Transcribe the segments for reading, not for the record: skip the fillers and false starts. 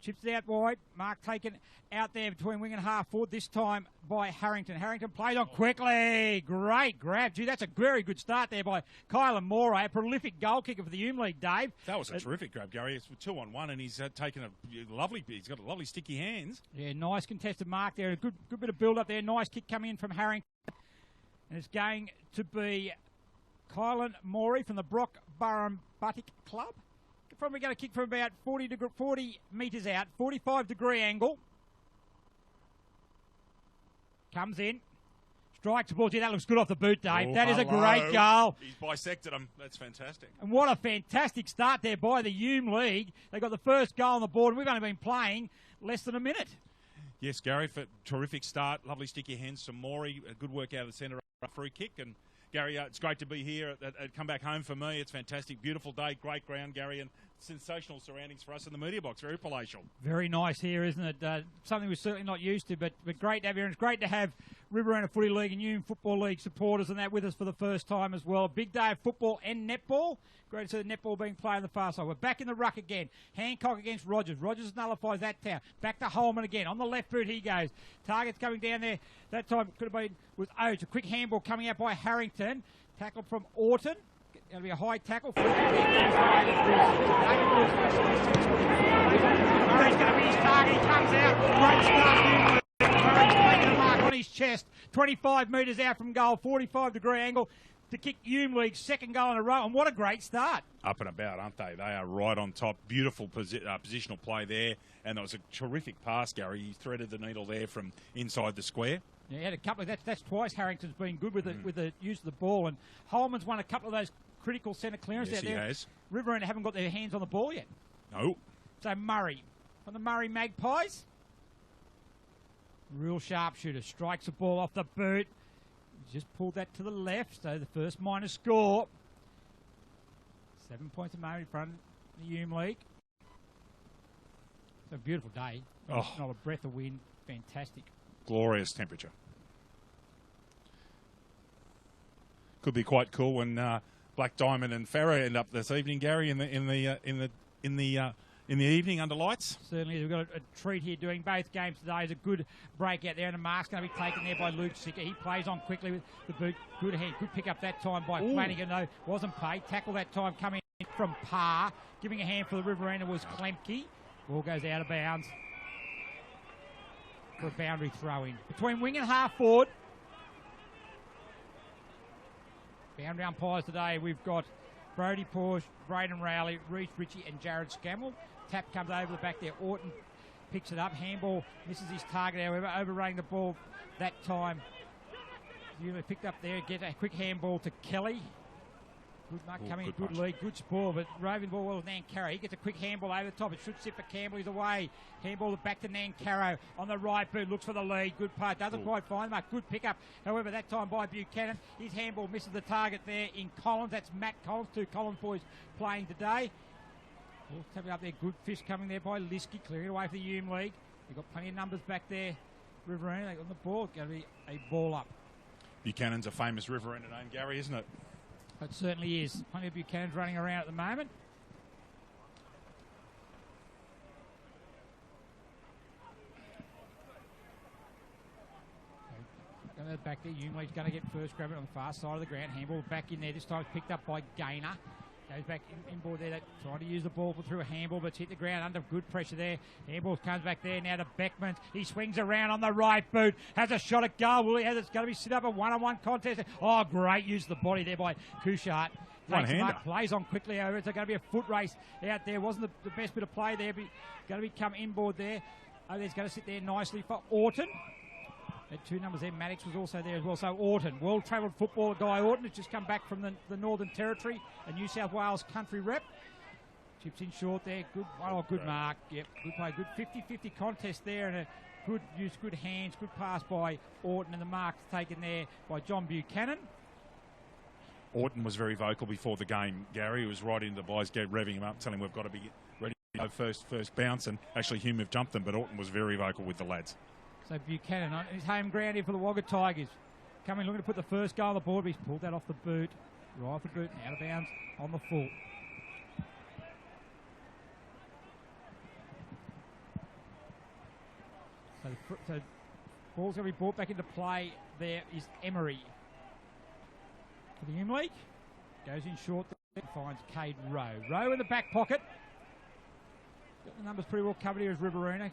Chips it out wide. Mark taken out there between wing and half forward, this time by Harrington. Harrington plays on quickly. Great grab. Gee, that's a very good start there by Kylan Moray, a prolific goal kicker for the HUME League, Dave. That was a terrific grab, Gary. It's 2-on-1, and he's taken he's got lovely sticky hands. Yeah, nice contested mark there. A good bit of build up there. Nice kick coming in from Harrington. And it's going to be Kylan Moray from the Brock Burrumbuttock Club. Probably going to kick from about 40 metres out, 45-degree angle. Comes in, strikes the ball. Gee, that looks good off the boot, Dave. That is a great goal. He's bisected him. That's fantastic. And what a fantastic start there by the HUME League. They got the first goal on the board, and we've only been playing less than a minute. Yes, Gary, for terrific start. Lovely sticky hands to Maury. A good work out of the centre, free kick. And Gary, it's great to be here at Come Back Home for me. It's fantastic. Beautiful day, great ground, Gary, and sensational surroundings for us in the media box. Very palatial. Very nice here, isn't it? Something we're certainly not used to, but great to have here. And it's great to have Riverina Footy League and HUME Football League supporters and that with us for the first time as well. A big day of football and netball. Great to see the netball being played on the far side. We're back in the ruck again. Hancock against Rogers. Rogers nullifies that town. Back to Holman again. On the left boot he goes. Target's coming down there. That time could have been with Oates. A quick handball coming out by Harrington. Tackle from Orton. Going to be a high tackle. Murray's going to be his target. He comes out. Great start. Murray's making a mark on his chest. 25 metres out from goal. 45-degree angle to kick HUME League's second goal in a row. And what a great start. Up and about, aren't they? They are right on top. Beautiful positional play there. And that was a terrific pass, Gary. He threaded the needle there from inside the square. Yeah, he had a couple of that's twice Harrington's been good with the use of the ball. And Holman's won a couple of those critical centre clearances out there. Yes, he has. Riverina haven't got their hands on the ball yet. No. So Murray from the Murray Magpies. Real sharpshooter. Strikes the ball off the boot. Just pulled that to the left. So the first minor score. 7 points a moment in front of the HUME League. It's a beautiful day. Oh. Not a breath of wind. Fantastic. Glorious temperature. Could be quite cool when Black Diamond and Farah end up this evening, Gary, in the evening under lights. Certainly, we've got a treat here doing both games today. It's a good break out there, and a mark's going to be taken there by Luke Sicker. He plays on quickly with the boot. Good hand, good pick up that time by Flanagan. No, wasn't paid. Tackle that time coming in from Parr. Giving a hand for the Riverina was Klemke. Ball goes out of bounds for a boundary throw-in. Between wing and half forward. Boundary umpires today, we've got Brody Porsche, Braden Rowley, Reece Ritchie and Jared Scammell. Tap comes over the back there. Orton picks it up. Handball misses his target, however, overrunning the ball that time. Newman picked up there, get a quick handball to Kelly. Good mark coming in, good lead, good spoil, but roving ball well with Nankaro. He gets a quick handball over the top. It should sit for Campbell. He's away. Handball back to Nankaro on the right boot. Looks for the lead. Good part. Doesn't quite find the mark. Good pickup. However, that time by Buchanan. His handball misses the target there in Collins. That's Matt Collins. Two Collins boys playing today. Ball tapping up there. Good fish coming there by Liskey. Clearing away for the HUME League. They've got plenty of numbers back there. Riverina on the ball. It's going to be a ball up. Buchanan's a famous Riverina name, Gary, isn't it? It certainly is. Plenty of Buchanans running around at the moment. Back there, HUME League's going to get first grab it on the far side of the ground. Handball back in there. This time it's picked up by Gaynor. Goes back inboard there, trying to use the ball through a handball, but it's hit the ground under good pressure there. Handball comes back there now to Beckman. He swings around on the right boot, has a shot at goal. Willie has it's going to be sit up a one-on-one contest. Oh, great use of the body there by Kushart. One-hander. Plays on quickly over. It's going to be a foot race out there. Wasn't the best bit of play there, but going to come inboard there. Oh, there's going to sit there nicely for Orton. Had two numbers there. Maddox was also there as well. So Orton, well-travelled footballer Guy Orton, has just come back from the Northern Territory, a New South Wales country rep. Chips in short there. Good, good mark. Yep, good play. Good 50-50 contest there, and a good use, good hands, good pass by Orton, and the mark's taken there by John Buchanan. Orton was very vocal before the game, Gary. He was right into the boys, revving him up, telling him we've got to be ready to go first bounce, and actually HUME have jumped them, but Orton was very vocal with the lads. So Buchanan on his home ground here for the Wagga Tigers. Coming looking to put the first goal on the board, but he's pulled that off the boot. Right off the boot and out of bounds on the full. So ball's going to be brought back into play. There is Emery. For the Hume League. Goes in short. Finds Cade Rowe. Rowe in the back pocket. Got the numbers pretty well covered here as Riverina.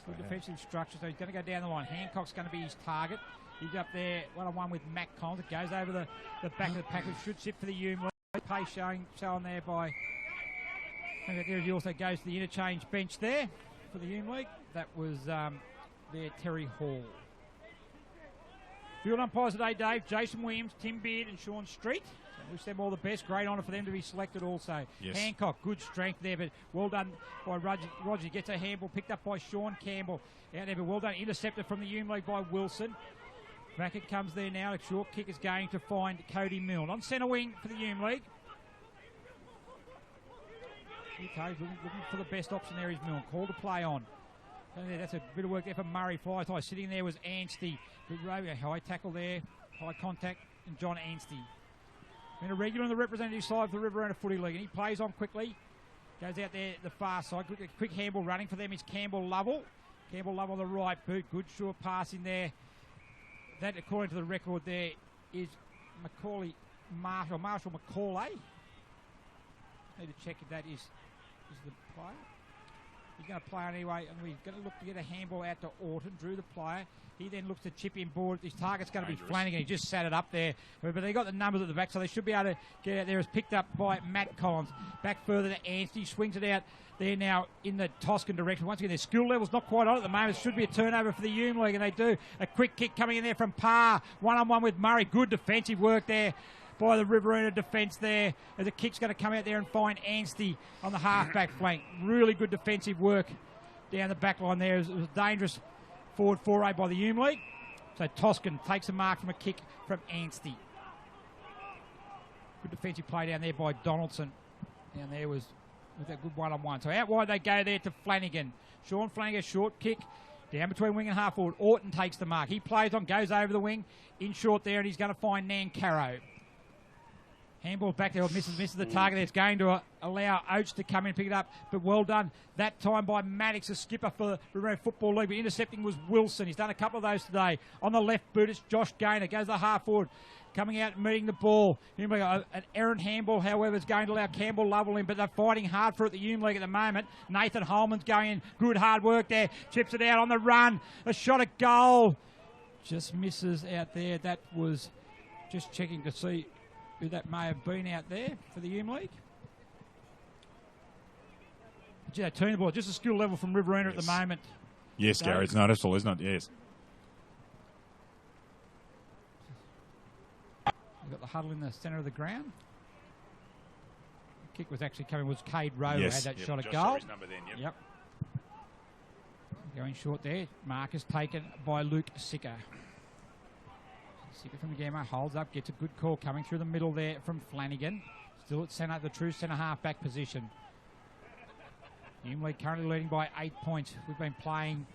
Still defensive structure, so he's going to go down the line. Hancock's going to be his target. He's up there one-on-one with Matt Collins. It goes over the back of the pack, which should sit for the Hume League. Pace shown there by... There he also goes to the interchange bench there for the Hume League. That was there Terry Hall. Field umpires today, Dave. Jason Williams, Tim Beard and Sean Street. So wish them all the best. Great honour for them to be selected also. Yes. Hancock, good strength there, but well done by Roger. Gets a handball picked up by Sean Campbell. Out there, but well done. Intercepted from the Hume League by Wilson. Brackett comes there now. A short kick is going to find Cody Milne. On centre wing for the Hume League. Okay, looking for the best option there is Milne. Call to play on. That's a bit of work there for Murray. Flies high. Sitting there was Anstey. High tackle there. High contact. And John Anstey. Been a regular in the representative side of the Riverina Footy League. And he plays on quickly. Goes out there the far side. Quick handball running for them is Campbell Lovell. Campbell Lovell on the right boot. Good short pass in there. That, according to the record there, is Marshall McCauley. Need to check if that is the player. He's going to play on anyway, and we're going to look to get a handball out to Orton. Drew the player. He then looks to chip in board. His target's going to be Flanagan. He just sat it up there. But they got the numbers at the back, so they should be able to get out there. It's picked up by Matt Collins. Back further to Anstey. Swings it out there now in the Toscan direction. Once again, their skill level's not quite on at the moment. It should be a turnover for the Hume League, and they do. A quick kick coming in there from Parr. One-on-one with Murray. Good defensive work there by the Riverina defence there, as a kick's going to come out there and find Anstey on the half-back flank. Really good defensive work down the back line there. It was a dangerous forward foray by the Hume League. So Toscan takes a mark from a kick from Anstey. Good defensive play down there by Donaldson. Down there was with that good one-on-one. So out wide they go there to Flanagan. Sean Flanagan, short kick. Down between wing and half forward. Orton takes the mark. He plays on, goes over the wing. In short there, and he's going to find Nancaro. Handball back there, misses the target. It's going to allow Oates to come in and pick it up, but well done that time by Maddox, the skipper for the Riverina Football League. But intercepting was Wilson. He's done a couple of those today. On the left boot, it's Josh Gaynor. Goes to the half forward, coming out and meeting the ball. An errant handball, however, is going to allow Campbell Lovell in, but they're fighting hard for it at the Hume League at the moment. Nathan Holman's going in. Good hard work there. Chips it out on the run. A shot at goal. Just misses out there. That was just checking to see who that may have been out there for the Hume League. Yeah, turn the ball. Just a skill level from Riverina at the moment. Yes, Gary, it's noticeable, isn't it? Yes. We've got the huddle in the centre of the ground. The kick was actually coming, was Cade Rowe who had that shot at goal. His number then, yep. Going short there. Mark is taken by Luke Sicker. Sicker from the Gamma holds up, gets a good call coming through the middle there from Flanagan. Still at centre, the true centre half back position. Hume League currently leading by 8 points. We've been playing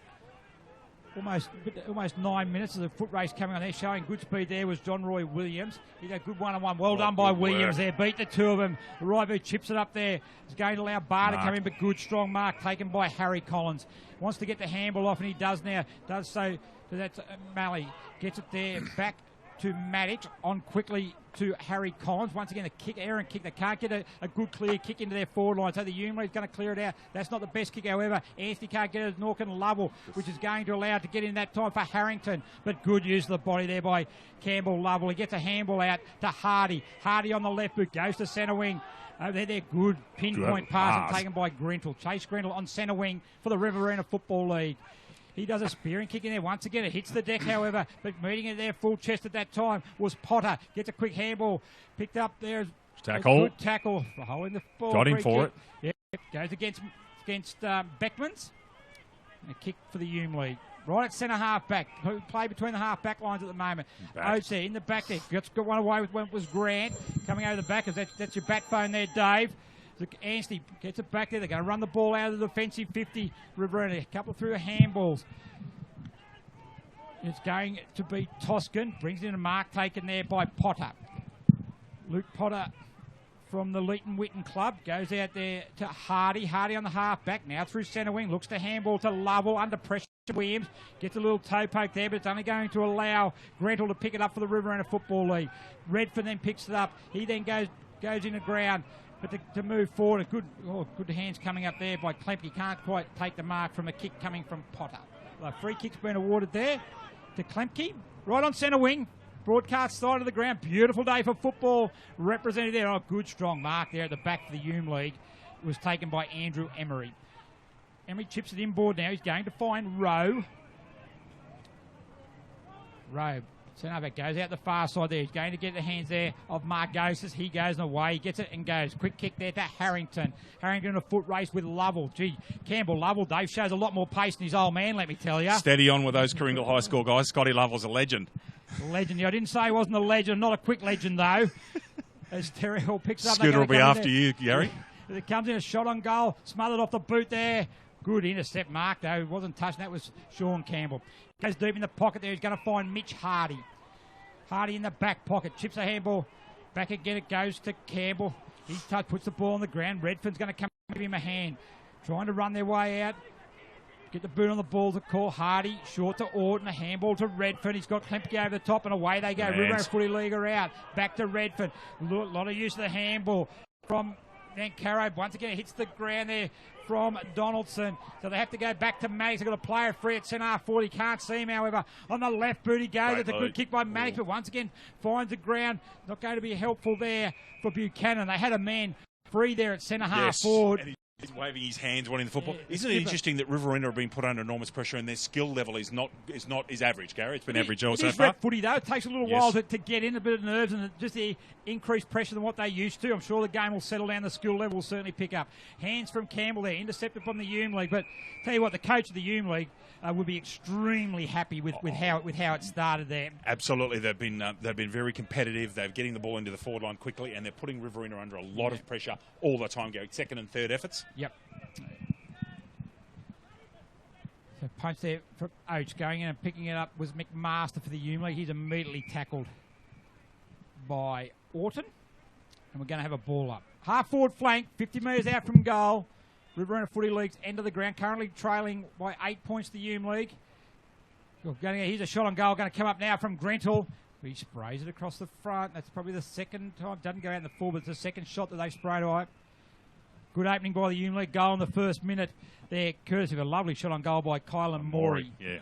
almost 9 minutes of the foot race coming on there. Showing good speed there was John Roy Williams. He's a good one-on-one. Well done by Williams there. Beat the two of them. The right boot chips it up there. It's going to allow Barr to come in, but good strong mark taken by Harry Collins. Wants to get the handball off, and he does now. Does so. That's Malley. Gets it there back to Maddox, on quickly to Harry Collins. Once again, a errant kick. They can't get a good clear kick into their forward line. So the Hume League's going to clear it out. That's not the best kick, however. Anstey can't get it. Norkin Lovell, which is going to allow it to get in that time for Harrington. But good use of the body there by Campbell Lovell. He gets a handball out to Hardy. Hardy on the left boot, goes to centre wing. Over there, good pinpoint pass taken by Grentel. Chase Grentel on centre wing for the Riverina Football League. He does a spearing kick in there. Once again, it hits the deck, however, but meeting it there full chest at that time was Potter. Gets a quick handball. Picked up there. Tackle. Good tackle. The hole in the ball. Got him for it. Yeah, goes against Beckmans. And a kick for the Hume League. Right at centre half back. Play between the half back lines at the moment. Oates there in the back there. Got one away with when it was Grant. Coming over the back. That's your bat phone there, Dave. Anstey gets it back there. They're going to run the ball out of the defensive 50. Riverina, a couple through handballs. It's going to be Toscan. Brings in a mark taken there by Potter. Luke Potter from the Leeton Witten Club goes out there to Hardy. Hardy on the half back. Now through centre wing. Looks to handball to Lovell under pressure. Williams gets a little toe poke there, but it's only going to allow Grentel to pick it up for the Riverina Football League. Redfern then picks it up. He then goes in the ground. But to move forward, a good hands coming up there by Klemke. Can't quite take the mark from a kick coming from Potter. The free kick's been awarded there to Klemke. Right on centre wing. Broadcast side of the ground. Beautiful day for football. Represented there. Oh, good strong mark there at the back for the HUME League. It was taken by Andrew Emery. Emery chips it inboard now. He's going to find Rowe. Centre goes out the far side there. He's going to get the hands there of Margosis. He goes away. He gets it and goes. Quick kick there to Harrington. Harrington in a foot race with Lovell. Gee, Campbell Lovell, Dave, shows a lot more pace than his old man, let me tell you. Steady on with those Kooringal High School guys. Scotty Lovell's a legend. Legend. Yeah, I didn't say he wasn't a legend. Not a quick legend, though. As Terry Hall picks it up. Scooter will be after you, Gary. It comes in a shot on goal. Smothered off the boot there. Good intercept mark, though. It wasn't touched. That was Sean Campbell. Goes deep in the pocket there. He's going to find Mitch Hardy. Hardy in the back pocket. Chips a handball. Back again. It goes to Campbell. He puts the ball on the ground. Redfern's going to come give him a hand. Trying to run their way out. Get the boot on the ball to call Hardy. Short to Orton. A handball to Redfern. He's got Klemke over the top and away they go. Riverina Footy League are out. Back to Redfern. A lot of use of the handball from Caro. Once again, it hits the ground there from Donaldson. So they have to go back to Maddox. They've got a player free at centre half 40. Can't see him, however. On the left boot he goes. It's a good kick by Maddox, but once again finds the ground. Not going to be helpful there for Buchanan. They had a man free there at centre half forward. He's waving his hands, wanting the football. Isn't it interesting that Riverina have been put under enormous pressure and their skill level is not average, Gary? It's been average all so far. It is footy, though. It takes a little while to get in, a bit of nerves and just the increased pressure than what they used to. I'm sure the game will settle down. The skill level will certainly pick up. Hands from Campbell there, intercepted from the HUME League. But tell you what, the coach of the HUME League would be extremely happy with how it started there. Absolutely, they've been very competitive. They're getting the ball into the forward line quickly, and they're putting Riverina under a lot of pressure all the time. Gary, second and third efforts. Yep. So punch there for Oates. Going in and picking it up was McMaster for the HUME League. He's immediately tackled by Orton, and we're going to have a ball up. Half forward flank, 50 metres out from goal. Riverina Footy League's end of the ground, currently trailing by 8 points to the HUME League. Here's a shot on goal, going to come up now from Grentel. He sprays it across the front. That's probably the second time. Doesn't go out in the full, but it's the second shot that they sprayed away. Good opening by the HUME League. Goal in the first minute there, courtesy of a lovely shot on goal by Kylan Morey. Yeah.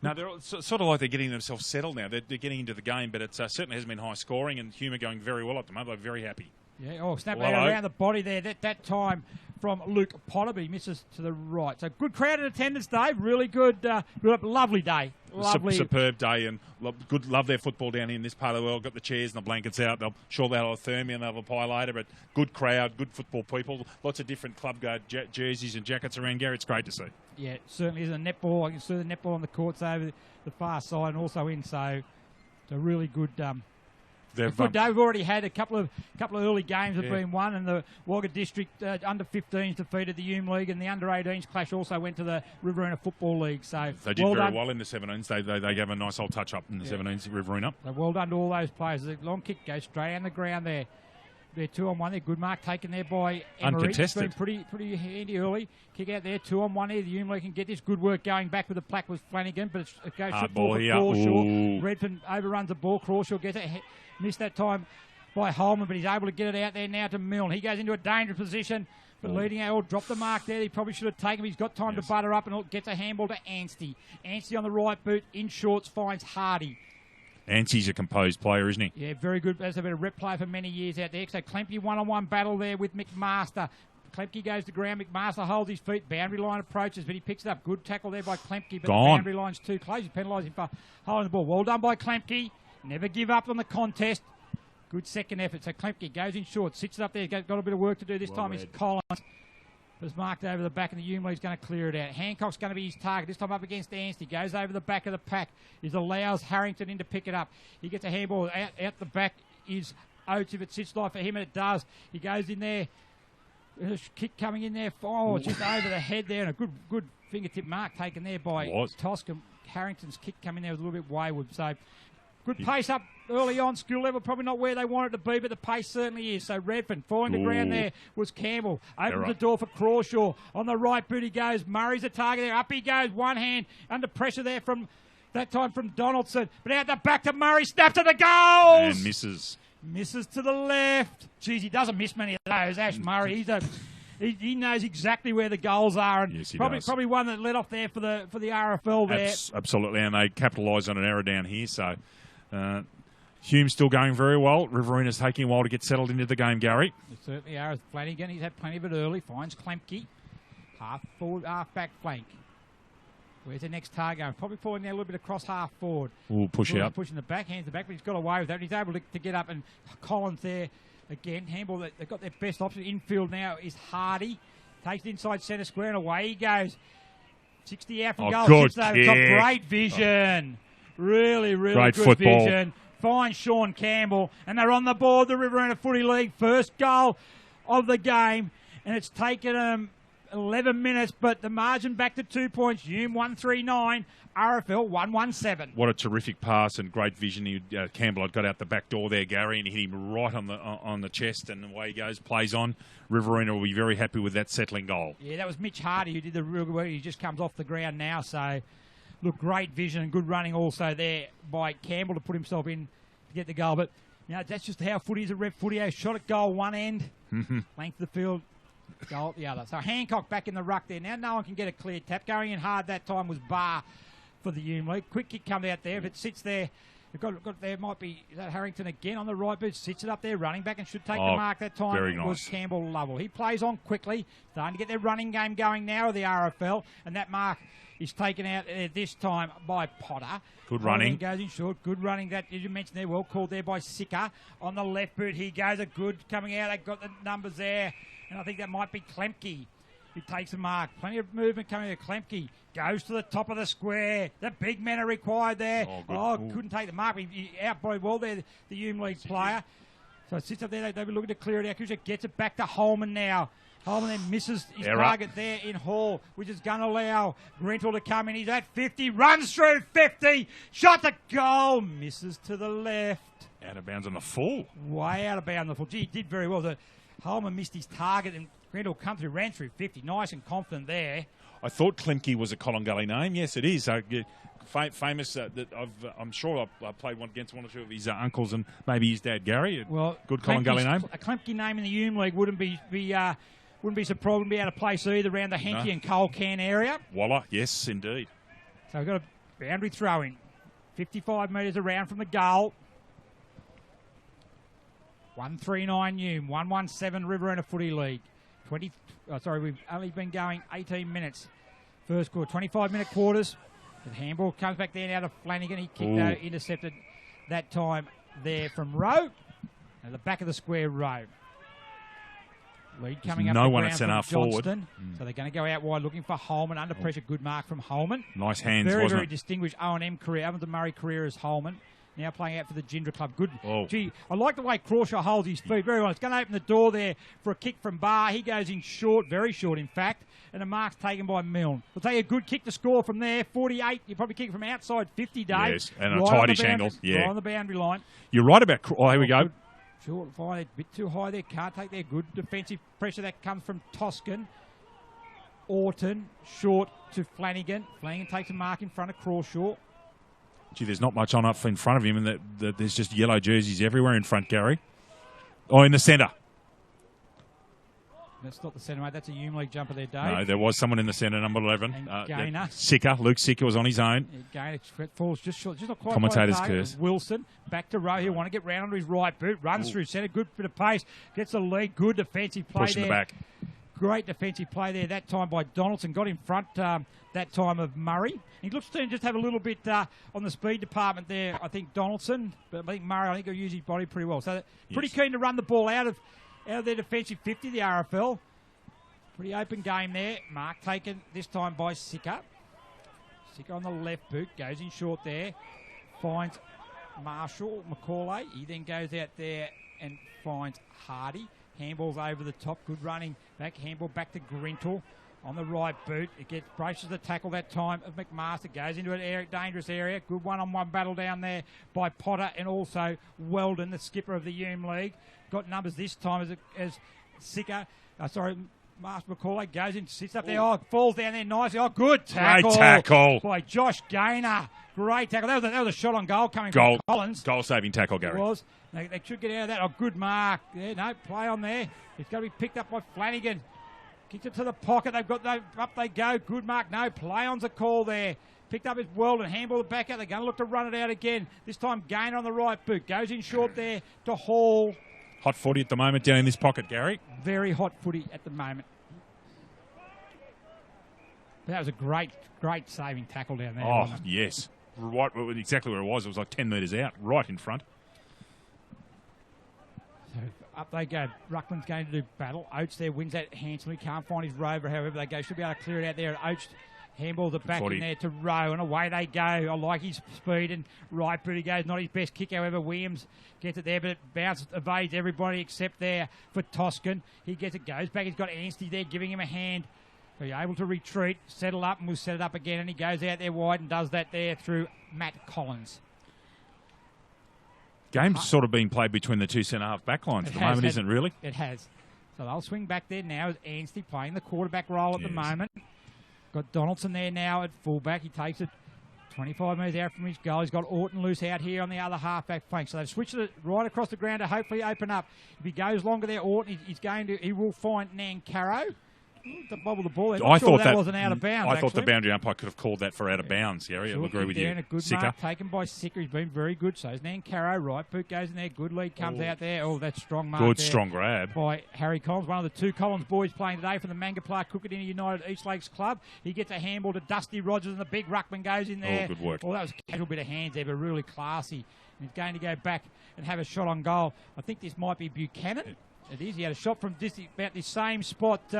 No, they're sort of like they're getting themselves settled now. They're getting into the game, but it certainly hasn't been high scoring, and HUME are going very well at the moment. They're very happy. Yeah, snap around the body there. That time from Luke Potter, but he misses to the right. So good crowd in attendance, Dave. Really good, lovely day. Lovely. Superb day, and love their football down here in this part of the world. Got the chairs and the blankets out. They'll have a thermia and they'll have a pie later, but good crowd, good football people. Lots of different club jerseys and jackets around, Gary. It's great to see. Yeah, it certainly is. A netball. I can see the netball on the courts over the far side and also in. So it's a really good good day. We've already had a couple of early games have been won, and the Wagga District under 15s defeated the HUME League, and the under 18s clash also went to the Riverina Football League. So they did very well in the 17s. They gave a nice old touch up in the 17s, Riverina. So well done to all those players. The long kick goes straight on the ground there. They're 2-on-1 there. Good mark taken there by Emery. Uncontested. It's been pretty handy early. Kick out there, 2-on-1 here. The HUME League can get this. Good work going back with the plaque was Flanagan, but it goes short ball for Crawshaw. Redfern overruns the ball. Crawshaw gets it. Missed that time by Holman, but he's able to get it out there now to Milne. He goes into a dangerous position, but leading out, dropped the mark there. He probably should have taken him. He's got time to butter up and gets a handball to Anstey. Anstey on the right boot, in shorts, finds Hardy. Anstey's a composed player, isn't he? Yeah, very good. Has been a rep player for many years out there. So Klemke one-on-one battle there with McMaster. Klemke goes to ground. McMaster holds his feet. Boundary line approaches, but he picks it up. Good tackle there by Klemke, but the boundary line's too close. He's penalised him for holding the ball. Well done by Klemke. Never give up on the contest. Good second effort. So Klemke goes in short, sits it up there. Got a bit of work to do. This time it's Collins. Was marked over the back, and the HUME League's going to clear it out. Hancock's going to be his target. This time up against Anstey. Goes over the back of the pack. He allows Harrington in to pick it up. He gets a handball. Out the back is Oates if it sits live for him, and it does. He goes in there. There's a kick coming in there. Oh, just over the head there, and a good fingertip mark taken there by Toscan. Harrington's kick coming there was a little bit wayward. So good pace up early on, skill level probably not where they want it to be, but the pace certainly is. So Redfern falling to ground there was Campbell. Opens the door for Crawshaw. On the right boot he goes. Murray's the target there. Up he goes. One hand under pressure there from that time from Donaldson. But out the back to Murray. Snap to the goals. And misses. Misses to the left. Geez, he doesn't miss many of those. Ash Murray, he knows exactly where the goals are, and yes, probably one that let off there for the RFL there. Absolutely, and they capitalised on an error down here. So Hume's still going very well. Riverina's taking a while to get settled into the game, Gary. They certainly are. Flanagan, he's had plenty of it early. Finds Klemke. Half forward, half back flank. Where's the next target going? Probably falling there a little bit across half forward. Ooh, push out. Pushing the back, hands the back, but he's got away with that. He's able to get up, and Collins there again. Handball, they've got their best option. Infield now is Hardy. Takes it inside centre square, and away he goes. 60 out from goal. Good got kick. great vision. Really great good football. Vision. Fine Sean Campbell, and they're on the board, the Riverina Footy League. First goal of the game, and it's taken them 11 minutes, but the margin back to 2 points. Hume 139, RFL 117. What a terrific pass and great vision. Campbell had got out the back door there, Gary, and hit him right on the chest, and away he goes, plays on. Riverina will be very happy with that settling goal. Yeah, that was Mitch Hardy who did the real good work. He just comes off the ground now, so look, great vision and good running also there by Campbell to put himself in to get the goal. But you know, that's just how footy is a rep footy. Shot at goal one end, length of the field, goal at the other. So Hancock back in the ruck there. Now no one can get a clear tap. Going in hard that time was Barr for the Hume League. Quick kick comes out there. If it sits there, got there might be, is that Harrington again on the right boot? Sits it up there, running back and should take the mark that time. Very it nice. was Campbell Lovell. He plays on quickly, starting to get their running game going now of the RFL, and that mark is taken out this time by Potter. Good running. Goes in short. Good running. That, as you mentioned there, well called there by Sicker. On the left boot, he goes. A good coming out. They've got the numbers there. And I think that might be Klemke. He takes a mark. Plenty of movement coming here. Klemke goes to the top of the square. The big men are required there. Couldn't take the mark. He outboyed well there, the Hume League player. So it sits up there. They'll be looking to clear it out. Kusha gets it back to Holman now. Holman then misses his target there in Hall, which is going to allow Grentel to come in. He's at 50, runs through 50, shot to goal, misses to the left. Out of bounds on the full. Way out of bounds on the full. Gee, he did very well. Holman missed his target, and Grentel come through, ran through 50. Nice and confident there. I thought Klemke was a Collingully name. Yes, it is. Famous. I'm sure I played one against one or two of his uncles and maybe his dad, Gary. Well, good Collingully name. A Klemke name in the Hume League wouldn't be surprised. Wouldn't be out of place either around the Henke and Cole Can area. Walla, yes, indeed. So we've got a boundary throw in. 55 metres around from the goal. 139 Hume, 117 Riverina Footy League. We've only been going 18 minutes. First quarter, 25-minute quarters. The handball comes back there now to Flanagan. He kicked out, intercepted that time there from Rowe. At the back of the square, Rowe. Lead coming up. No the one ground at centre forward. So they're going to go out wide looking for Holman. Under pressure, good mark from Holman. Nice hands, very, wasn't very it? distinguished O&M career. Ovens Murray career as Holman. Now playing out for the Gindra Club. Good. Oh. Gee, I like the way Crawshaw holds his feet very well. It's going to open the door there for a kick from Barr. He goes in short, very short in fact, and the mark's taken by Milne. We'll take a good kick to score from there. 48. You probably kick from outside 50, Dave. Yes, and a tightish angle. Yeah. Right on the boundary line. You're right about... Oh, here we go. Short, fine, a bit too high there. Can't take their good defensive pressure that comes from Toscan. Orton, short to Flanagan. Flanagan takes a mark in front of Crawshaw. Gee, there's not much on up in front of him, and that there's just yellow jerseys everywhere in front, Gary. Oh, in the centre. That's not the centre, mate. That's a Hume League jumper there, Dave. No, there was someone in the centre, number 11. Gainer. Luke Sicker was on his own. Gainer falls just short. Just not quite. Commentator's curse. Wilson back to Rowe here. Want to get round onto his right boot. Runs through centre. Good bit of pace. Gets the lead. Good defensive play Pushing there. the back. Great defensive play there that time by Donaldson. Got in front that time of Murray. He looks to just have a little bit on the speed department there, I think, Donaldson. But I think Murray, he'll use his body pretty well. So pretty keen to run the ball out of their defensive 50, the RFL. Pretty open game there. Mark taken this time by Sicker. Sicker on the left boot. Goes in short there. Finds Marshall, Macaulay. He then goes out there and finds Hardy. Handballs over the top. Good running back. Handball back to Grentel. on the right boot. It gets braces the tackle that time of McMaster. Goes into an dangerous area. Good one-on-one battle down there by Potter and also Weldon, the skipper of the HUME League. Got numbers this time as Sicker. Master McCauley goes in, sits up there. Oh, falls down there nicely. Oh, good tackle. Great tackle by Josh Gaynor. Great tackle. That was a shot on goal coming from Collins. Goal-saving tackle, Gary. It was. They should get out of that. Oh, good mark. Yeah, no, play on there. It's got to be picked up by Flanagan. Kicks it to the pocket. Up they go. Good mark. No, play on's a call there. Picked up his Weldon. Handball it back out. They're going to look to run it out again. This time Gaynor on the right boot. Goes in short there to Hall. Hot footy at the moment down in this pocket, Gary. Very hot footy at the moment. That was a great saving tackle down there. Oh, yes. Right, exactly where it was. It was like 10 metres out, right in front. So up they go. Ruckman's going to do battle. Oates there wins that handsomely. Can't find his rover. However, they go. Should be able to clear it out there. Oates handballs it back in there to Rowe, and away they go. I like his speed, and right boot he goes. Not his best kick, however. Williams gets it there, but it bounces, evades everybody except there for Toscan. He gets it, goes back. He's got Anstey there giving him a hand. So he's able to retreat, settle up, and we'll set it up again. And he goes out there wide and does that there through Matt Collins. Game's sort of being played between the two centre-half backlines at the moment, isn't it, really? It has. So they'll swing back there now as Anstey playing the quarterback role at the moment. Got Donaldson there now at fullback. He takes it 25 metres out from his goal. He's got Orton loose out here on the other half-back flank. So they've switched it right across the ground to hopefully open up. If he goes longer there, Orton, he will find Nankaro. To bobble the ball. I thought that wasn't out of bounds. I thought the boundary umpire could have called that for out of bounds, Gary. I'll agree with you. And a good mark taken by Sicker. He's been very good. So is Nankaro. Right boot goes in there. Good lead comes out there. Oh, that's strong mark. Good, strong grab. By Harry Collins, one of the two Collins boys playing today from the Mangapla Cookadina United East Lakes Club. He gets a handball to Dusty Rogers, and the big ruckman goes in there. Oh, good work. Oh, that was a casual bit of hands there, but really classy. And he's going to go back and have a shot on goal. I think this might be Buchanan. It is. He had a shot from about this same spot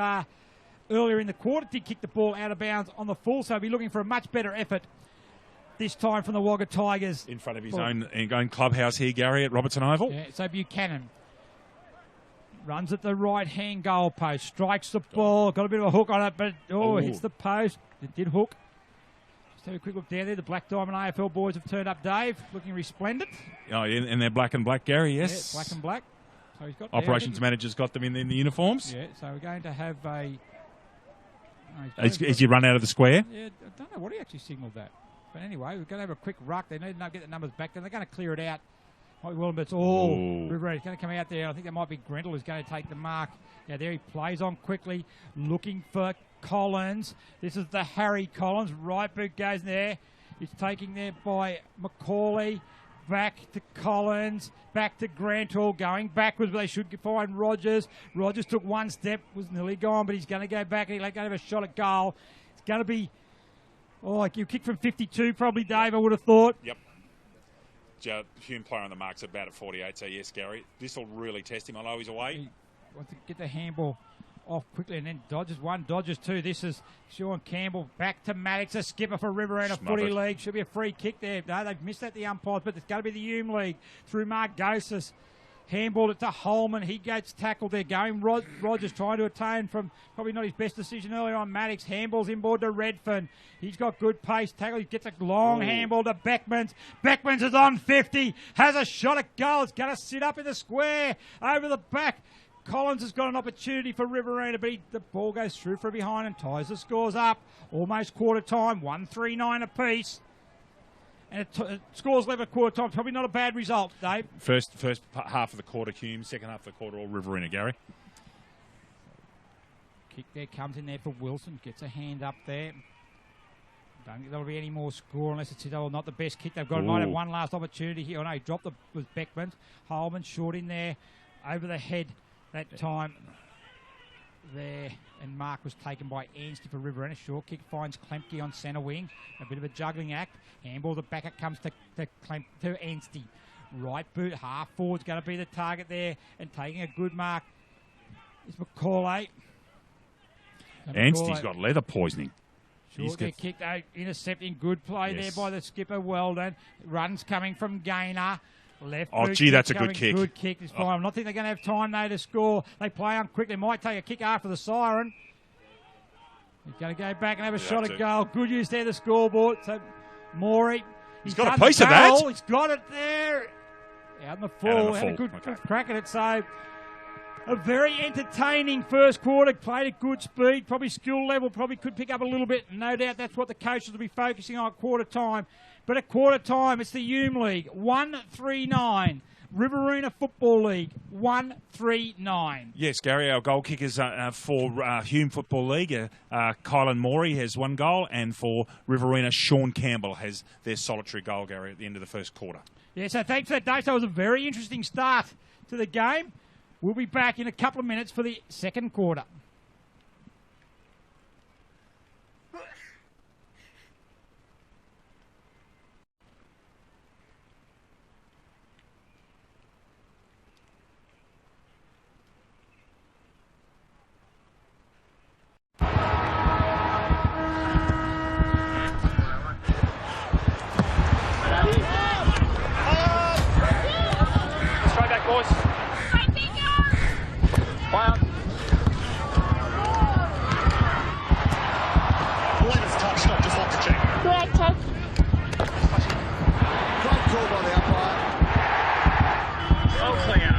earlier in the quarter. Did kick the ball out of bounds on the full, so he'll be looking for a much better effort this time from the Wagga Tigers. In front of his own clubhouse here, Gary, at Robertson Oval. Yeah, so Buchanan runs at the right-hand goal post, strikes the ball, got a bit of a hook on it, but hits the post. It did hook. Just have a quick look down there. The Black Diamond AFL boys have turned up, Dave, looking resplendent. Oh, and they're black and black, Gary, yes. Yeah, black and black. So he's got Operations manager's got them in the uniforms. Yeah, so we're going to have a... As you run out of the square? Yeah, I don't know what he actually signalled that. But anyway, we're going to have a quick ruck. They need to get the numbers back. Then they're going to clear it out. Might be well, but it's Riverina. It's going to come out there. I think that might be Grentel who's going to take the mark. Yeah, there he plays on quickly, looking for Collins. This is the Harry Collins. Right boot goes there. It's taking there by McCauley. Back to Collins, back to Granthall, going backwards, but they should find Rogers. Rogers took one step, was nearly gone, but he's going to go back and he's going to have a shot at goal. It's going to be, you kick from 52 probably, Dave, I would have thought. Yep. Hume player on the mark's about at 48, so yes, Gary. This will really test him. I know he's away. He wants to get the handball off quickly and then dodges one, dodges two. This is Sean Campbell back to Maddox, a skipper for Riverina Footy League. Should be a free kick there. No, they've missed that, the umpires, but it's going to be the HUME League through Mark Gosis. Handballed it to Holman. He gets tackled there. Going Rogers trying to attain from probably not his best decision earlier on. Maddox handballs inboard to Redfern. He's got good pace. Tackle. He gets a long handball to Beckmans. Beckmans is on 50. Has a shot at goal. It's going to sit up in the square over the back. Collins has got an opportunity for Riverina, but the ball goes through from behind and ties the scores up. Almost quarter time, 1-3-9 apiece. And it scores 11 at quarter time. Probably not a bad result, Dave. First half of the quarter, Hume. Second half of the quarter, all Riverina, Gary. Kick there comes in there for Wilson. Gets a hand up there. Don't think there'll be any more score unless it's not the best kick. They've got might have one last opportunity here. Oh, no, he dropped with Beckman. Holman short in there over the head. That time there, and mark was taken by Anstey for Riverina. Short kick finds Klemke on centre wing. A bit of a juggling act. Handball, the back, it comes to Anstey. Right boot, half forward's going to be the target there, and taking a good mark is McCauley. Anstey's got leather poisoning. Short kick out, intercepting, good play there by the skipper, Weldon. Runs coming from Gaynor. Left boot that's a good kick. Good kick. It's fine. I don't think they're going to have time, though, to score. They play on quick. They might take a kick after the siren. He's going to go back and have a Yeah, shot at goal. Good use there, the scoreboard. So, Maury. He's got a piece of that. He's got it there. Out in the full. Had a good crack at it. So, a very entertaining first quarter. Played at good speed. Probably skill level. Probably could pick up a little bit. No doubt that's what the coaches will be focusing on at quarter time. But at quarter time, it's the HUME League. 1-3-9. Riverina Football League, 1-3-9. Yes, Gary, our goal kickers for HUME Football League, Kylan Morey has 1 goal, and for Riverina, Sean Campbell has their solitary goal, Gary, at the end of the first quarter. Yeah, so thanks for that, Dave. So it was a very interesting start to the game. We'll be back in a couple of minutes for the second quarter. Straight back, boys. Fire. I believe it's a touch shot, just want to check. Correct, check. Great call by the umpire. Well clear.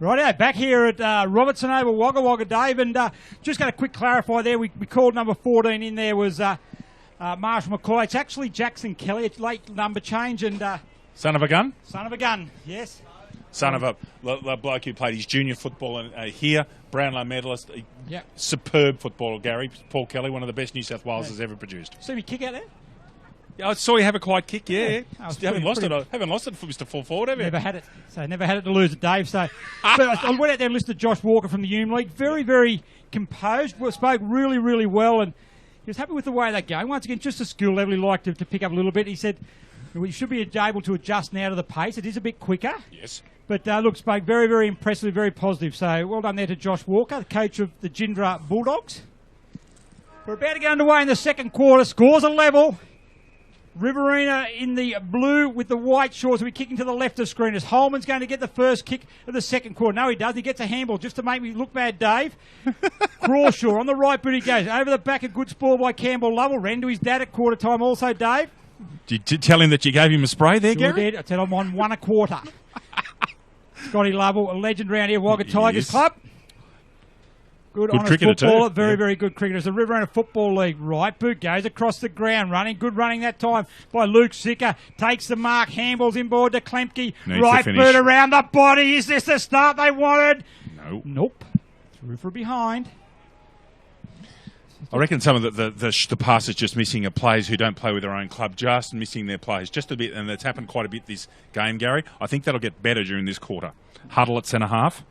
Rightio, back here at Robertson Oval, Wagga Wagga, Dave, and just going to quick clarify there, we called number 14 in there was Marshall McCoy. It's actually Jackson Kelly, it's late number change, and... Son of a gun? Son of a gun, yes. Son of a bloke who played his junior football here, Brownlow medalist, superb footballer, Gary. Paul Kelly, one of the best New South Wales has ever produced. See me kick out there? Yeah, I saw you have a quiet kick, yeah. Haven't lost it for Mr. Full Forward, have you? Never had it. So never had it to lose it, Dave. So but I went out there and listened to Josh Walker from the HUME League. Very, very composed. Spoke really, really well, and he was happy with the way they're going. Once again, just a skill level he'd like to pick up a little bit. He said we should be able to adjust now to the pace. It is a bit quicker. Yes. But look, spoke very, very impressively, very positive. So well done there to Josh Walker, the coach of the Gindra Bulldogs. We're about to get underway in the second quarter. Scores are level. Riverina in the blue with the white shorts. We're kicking to the left of screen as Holman's going to get the first kick of the second quarter. No, he doesn't. He gets a handball just to make me look bad, Dave. Crawshaw on the right boot he goes. Over the back, a good spoil by Campbell Lovell. Ran to his dad at quarter time also, Dave. Did you tell him that you gave him a spray there, Sure Gary? did. I said I'm on 1 1/4. Scotty Lovell, a legend round here, Wagga Tigers Club. Good honest cricketer footballer, too. very, very good cricketer. It's the Riverina Football League. Right boot goes across the ground, running. Good running that time by Luke Sicker. Takes the mark, handballs inboard to Klemke. Right boot around the body. Is this the start they wanted? No. Nope. Through for behind. I reckon some of the passes just missing are players who don't play with their own club, just missing their players just a bit, and that's happened quite a bit this game, Gary. I think that'll get better during this quarter. Huddle at centre half.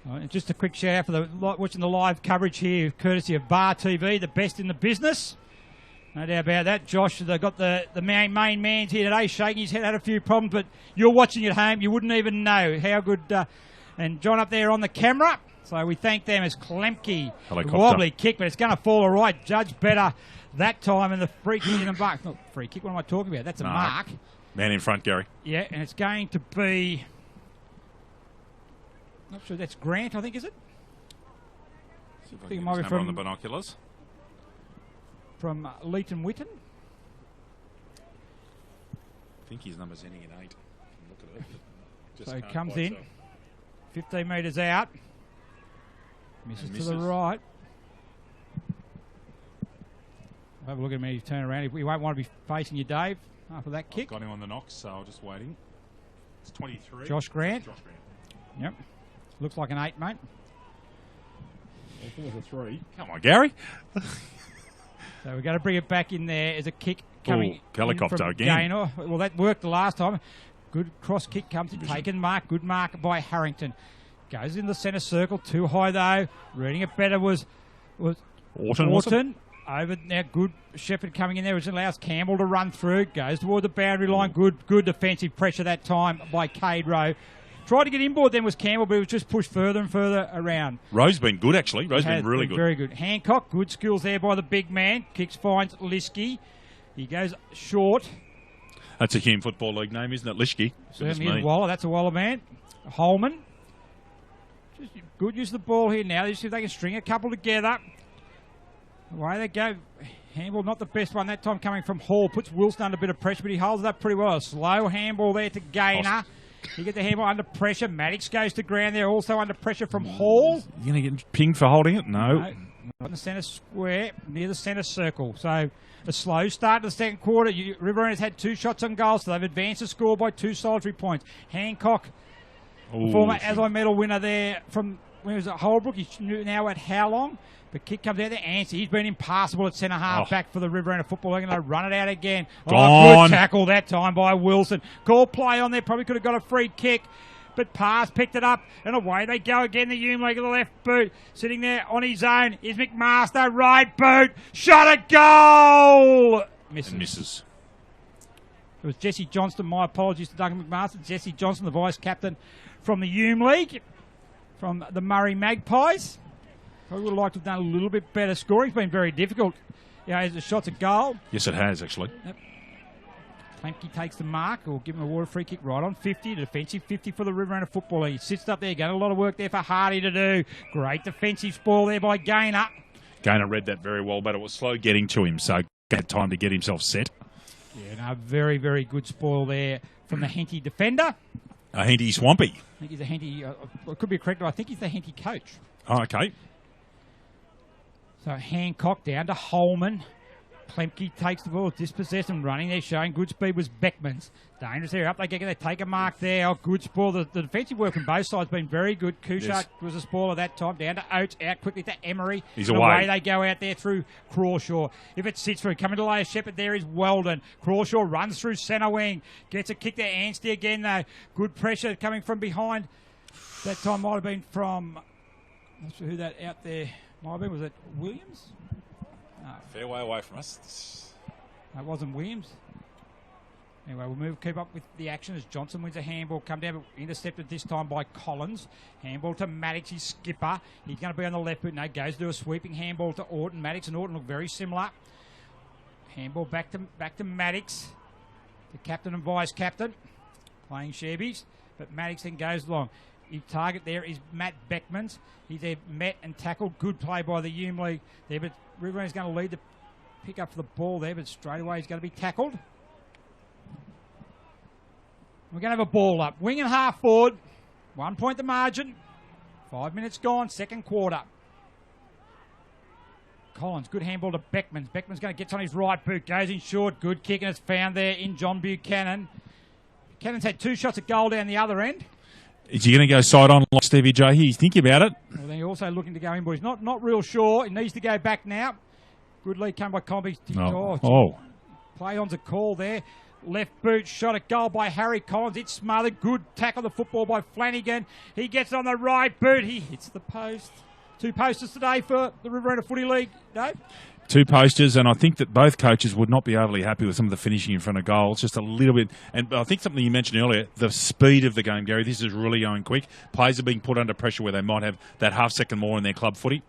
And just a quick shout out for the watching the live coverage here, courtesy of Bar TV, the best in the business. No doubt about that. Josh, they've got the main man's here today, shaking his head, had a few problems, but you're watching at home, you wouldn't even know how good. And John up there on the camera. So we thank them as Klemke. Wobbly kick, but it's going to fall all right. Judge better that time, and the free kick in the mark. Not free kick, what am I talking about? That's a mark. Man in front, Gary. Yeah, and it's going to be... Not sure, that's Grant, I think, is it? I think it might be from on the binoculars. From Leighton Witten. I think his number's ending in 8. Look at it. So he comes in, 15 metres out. Misses to the right. Have a look at me, turn around. We won't want to be facing you, Dave, after that kick. Got him on the knocks, so I'm just waiting. It's 23. Josh Grant. Yep. Looks like an 8, mate. I think it was a 3. Come on, Gary. So we've got to bring it back in there as a kick coming. Helicopter from again. Gaynor. Well, that worked the last time. Good cross kick comes in, taken mark. Good mark by Harrington. Goes in the centre circle. Too high, though. Reading it better was Orton. Over now, good Shepherd coming in there, which allows Campbell to run through. Goes toward the boundary line. Good defensive pressure that time by Cade Rowe. Tried to get inboard then was Campbell, but it was just pushed further and further around. Rowe's been good, actually. Rowe's been really good. Very good. Hancock, good skills there by the big man. Kicks, finds Liskey. He goes short. That's a HUME Football League name, isn't it? Liskey. Certainly is Waller. That's a Waller man. Holman. Just good use of the ball here now. Let's see if they can string a couple together. Away they go. Handball, not the best one that time coming from Hall. Puts Wilson under a bit of pressure, but he holds it up pretty well. A slow handball there to Gaynor. You get the handball under pressure. Maddox goes to ground there, also under pressure from Hall. You going to get pinged for holding it? No. Not in the centre square, near the centre circle. So a slow start to the second quarter. Riverina's had 2 shots on goal, so they've advanced the score by 2 solitary points. Hancock, former Asai medal winner there from when he was at Holbrook. He's now at how long? The kick comes out there. Answer. He's been impassable at centre half back for the Riverina Football League, and they run it out again. Good tackle that time by Wilson. Call play on there. Probably could have got a free kick, but pass picked it up, and away they go again. The HUME League of the left boot. Sitting there on his own is McMaster. Right boot. Shot at goal. Misses. It was Jesse Johnston. My apologies to Duncan McMaster. Jesse Johnston, the vice-captain from the HUME League, from the Murray Magpies. I would have liked to have done a little bit better scoring. It's been very difficult. The shots at goal. Yes, it has, actually. Yep. Klemke takes the mark, or give him a water free kick right on 50. Defensive 50 for the Riverina Football League. He sits up there, got a lot of work there for Hardy to do. Great defensive spoil there by Gaynor. Gaynor read that very well, but it was slow getting to him, so had time to get himself set. Yeah, no, very, very good spoil there from the Henty defender. A Henty Swampy. I think he's a Henty, it could be correct, I think he's the Henty coach. Oh, okay. So Hancock down to Holman. Plemke takes the ball, dispossessed, running there, showing good speed was Beckman's. Dangerous area up they get, they take a mark there. Oh, good spoil. The defensive work on both sides has been very good. Kushak was a spoiler that time. Down to Oates, out quickly to Emery. He's and away. They go out there through Crawshaw. If it sits through, coming to Layer Shepherd, there is Weldon. Crawshaw runs through centre wing. Gets a kick there. Anstey again, though. Good pressure coming from behind. That time might have been from, not sure who that out there might have been. Was it Williams? No. Fair way away from us. It wasn't Williams. Anyway, we'll keep up with the action as Johnson wins a handball. Come down, but intercepted this time by Collins. Handball to Maddox, his skipper. He's going to be on the left boot. No, goes to do a sweeping handball to Orton. Maddox and Orton look very similar. Handball back to Maddox. The captain and vice captain. Playing Shabbies. But Maddox then goes along. His target there is Matt Beckmans. He's there met and tackled. Good play by the Hume League there, but Riverina's going to lead the pick up for the ball there, but straight away he's going to be tackled. We're going to have a ball up. Wing and half forward. 1 point the margin. 5 minutes gone, second quarter. Collins, good handball to Beckmans. Beckmans going to get on his right boot. Goes in short. Good kick, and it's found there in John Buchanan. Buchanan's had 2 shots at goal down the other end. Is he going to go side on like Stevie J? He's thinking about it. Well, then you're also looking to go in, boys. Not real sure. He needs to go back now. Good lead come by Comby. Play on's a call there. Left boot shot at goal by Harry Collins. It's smothered. Good tackle the football by Flanagan. He gets on the right boot. He hits the post. 2 posters today for the Riverina Footy League, Dave. 2 posters, and I think that both coaches would not be overly happy with some of the finishing in front of goals. Just a little bit. And I think something you mentioned earlier, the speed of the game, Gary. This is really going quick. Players are being put under pressure where they might have that half second more in their club footy.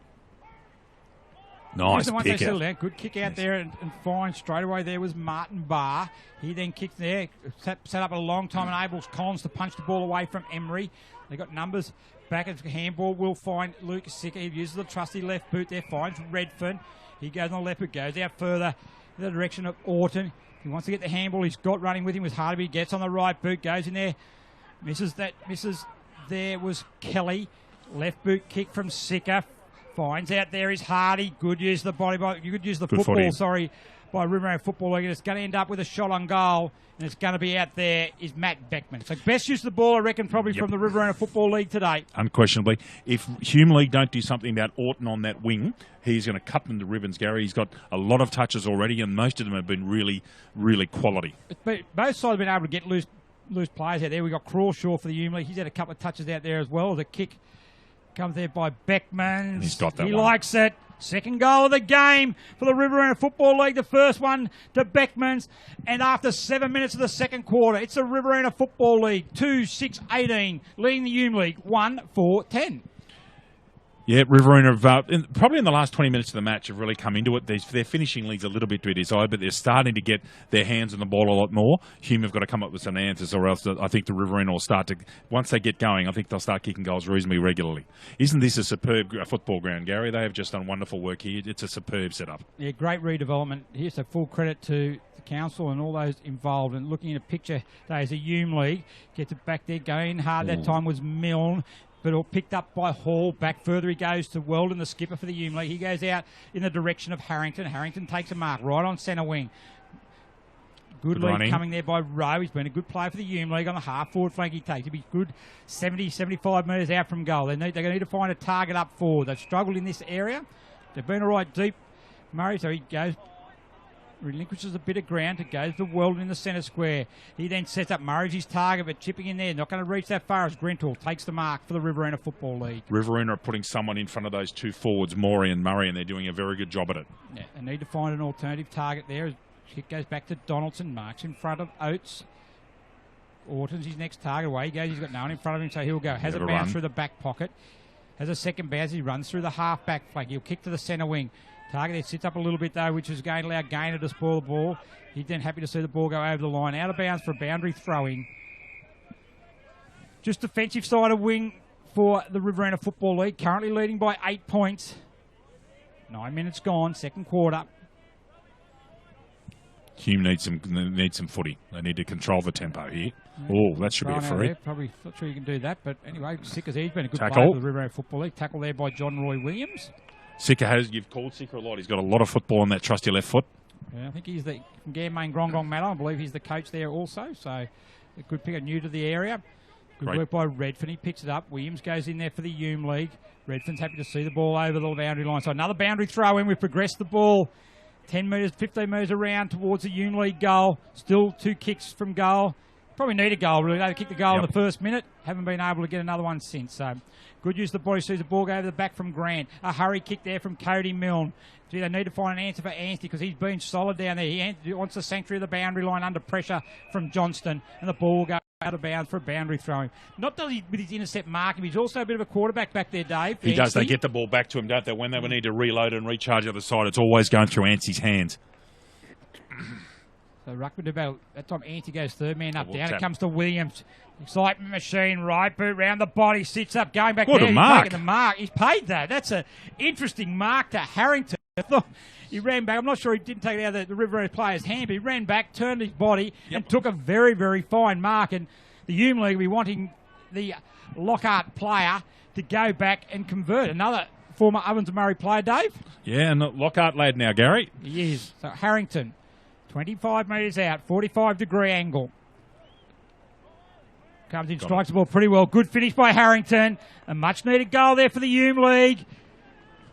Nice kick out. Good kick out there and fine straight away there was Martin Barr. He then kicked there, set up a long time, enables Collins to punch the ball away from Emery. They got numbers back at handball. Will find Lucas Sicker. He uses the trusty left boot there, finds Redfern. He goes on the left boot, goes out further in the direction of Orton. He wants to get the handball. He's got running with him with Harvey. He gets on the right boot, goes in there. Misses there was Kelly. Left boot kick from Sicker. Finds out there is Hardy. Good use of the body. You could use the football, by Riverina Football League. And it's going to end up with a shot on goal. And it's going to be out there is Matt Beckman. So best use of the ball, I reckon, probably from the Riverina Football League today. Unquestionably. If Hume League don't do something about Orton on that wing, he's going to cut them to ribbons, Gary. He's got a lot of touches already, and most of them have been really, really quality. But both sides have been able to get loose players out there. We've got Crawshaw for the Hume League. He's had a couple of touches out there as well. The kick comes there by Beckman. He's got that He one. likes it. Second goal of the game for the Riverina Football League. The first one to Beckman's. And after 7 minutes of the second quarter, it's the Riverina Football League. 2-6-18, leading the Hume League 1-4-10. Yeah, Riverina have, probably in the last 20 minutes of the match, have really come into it. Their finishing league's a little bit to be desired, but they're starting to get their hands on the ball a lot more. Hume have got to come up with some answers, or else I think the Riverina will start to, once they get going, I think they'll start kicking goals reasonably regularly. Isn't this a superb football ground, Gary? They have just done wonderful work here. It's a superb setup. Yeah, great redevelopment here, so full credit to the council and all those involved. And looking at a picture, there's a Hume League. Gets it back there, going hard. That time was Milne. But all picked up by Hall. Back further he goes to Weldon, the skipper for the Hume League. He goes out in the direction of Harrington. Harrington takes a mark right on centre wing. Good lead running. Coming there by Rowe. He's been a good player for the Hume League on the half-forward flank he takes. He'll be good 70, 75 metres out from goal. They're going to need to find a target up forward. They've struggled in this area. They've been all right deep, Murray, so he goes, relinquishes a bit of ground to go to Weldon in the centre square. He then sets up Murray's his target, but chipping in there. Not going to reach that far as Grental takes the mark for the Riverina Football League. Riverina are putting someone in front of those two forwards, Morey and Murray, and they're doing a very good job at it. Yeah, they need to find an alternative target there. Kick goes back to Donaldson, marks in front of Oates. Orton's his next target. Away he goes. He's got no one in front of him, so he'll go. Has a bounce through the back pocket. Has a second bounce. He runs through the half-back flank. He'll kick to the centre wing. Target there sits up a little bit, though, which is going to allow Gaynor to spoil the ball. He's then happy to see the ball go over the line. Out of bounds for a boundary throwing. Just defensive side of wing for the Riverina Football League. Currently leading by 8 points. 9 minutes gone, second quarter. Hume needs some footy. They need to control the tempo here. Oh, that should be a free. Probably not sure you can do that, but anyway, Sicker, he's been a good tackle player for the Riverina Football League. Tackle there by John Roy Williams. Sicker you've called Sicker a lot. He's got a lot of football on that trusty left foot. Yeah, I think he's the from Gammain Grongong Mallow. I believe he's the coach there also. So a good picker, new to the area. Good work by Redfern. He picks it up. Williams goes in there for the Hume League. Redfern's happy to see the ball over the boundary line. So another boundary throw in. We've progressed the ball 10 metres, 15 metres around towards the Hume League goal. Still 2 kicks from goal. Probably need a goal, really. They kicked the goal in the first minute. Haven't been able to get another one since. So good use of the body. Sees the ball go over the back from Grant. A hurry kick there from Cody Milne. Gee, they need to find an answer for Anstey because he's been solid down there. He wants the sanctuary of the boundary line under pressure from Johnston. And the ball will go out of bounds for a boundary throwing. Not does he with his intercept marking, he's also a bit of a quarterback back there, Dave. He does. They get the ball back to him, don't they? When they need to reload and recharge the other side, it's always going through Anstey's hands. So Ruckman about that time. Anstey goes third man up. Down tap. it comes to Williams. Excitement machine, right boot round the body, sits up, going back What there. a mark. He's taking the mark. He's paid that. That's an interesting mark to Harrington. Look, he ran back. I'm not sure he didn't take it out of the Riverina player's hand, but he ran back, turned his body, and took a very, very fine mark. And the Hume League will be wanting the Lockhart player to go back and convert. Another former Ovens and Murray player, Dave. Yeah, and Lockhart lad now, Gary. He is. So Harrington, 25 metres out, 45-degree angle. Comes in, strikes the ball pretty well. Good finish by Harrington. A much-needed goal there for the Hume League.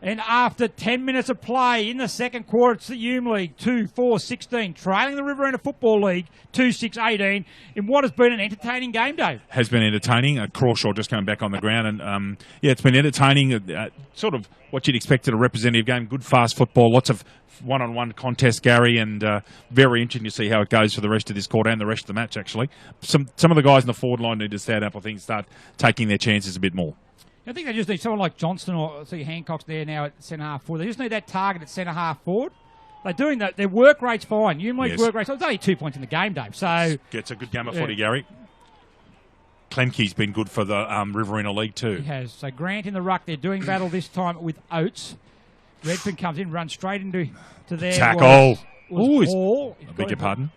And after 10 minutes of play in the second quarter, it's the Hume League 2-4-16, trailing the Riverina Football League 2-6-18 in what has been an entertaining game, Dave. Has been entertaining. Crawshaw just coming back on the ground. And, it's been entertaining. Sort of what you'd expect at a representative game. Good, fast football. Lots of one-on-one contests, Gary, and very interesting to see how it goes for the rest of this quarter and the rest of the match, actually. Some of the guys in the forward line need to stand up, I think, start taking their chances a bit more. I think they just need someone like Johnston or see Hancock's there now at centre half forward. They just need that target at centre half forward. They're doing that. Their work rate's fine. Hume League's work rate. So it's only 2 points in the game, Dave. So gets a good game of footy, Gary. Klemke's been good for the Riverina League too. He has. So Grant in the ruck. They're doing battle this time with Oates. Redfern comes in, runs straight into their tackle. Hall. I beg your pardon.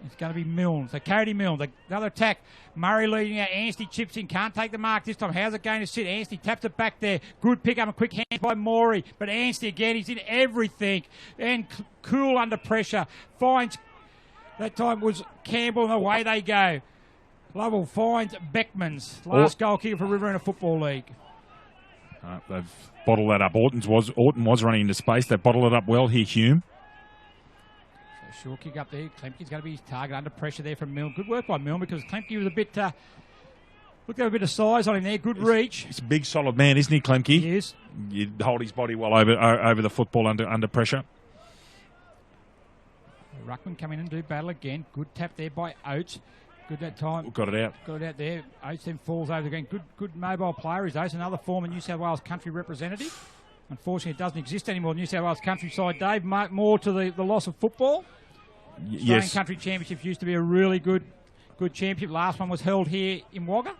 It's going to be Milne. So Cody Milne, another attack. Murray leading out. Anstey chips in. Can't take the mark this time. How's it going to sit? Anstey taps it back there. Good pick up and quick hand by Morey. But Anstey again, he's in everything. And cool under pressure. Finds, that time was Campbell and away they go. Lovell finds Beckman's. Last goal kicker for Riverina Football League. They've bottled that up. Orton was running into space. They bottled it up well here, Hume. Short kick up there. Klemke's going to be his target under pressure there from Milne. Good work by Milne because Klemke was a bit, looked at a bit of size on him there. Good reach. He's a big, solid man, isn't he, Klemke? He is. You'd hold his body well over the football under pressure. Ruckman come in and do battle again. Good tap there by Oates. Good that time. Got it out. Got it out there. Oates then falls over again. Good mobile player is Oates. Another former New South Wales country representative. Unfortunately, it doesn't exist anymore. New South Wales countryside, Dave. More to the loss of football. Australian Country Championships used to be a really good championship. Last one was held here in Wagga.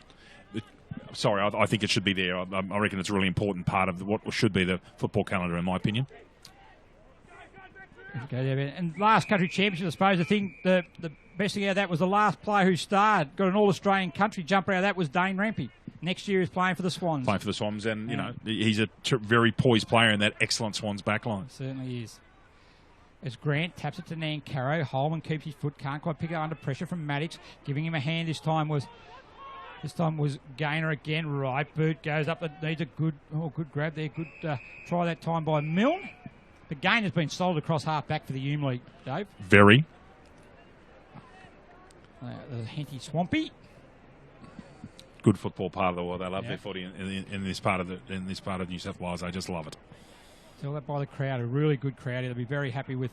Sorry, I think it should be there. I reckon it's a really important part of what should be the football calendar, in my opinion. Okay, and last country championship, I suppose, I think the best thing out of that was the last player who starred, got an All-Australian country jumper out of that was Dane Rampy. Next year he's playing for the Swans. Playing for the Swans, and, you know, he's a very poised player in that excellent Swans backline. Certainly is. As Grant taps it to Nancaro, Holman keeps his foot, can't quite pick it under pressure from Maddox, giving him a hand. This time was Gaynor again. Right boot goes up. Needs a good grab there. Good try that time by Milne. But Gaynor's been solid across half back for the Hume League, Dave. Very. The Henty Swampy. Good football part of the world. They love their footy in this part of New South Wales. They just love it. Tell that by the crowd, a really good crowd. They'll be very happy with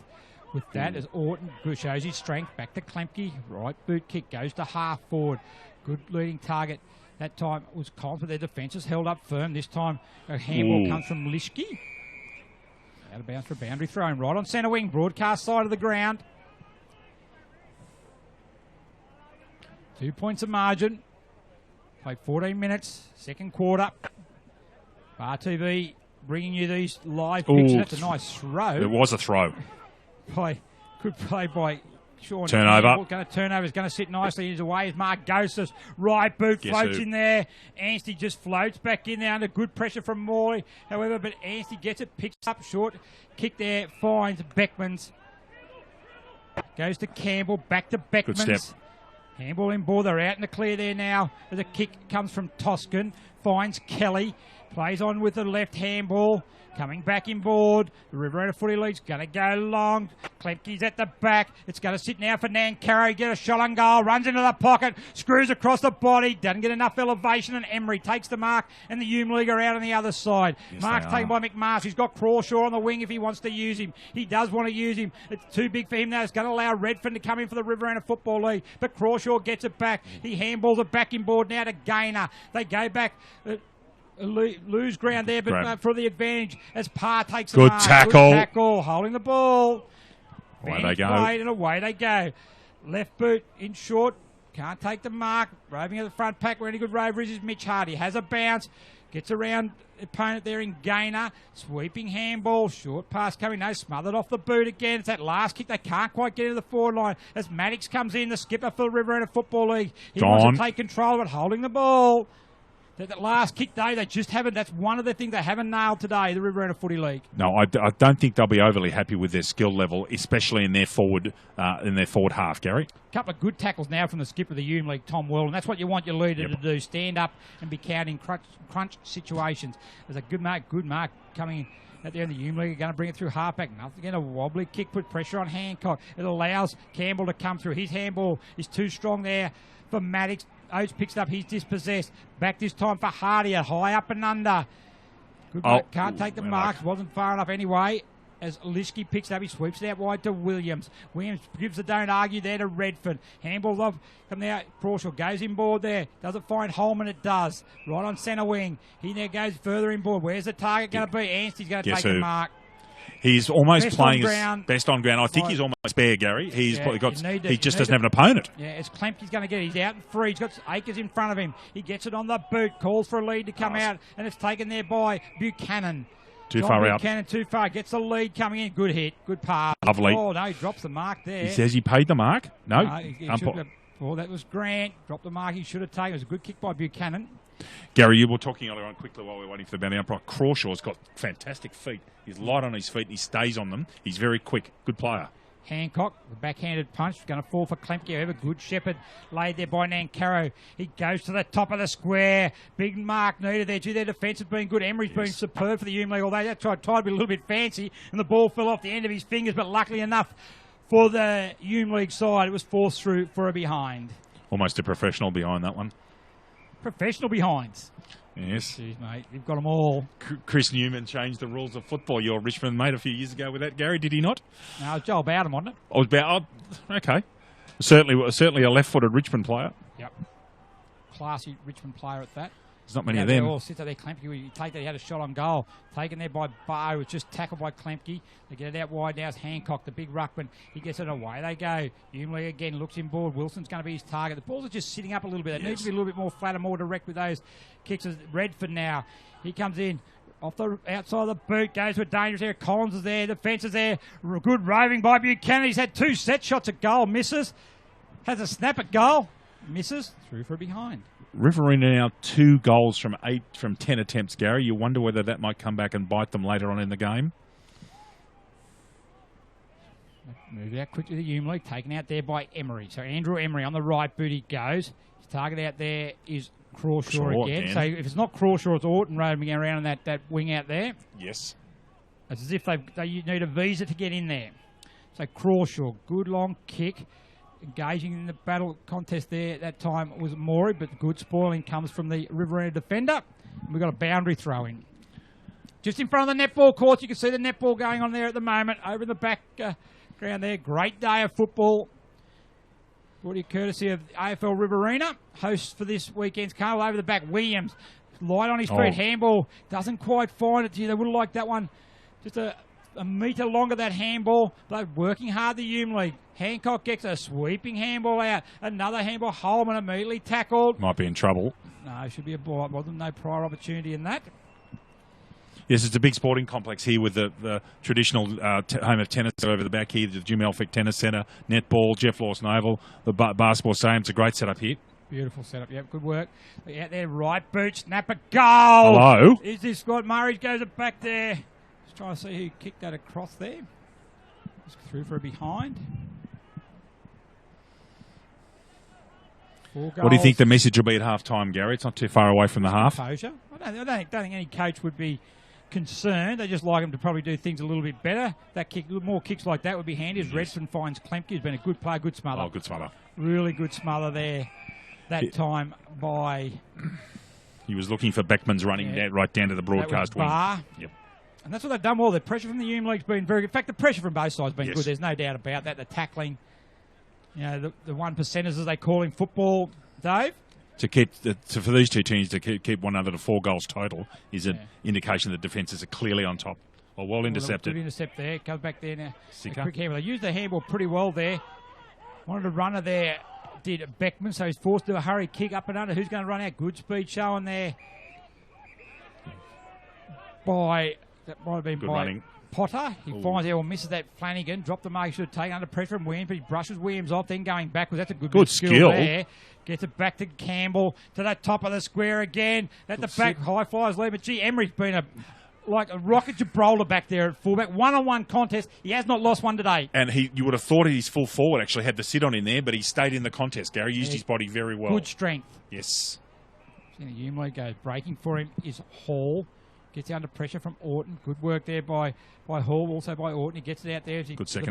that. As Orton shows his strength. Back to Klemke. Right boot kick goes to half forward. Good leading target. That time was Collins, but their defence is held up firm. This time a handball comes from Lischke. Out of bounds for a boundary thrown right on centre wing. Broadcast side of the ground. 2 points of margin. Played 14 minutes. Second quarter. Bar TV bringing you these live pictures. That's a nice throw. It was a throw. Good play by Sean. Turnover. Going to turnover. Is going to sit nicely in his way. As Mark Gostis, right boot floats in there. Anstey just floats back in there under good pressure from Morley. However, but Anstey gets it, picks up short. Kick there, finds Beckmans. Goes to Campbell, back to Beckmans. Good step. Handball in ball. They're out in the clear there now. As a kick comes from Toscan. Finds Kelly. Plays on with the left handball. Coming back in board. The Riverina Footy League's going to go long. Klemke's at the back. It's going to sit now for Nancaro. Get a shot on goal. Runs into the pocket. Screws across the body. Doesn't get enough elevation. And Emery takes the mark. And the HUME League are out on the other side. Yes, Mark's taken by McMaster. He's got Crawshaw on the wing if he wants to use him. He does want to use him. It's too big for him now. It's going to allow Redfern to come in for the Riverina Football League. But Crawshaw gets it back. He handballs it back in board now to Gaynor. They go back. Lose ground there, but for the advantage as Parr takes the mark. Tackle. Good tackle, holding the ball. Away they go. And away they go. Left boot in short. Can't take the mark. Roving at the front pack. Really good rover is Mitch Hardy. Has a bounce. Gets around opponent there in Gaynor. Sweeping handball. Short pass coming. No, smothered off the boot again. It's that last kick. They can't quite get into the forward line. As Maddox comes in, the skipper for the Riverina Football League. He wants to take control of it, holding the ball. That last kick day, they just haven't. That's one of the things they haven't nailed today, the Riverina Footy League. No, I don't think they'll be overly happy with their skill level, especially in their forward half, Gary. A couple of good tackles now from the skipper of the HUME League, Tom World, and that's what you want your leader to do, stand up and be counting crunch situations. There's a good mark coming in at the end of the HUME League. Going to bring it through halfback. Nothing. Again, a wobbly kick, put pressure on Hancock. It allows Campbell to come through. His handball is too strong there for Maddox. Oates picks it up. He's dispossessed. Back this time for Hardy. High up and under. Good can't take the marks. Wasn't far enough anyway. As Lishke picks it up, he sweeps it out wide to Williams. Williams gives the don't argue there to Redfern. Handballs off. Come there. Crawshaw goes in board there. Does it find Holman? It does. Right on centre wing. He now goes further in board. Where's the target going to be? Anstey's going to take the mark. He's almost playing his best on ground. I think he's almost spare, Gary. He just doesn't have an opponent. Yeah, it's Klemke's going to get it. He's out in free. He's got Akers in front of him. He gets it on the boot, calls for a lead to come out, and it's taken there by Buchanan. Too far out. Buchanan too far. Gets the lead coming in. Good hit. Good pass. Lovely. Oh, no, he drops the mark there. He says he paid the mark. No. That was Grant. Dropped the mark he should have taken. It was a good kick by Buchanan. Gary, you were talking earlier on quickly while we were waiting for the boundary umpire. Crawshaw's got fantastic feet. He's light on his feet and he stays on them. He's very quick. Good player. Hancock, the backhanded punch, going to fall for Klemke. However, good shepherd laid there by Nancaro. He goes to the top of the square. Big mark needed there. Their defence has been good. Emery's been superb for the HUME League, although that tried to be a little bit fancy and the ball fell off the end of his fingers, but luckily enough for the HUME League side, it was forced through for a behind. Almost a professional behind that one. Professional behinds. Yes. Jeez, mate, you've got them all. Chris Newman changed the rules of football. Your Richmond mate a few years ago with that, Gary, did he not? No, it was Joel Bowden, wasn't it? Okay. Certainly a left-footed Richmond player. Yep. Classy Richmond player at that. There's not many of them. All sits there, Klemke. You take that, he had a shot on goal. Taken there by Barr. It was just tackled by Klemke. They get it out wide now. It's Hancock, the big ruckman. He gets it away. They go. HUME League again looks in board. Wilson's going to be his target. The balls are just sitting up a little bit. They need to be a little bit more flat and more direct with those kicks. Redford now. He comes in. Off the outside of the boot, goes to a dangerous area. Collins is there. The fence is there. Good roving by Buchanan. He's had 2 set shots at goal. Misses. Has a snap at goal. Misses. Through for a behind. Riverina now 2 goals from 10 attempts, Gary. You wonder whether that might come back and bite them later on in the game. Move out quickly to the HUME League, taken out there by Emery. So Andrew Emery on the right boot he goes. His target out there is Crawshaw again. So if it's not Crawshaw, it's Orton roaming around in that wing out there. Yes. It's as if they need a visa to get in there. So Crawshaw, good long kick. Engaging in the battle contest there at that time was Morey, but good spoiling comes from the Riverina defender. We've got a boundary throw in. Just in front of the netball courts, you can see the netball going on there at the moment. Over in the background there, great day of football. Brought courtesy of AFL Riverina, hosts for this weekend's carnival. Over the back, Williams, light on his feet, handball, doesn't quite find it. Gee, they would have liked that one. Just a metre longer, that handball. They're working hard, the HUME League. Hancock gets a sweeping handball out. Another handball. Holman immediately tackled. Might be in trouble. No, should be a ball. Wasn't no prior opportunity in that. Yes, it's a big sporting complex here with the traditional home of tennis over the back here, the HUME FL Tennis Centre, netball, Jeff Lawson Oval, the basketball stadium. It's a great setup here. Beautiful setup. Yep, good work. Out there, right boot, snapper, goal. Hello. Is this Scott Murray? Goes it back there. Just trying to see who kicked that across there. Just through for a behind. 4 goals. What do you think the message will be at half time, Gary? It's not too far away from the half. Composure. I don't think any coach would be concerned. They just like him to probably do things a little bit better. That kick, more kicks like that would be handy. As Redfern finds Klemke, who's been a good player, good smother. Oh, good smother. Really good smother there. That time by... He was looking for Beckman's running right down to the broadcast wing. Bar. Yep. And that's what they've done well. The pressure from the HUME League's been very good. In fact, the pressure from both sides has been Yes. good. There's no doubt about that. The tackling, you know, the one percenters, as they call in football, Dave. For these two teams to keep one another to 4 goals total is an indication that defences are clearly on top. Well intercepted. Good intercept there. Comes back there now. Sicker. Quick handball. They used the handball pretty well there. Wanted a runner there. Did Beckman, so he's forced to do a hurry kick up and under. Who's going to run out? Good speed showing there that might have been Good by running. Potter. He finds out or misses that Flanagan. Dropped the mark, should have taken under pressure from Williams, but he brushes Williams off, then going backwards. That's a good skill there. Gets it back to Campbell, to that top of the square again. At the back, high flyers lead, but gee, Emery's been like a rocket Gibraltar back there at fullback. One-on-one contest. He has not lost one today. And you would have thought his full forward actually had the sit on in there, but he stayed in the contest. Gary used his body very well. Good strength. Yes. Good second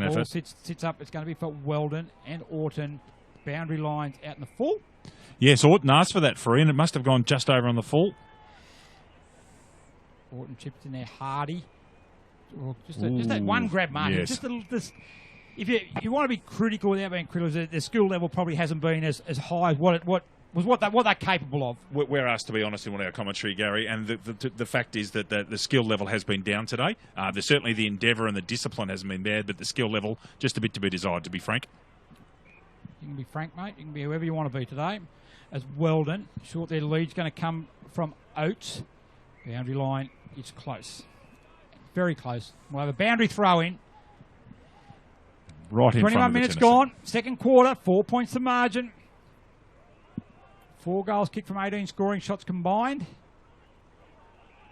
the ball effort. Sits up. It's going to be for Weldon and Orton. Boundary lines out in the full. Yes, Orton asked for that free, and it must have gone just over on the full. Orton chips in there. Hardy. Just that one grab margin. Yes. Just a little, if you want to be critical without being critical, the skill level probably hasn't been as high as what they're capable of. We're asked to be honest in our commentary, Gary, and the fact is that the skill level has been down today. There's certainly the endeavour and the discipline hasn't been bad, but the skill level just a bit to be desired, to be frank. You can be frank, mate. You can be whoever you want to be today. As Weldon, short their lead's going to come from Oates. Boundary line is close. Very close. We'll have a boundary throw in. Right in 21 front of minutes the gone. Second quarter, 4 points the margin. 4 goals kicked from 18 scoring shots combined.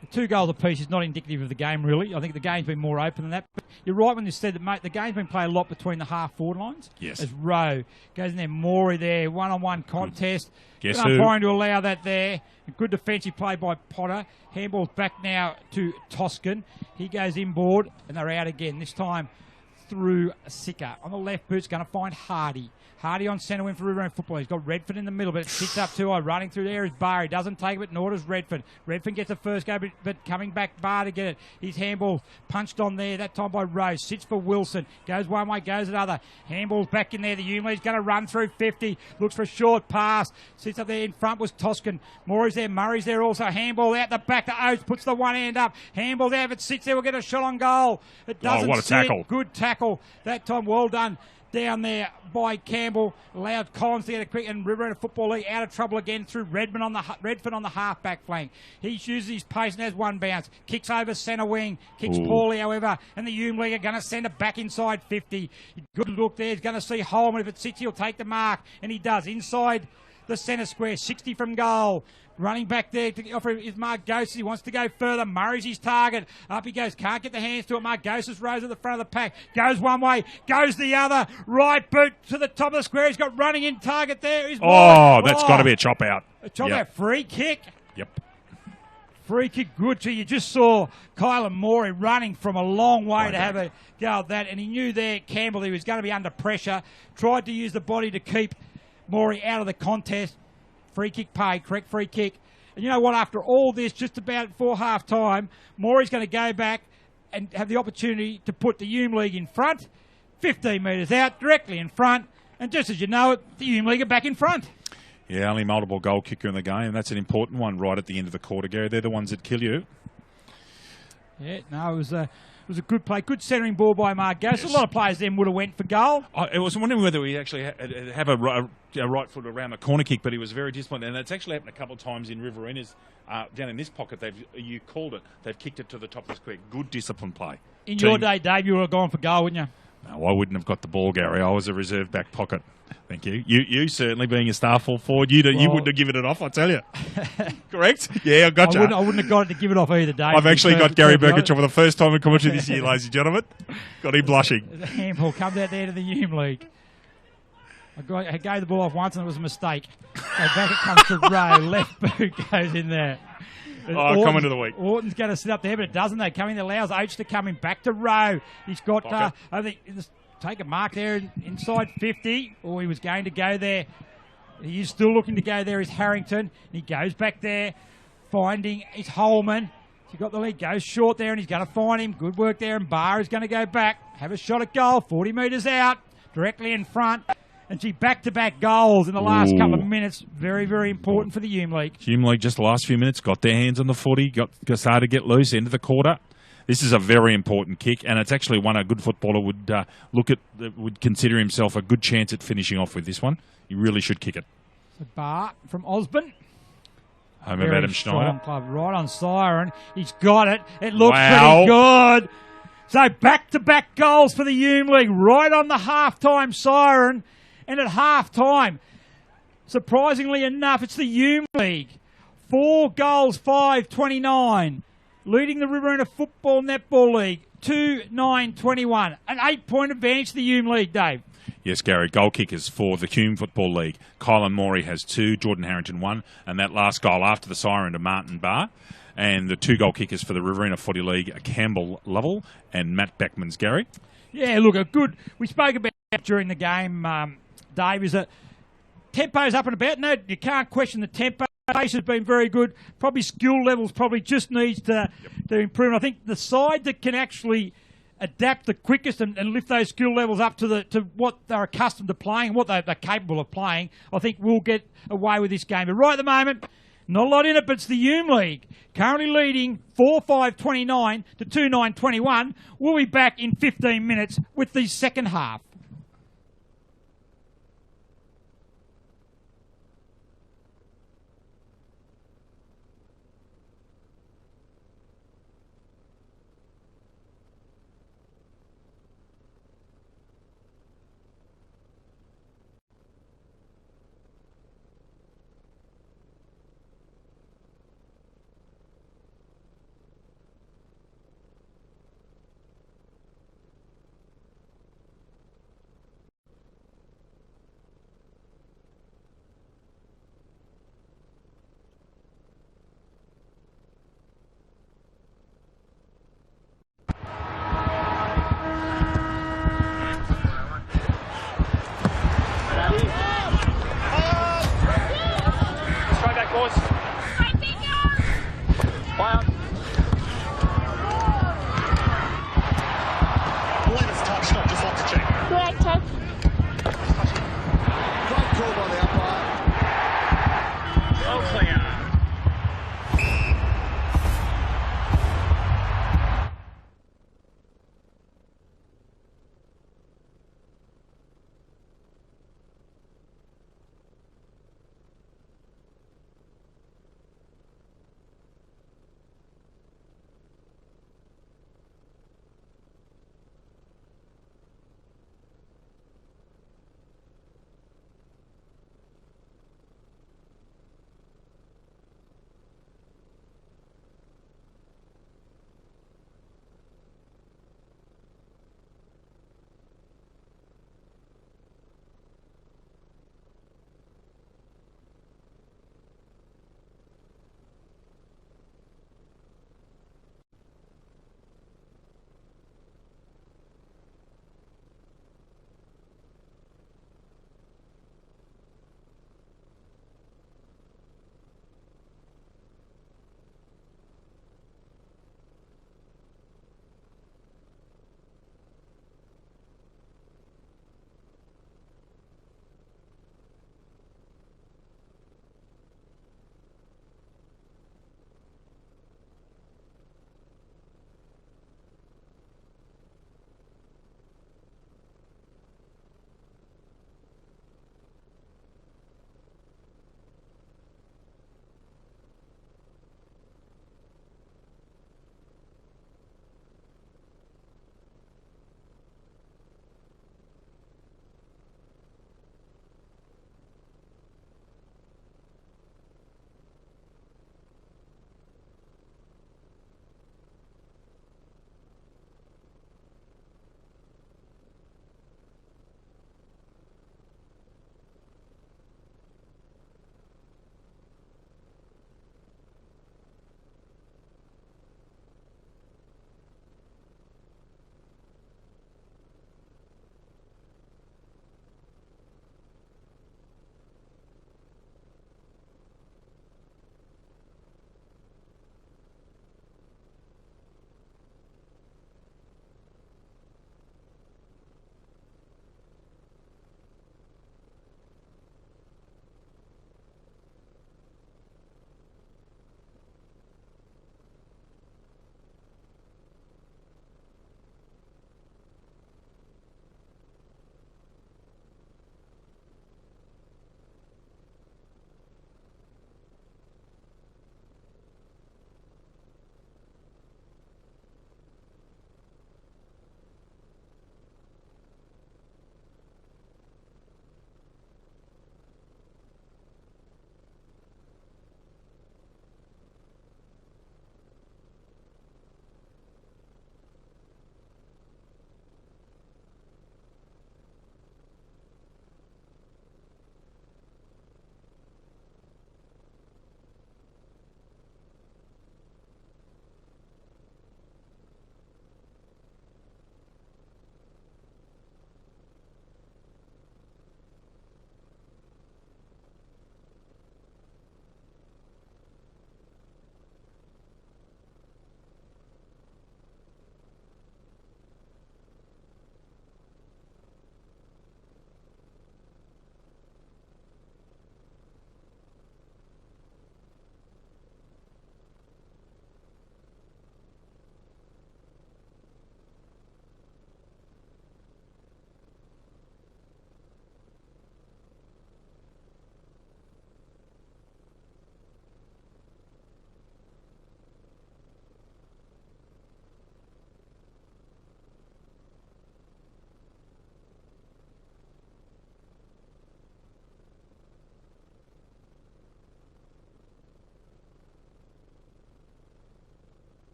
The 2 goals apiece is not indicative of the game, really. I think the game's been more open than that. But you're right when you said that, mate, the game's been played a lot between the half-forward lines. Yes. As Rowe goes in there, Morey there, one-on-one contest. Guess Good who? umpiring to allow that there. Good defensive play by Potter. Handball's back now to Toscan. He goes inboard, and they're out again. This time through Sicker. On the left boot's going to find Hardy. Hardy on centre wing for Riverina football. He's got Redfern in the middle, but it sits up too high. Running through there is Barr. He doesn't take it, but nor does Redfern. Redfern gets the first go, but coming back, Barr to get it. His handball punched on there, that time by Rose. Sits for Wilson. Goes one way, goes another. Handball's back in there. The HUME League's going to run through 50. Looks for a short pass. Sits up there in front was Toscan. Morey's there. Murray's there also. Handball out the back to Oates. Puts the one hand up. Handball there. If it sits there, we'll get a shot on goal. It doesn't what a sit. tackle. Good tackle. That time, well done. Down there by Campbell, allowed Collins to get a quick, and Riverina Football League out of trouble again through Redfern on the half-back flank. He uses his pace and has one bounce. Kicks over centre wing, kicks poorly, however, and the HUME League are going to send it back inside 50. Good look there. He's going to see Holman. If it sits, he'll take the mark, and he does. Inside the centre square, 60 from goal. Running back there to offer is Mark Ghosts. He wants to go further. Murray's his target. Up he goes. Can't get the hands to it. Mark Ghosts rose at the front of the pack. Goes one way. Goes the other. Right boot to the top of the square. He's got running in target there. That's got to be a chop out. A chop out. Free kick. Yep. Free kick. Good. So you just saw Kylan Morey running from a long way to have a go at that. And he knew there, Campbell, he was going to be under pressure. Tried to use the body to keep Morey out of the contest. Free kick paid, correct free kick. And you know what, after all this, just about for half-time, Morey's going to go back and have the opportunity to put the HUME League in front, 15 metres out, directly in front, and just as you know it, the HUME League are back in front. Yeah, only multiple goal kicker in the game, and that's an important one right at the end of the quarter, Gary. They're the ones that kill you. Yeah, no, it was a good play. Good centering ball by Mark Ghost. Yes. A lot of players then would have went for goal. I was wondering whether we actually have a right foot around the corner kick, but he was very disciplined. And it's actually happened a couple of times in Riverina's down in this pocket. You called it. They've kicked it to the top of the square. Good discipline play. In your day, Dave, you would have gone for goal, wouldn't you? No, I wouldn't have got the ball, Gary. I was a reserve back pocket. Thank you. You certainly being a star full forward, you wouldn't have given it off, I tell you. Correct? Yeah, I got you. I wouldn't have got it to give it off either, Dave. I've actually got Gary Berkich for the first time in commentary this year, ladies and gentlemen. Got him blushing. The handball comes out there to the HUME League. I gave the ball off once and it was a mistake. So back it comes to Rowe. Left boot goes in there. Comment of the week. Orton's going to sit up there, but it doesn't. They come in. It allows H to come in. Back to Rowe. He's got, I think, take a mark there inside 50. Or he was going to go there. He is still looking to go there. Is Harrington. He goes back there, finding his Holman. He got the lead. Goes short there, and he's going to find him. Good work there, and Barr is going to go back. Have a shot at goal. 40 metres out. Directly in front. And she back-to-back goals in the last couple of minutes. Very, very important for the HUME League. HUME League just the last few minutes, got their hands on the footy, started to get loose, into the quarter. This is a very important kick, and it's actually one a good footballer would consider himself a good chance at finishing off with this one. He really should kick it. So Barr from Osborne. Home of Adam Schneider. Club, right on Siren. He's got it. It looks pretty good. So back-to-back goals for the HUME League, right on the half-time siren. And at half-time, surprisingly enough, it's the HUME League. 4 goals, 5-29. Leading the Riverina Football Netball League, 2-9-21. An 8-point advantage to the HUME League, Dave. Yes, Gary. Goal kickers for the HUME Football League. Kylan Morey has 2, Jordan Harrington 1, and that last goal after the siren to Martin Barr. And the 2 goal kickers for the Riverina Footy League are Campbell Lovell and Matt Beckmans, Gary. Yeah, look, we spoke about during the game, Dave, is that tempo's up and about. No, you can't question the tempo. Pace has been very good. Probably skill levels probably just needs to improve. And I think the side that can actually adapt the quickest and lift those skill levels up to what they're accustomed to playing and what they're capable of playing, I think will get away with this game. But right at the moment, not a lot in it, but it's the HUME League. Currently leading 4-5-29 to 2-9-21. We'll be back in 15 minutes with the second half.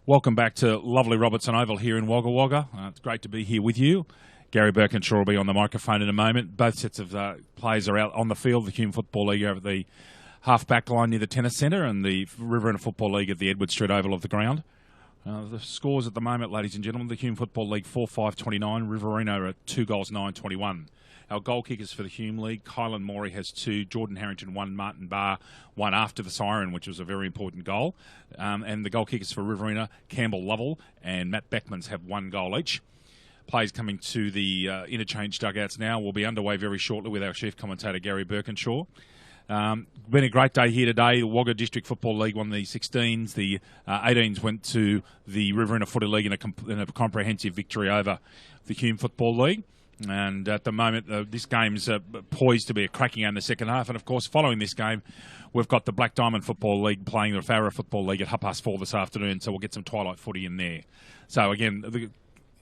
Welcome back to lovely Robertson Oval here in Wagga Wagga. It's great to be here with you. Gary Birkinshaw will be on the microphone in a moment. Both sets of players are out on the field. The HUME Football League over at the half-back line near the Tennis Centre and the Riverina Football League at the Edward Street Oval of the ground. The scores at the moment, ladies and gentlemen, the HUME Football League 4-5-29, Riverina at 2 goals 9-21. Our goal kickers for the HUME League, Kylan Morey has 2, Jordan Harrington 1, Martin Barr 1 after the siren, which was a very important goal. And the goal kickers for Riverina, Campbell Lovell and Matt Beckmans have 1 goal each. Players coming to the interchange dugouts now. Will be underway very shortly with our chief commentator, Gary Birkinshaw. Been a great day here today. The Wagga District Football League won the 16s. The 18s went to the Riverina Footy League in a comprehensive victory over the HUME Football League. And at the moment, this game's poised to be a cracking in the second half. And, of course, following this game, we've got the Black Diamond Football League playing the Farah Football League at 4:30 this afternoon, so we'll get some twilight footy in there. So, again, the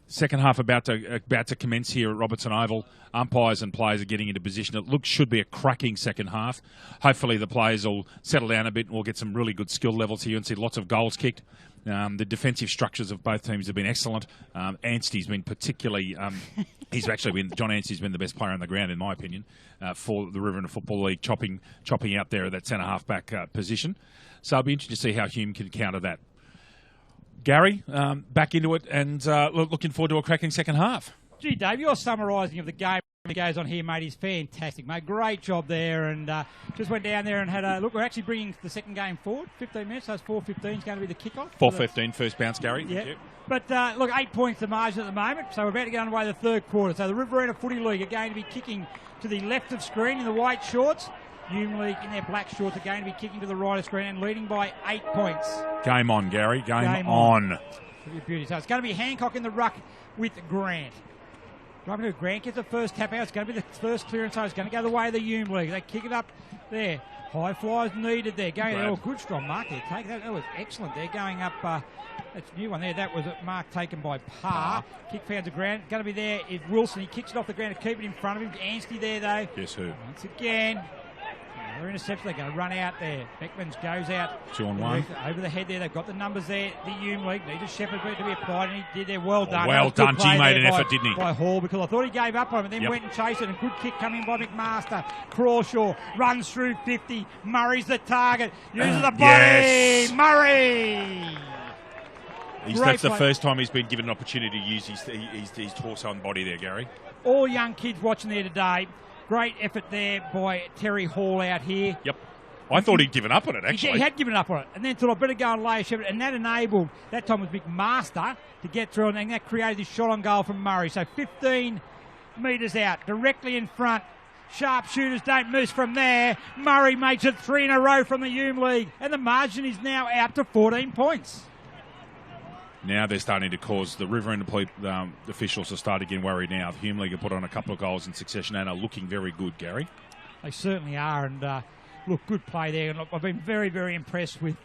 second half about to commence here at Robertson Oval. Umpires and players are getting into position. It should be a cracking second half. Hopefully the players will settle down a bit and we'll get some really good skill levels here and see lots of goals kicked. The defensive structures of both teams have been excellent. Anstey's been particularly... John Anstey's been the best player on the ground, in my opinion, for the Riverina Football League, chopping out there at that centre-half-back position. So it'll be interesting to see how HUME can counter that. Gary, back into it and looking forward to a cracking second half. Gee, Dave, your summarising of the game that goes on here, mate, is fantastic, mate. Great job there, and just went down there and had a look. We're actually bringing the second game forward, 15 minutes, so it's 4:15 is going to be the kickoff. 4:15, first bounce, Gary. Yeah. Thank you. But look, 8 points the margin at the moment, so we're about to get underway the third quarter. So the Riverina Footy League are going to be kicking to the left of screen in the white shorts. HUME League in their black shorts are going to be kicking to the right of screen and leading by 8 points. Game on, Gary. Game on. Beauty. So it's going to be Hancock in the ruck with Grant. Grant gets the first tap out. It's going to be the first clearance. So it's going to go the way of the HUME League. They kick it up there. High flyers needed there. Going there. Oh, good strong mark there. Take that. That was excellent. They're going up. That's a new one there. That was a mark taken by Parr. Kick found the ground. Going to be there is Wilson. He kicks it off the ground to keep it in front of him. Anstey there though. Guess who? Once again. They're intercepted. They're going to run out there. Beckmans goes out. 2 on 1. Over the head there. They've got the numbers there. The HUME League needed Shepherd to be applied, and he did there. Well done. Well done. G made an effort, didn't he? By Hall, because I thought he gave up on him and then went and chased it. And good kick coming by McMaster. Crawshaw runs through 50. Murray's the target. Uses the body. Yes. Murray. That's the first time he's been given an opportunity to use his torso and body there, Gary. All young kids watching there today. Great effort there by Terry Hall out here. Yep. I thought he'd given up on it, actually. He had given up on it. And then thought, I better go and lay a Shepherd. And that enabled, that time was McMaster, to get through. And that created this shot on goal from Murray. So 15 metres out, directly in front. Sharpshooters don't miss from there. Murray makes it 3 in a row from the HUME League. And the margin is now out to 14 points. Now they're starting to cause the Riverina officials to start getting worried now. The HUME League have put on a couple of goals in succession and are looking very good, Gary. They certainly are. And look, good play there. And look, I've been very, very impressed with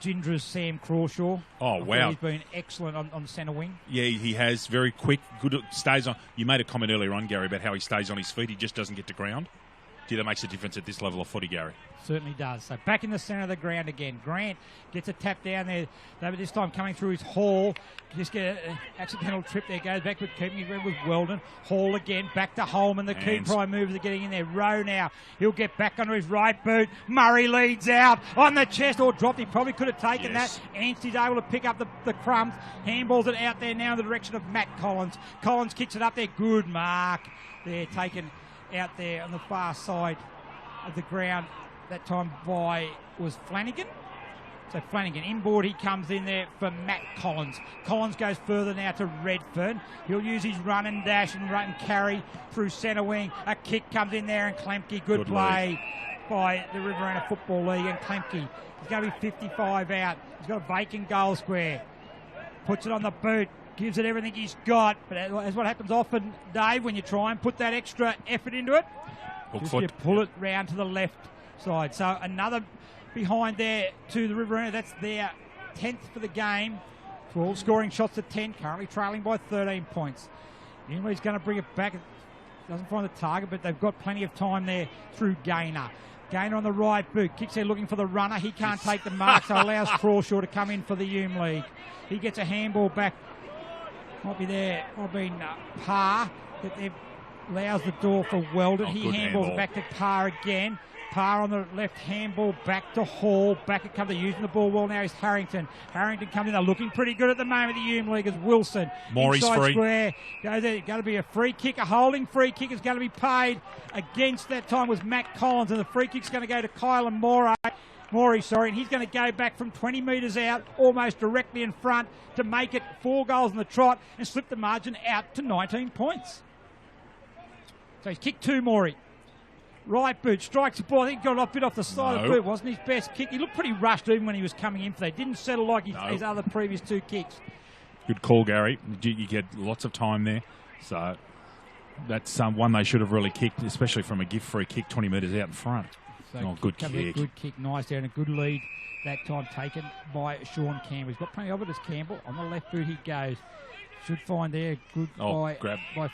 Gindra's Sam Crawshaw. Oh, wow. He's been excellent on centre wing. Yeah, he has. Very quick. Good. Stays on. You made a comment earlier on, Gary, about how he stays on his feet. He just doesn't get to ground. Do you think that makes a difference at this level of footy, Gary? Certainly does. So back in the centre of the ground again. Grant gets a tap down there. But this time coming through his Hall. Just get an accidental trip there. Goes back with keeping it with Weldon. Hall again. Back to Holman. The key prime movers are getting in there. Rowe now. He'll get back under his right boot. Murray leads out on the chest or dropped. He probably could have taken that. Anstey's able to pick up the crumbs. Handballs it out there now in the direction of Matt Collins. Collins kicks it up there. Good mark. They're taken out there on the far side of the ground. That time was Flanagan. So Flanagan inboard, he comes in there for Matt Collins. Collins goes further now to Redfern. He'll use his run and dash and run and carry through centre wing. A kick comes in there and Klemke. Good play by the Riverina Football League and Klemke. He's going to be 55 out. He's got a vacant goal square. Puts it on the boot. Gives it everything he's got. But as what happens often, Dave, when you try and put that extra effort into it, you pull it round to the left side. So another behind there to the Riverina. That's their 10th for the game. 12 scoring shots to 10, currently trailing by 13 points. He's going to bring it back. Doesn't find the target, but they've got plenty of time there through Gaynor. Gainer on the right boot. Kicks there looking for the runner. He can't take the mark, so allows Crawshaw to come in for the HUME League. He gets a handball back. Might be there. Might have been Parr. But they allows the door for Weldon. He handballs back to Parr again. Parr on the left, handball back to Hall. Back it comes. They're using the ball well now is Harrington. Harrington comes in. They're looking pretty good at the moment, the HUME League, as Wilson. Morey's inside free. Square. Goes there. Going to be a free kick. A holding free kick is going to be paid. Against that time was Matt Collins, and the free kick's going to go to Kylan Morey, and he's going to go back from 20 metres out, almost directly in front, to make it 4 goals in the trot and slip the margin out to 19 points. So he's kicked 2, Morey. Right boot, strikes the ball. I think he got a bit off the side of the boot. Wasn't his best kick. He looked pretty rushed even when he was coming in for that. Didn't settle like his other previous 2 kicks. Good call, Gary. You get lots of time there. So that's one they should have really kicked, especially from a gift-free kick 20 metres out in front. So good kick. Good kick, nice there, and a good lead that time taken by Sean Campbell. He's got plenty of it as Campbell. On the left boot he goes. Should find there, good by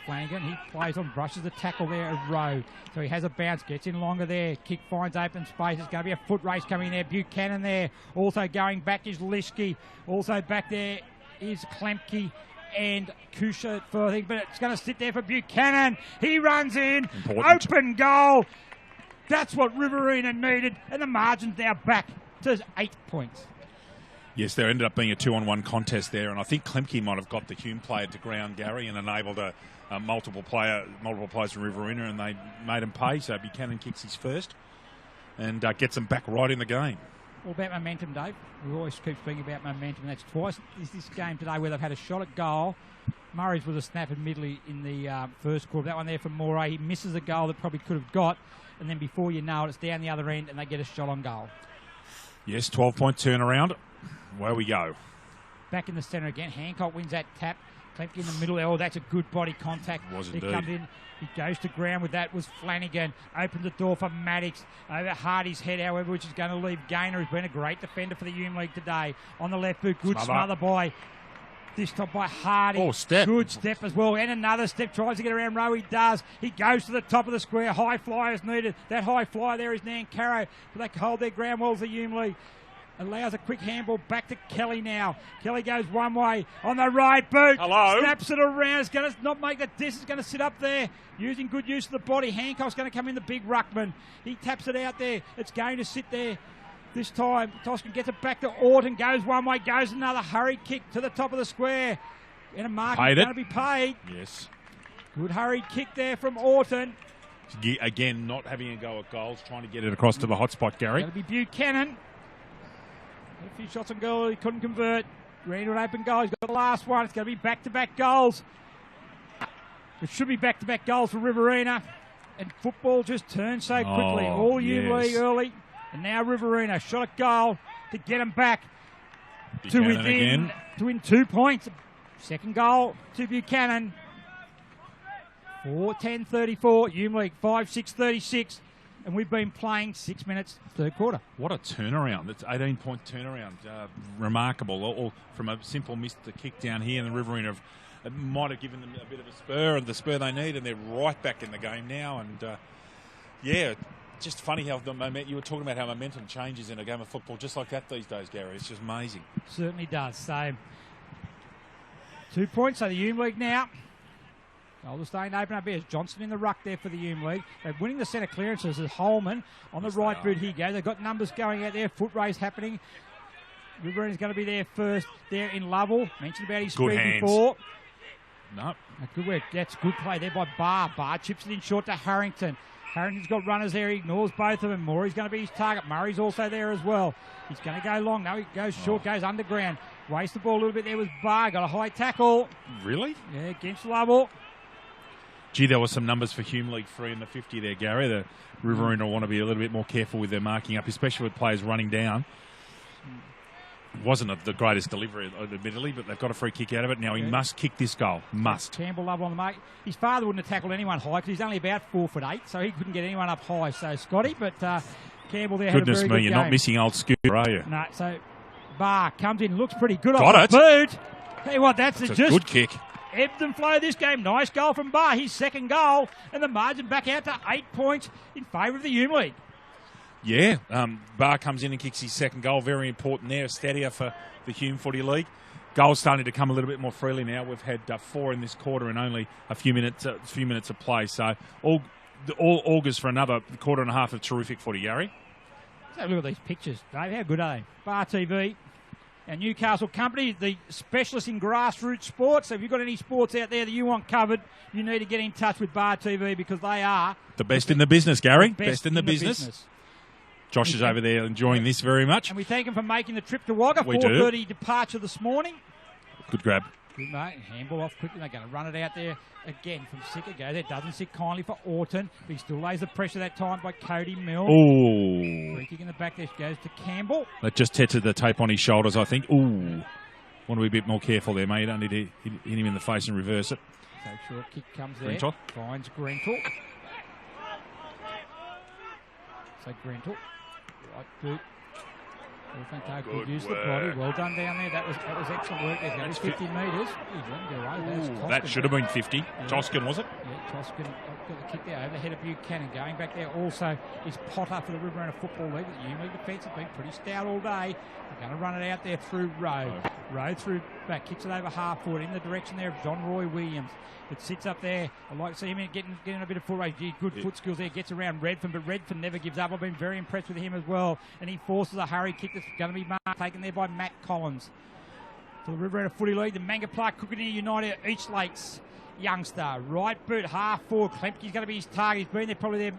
Flanagan. He plays on, brushes the tackle there at Rowe. So he has a bounce, gets in longer there. Kick finds open space. It's going to be a foot race coming in there. Buchanan there. Also going back is Lischke. Also back there is Klemke and Kusha for thing, but it's going to sit there for Buchanan. He runs in. Important. Open goal. That's what Riverina needed, and the margin's now back to 8 points. Yes, there ended up being a 2-on-1 contest there, and I think Klemke might have got the HUME player to ground, Gary, and enabled multiple players from Riverina, and they made him pay. So Buchanan kicks his first and gets them back right in the game. All about momentum, Dave. We always keep speaking about momentum. That's twice this game today where they've had a shot at goal. Murray's with a snap admittedly in the first quarter. That one there from Morey. He misses a goal that probably could have got, and then before you know it, it's down the other end, and they get a shot on goal. Yes, 12-point turnaround. Where we go. Back in the centre again. Hancock wins that tap. Klemke in the middle. Oh, that's a good body contact. Was he indeed. Comes in. He goes to ground with that. Was Flanagan. Opens the door for Maddox. Over Hardy's head, however, which is going to leave Gainer, who's been a great defender for the HUME League today. On the left boot. Good smother by, this time by Hardy. Oh, step. Good step as well. And another step. Tries to get around Rowe. He does. He goes to the top of the square. High flyer is needed. That high flyer there is Nancaro. But they can hold their ground well as the HUME League. Allows a quick handball back to Kelly now. Kelly goes one way on the right boot. Hello. Snaps it around. It's going to not make the distance. It's going to sit up there. Using good use of the body. Hancock's going to come in, the big ruckman. He taps it out there. It's going to sit there. This time, Toscan gets it back to Orton. Goes one way. Goes another hurried kick to the top of the square. And a mark is going to be paid. Yes. Good hurried kick there from Orton. Again, not having a go at goals. Trying to get it across to the hot spot, Gary. That'll be Buchanan. A few shots on goal, he couldn't convert. Ready to an open goal. He's got the last one. It's going to be back-to-back goals. It should be back-to-back goals for Riverina. And football just turns so quickly. All HUME League early. And now Riverina shot at goal to get them back to win 2 points. Second goal to Buchanan. 4-10-34. HUME League 5-6-36. And we've been playing 6 minutes, third quarter. What a turnaround. That's 18-point turnaround. Remarkable. All from a simple miss to kick down here, and the Riverina might have given them a bit of a spur, and the spur they need, and they're right back in the game now. And, just funny how you were talking about how momentum changes in a game of football just like that these days, Gary. It's just amazing. Certainly does. So, 2 points. So the HUME League now. Goal staying open up here. Johnson in the ruck there for the HUME League. They're winning the centre clearances as Holman on the right boot. He goes. They've got numbers going out there. Foot race happening. Riverina's going to be there first. There in Lovell. Mentioned about his speed before. Nope. Good work. That's good play there by Barr. Barr chips it in short to Harrington. Harrington's got runners there. He ignores both of them. Morey's going to be his target. Murray's also there as well. He's going to go long. No, he goes short, goes underground. Wastes the ball a little bit there with Barr. Got a high tackle. Really? Yeah, against Lovell. Gee, there were some numbers for HUME League 3 in the 50 there, Gary. The Riverina want to be a little bit more careful with their marking up, especially with players running down. It wasn't the greatest delivery, admittedly, but they've got a free kick out of it. Now he must kick this goal. Must. Campbell Lovell on the mark. His father wouldn't have tackled anyone high because he's only about 4'8", so he couldn't get anyone up high. So Scotty, but Campbell there had a very good game. You're not missing old Skewer, are you? No, so Barr comes in, looks pretty good got off the boot. Tell you what, that's a just good kick. Ebbed and flow this game. Nice goal from Barr. His second goal. And the margin back out to 8 points in favour of the HUME League. Yeah, Barr comes in and kicks his second goal. Very important there. A steadier for the Hume Footy League. Goals starting to come a little bit more freely now. We've had 4 in this quarter and only a few minutes of play. So all augurs for another quarter and a half of terrific footy, Gary. Let's have a look at these pictures, Dave. How good are they? Bar TV, our Newcastle company, the specialist in grassroots sports. So if you've got any sports out there that you want covered, you need to get in touch with Bar TV because they are the best in the business, Gary. Best in the business. Josh is over there enjoying this very much. And we thank him for making the trip to Wagga. We 4:30 departure this morning. Good grab. Good, mate. Handball off quickly. They're going to run it out there again from Sicker. Goes there. Doesn't sit kindly for Orton. But he still lays the pressure that time by Cody Milne. Ooh. Free kick in the back there goes to Campbell. That just tested the tape on his shoulders, I think. Ooh. Want to be a bit more careful there, mate. You don't need to hit him in the face and reverse it. So short kick comes there. Grentel. Finds Grentel. So Grentel. Right boot. Good use of the body. Well done down there. That was excellent work. There's going to be 50 metres. That should have been 50. Yeah. Toscan, was it? Yeah, Toscan got the kick there over the head of Buchanan. Going back there also is Potter for the Riverina Football League. The Hume League defence has been pretty stout all day. They're going to run it out there through Rowe. Rowe through back, kicks it over half forward in the direction there of John Roy Williams. It sits up there. I'd like to see him getting a bit of foot race. Good foot skills there. Gets around Redfern, but Redfern never gives up. I've been very impressed with him as well. And he forces a hurry kick that's going to be taken there by Matt Collins. For the Riverina Footy League, the Mangapla Cookadee United East Lakes youngster. Right boot, half forward. Klemke's going to be his target. He's been there, probably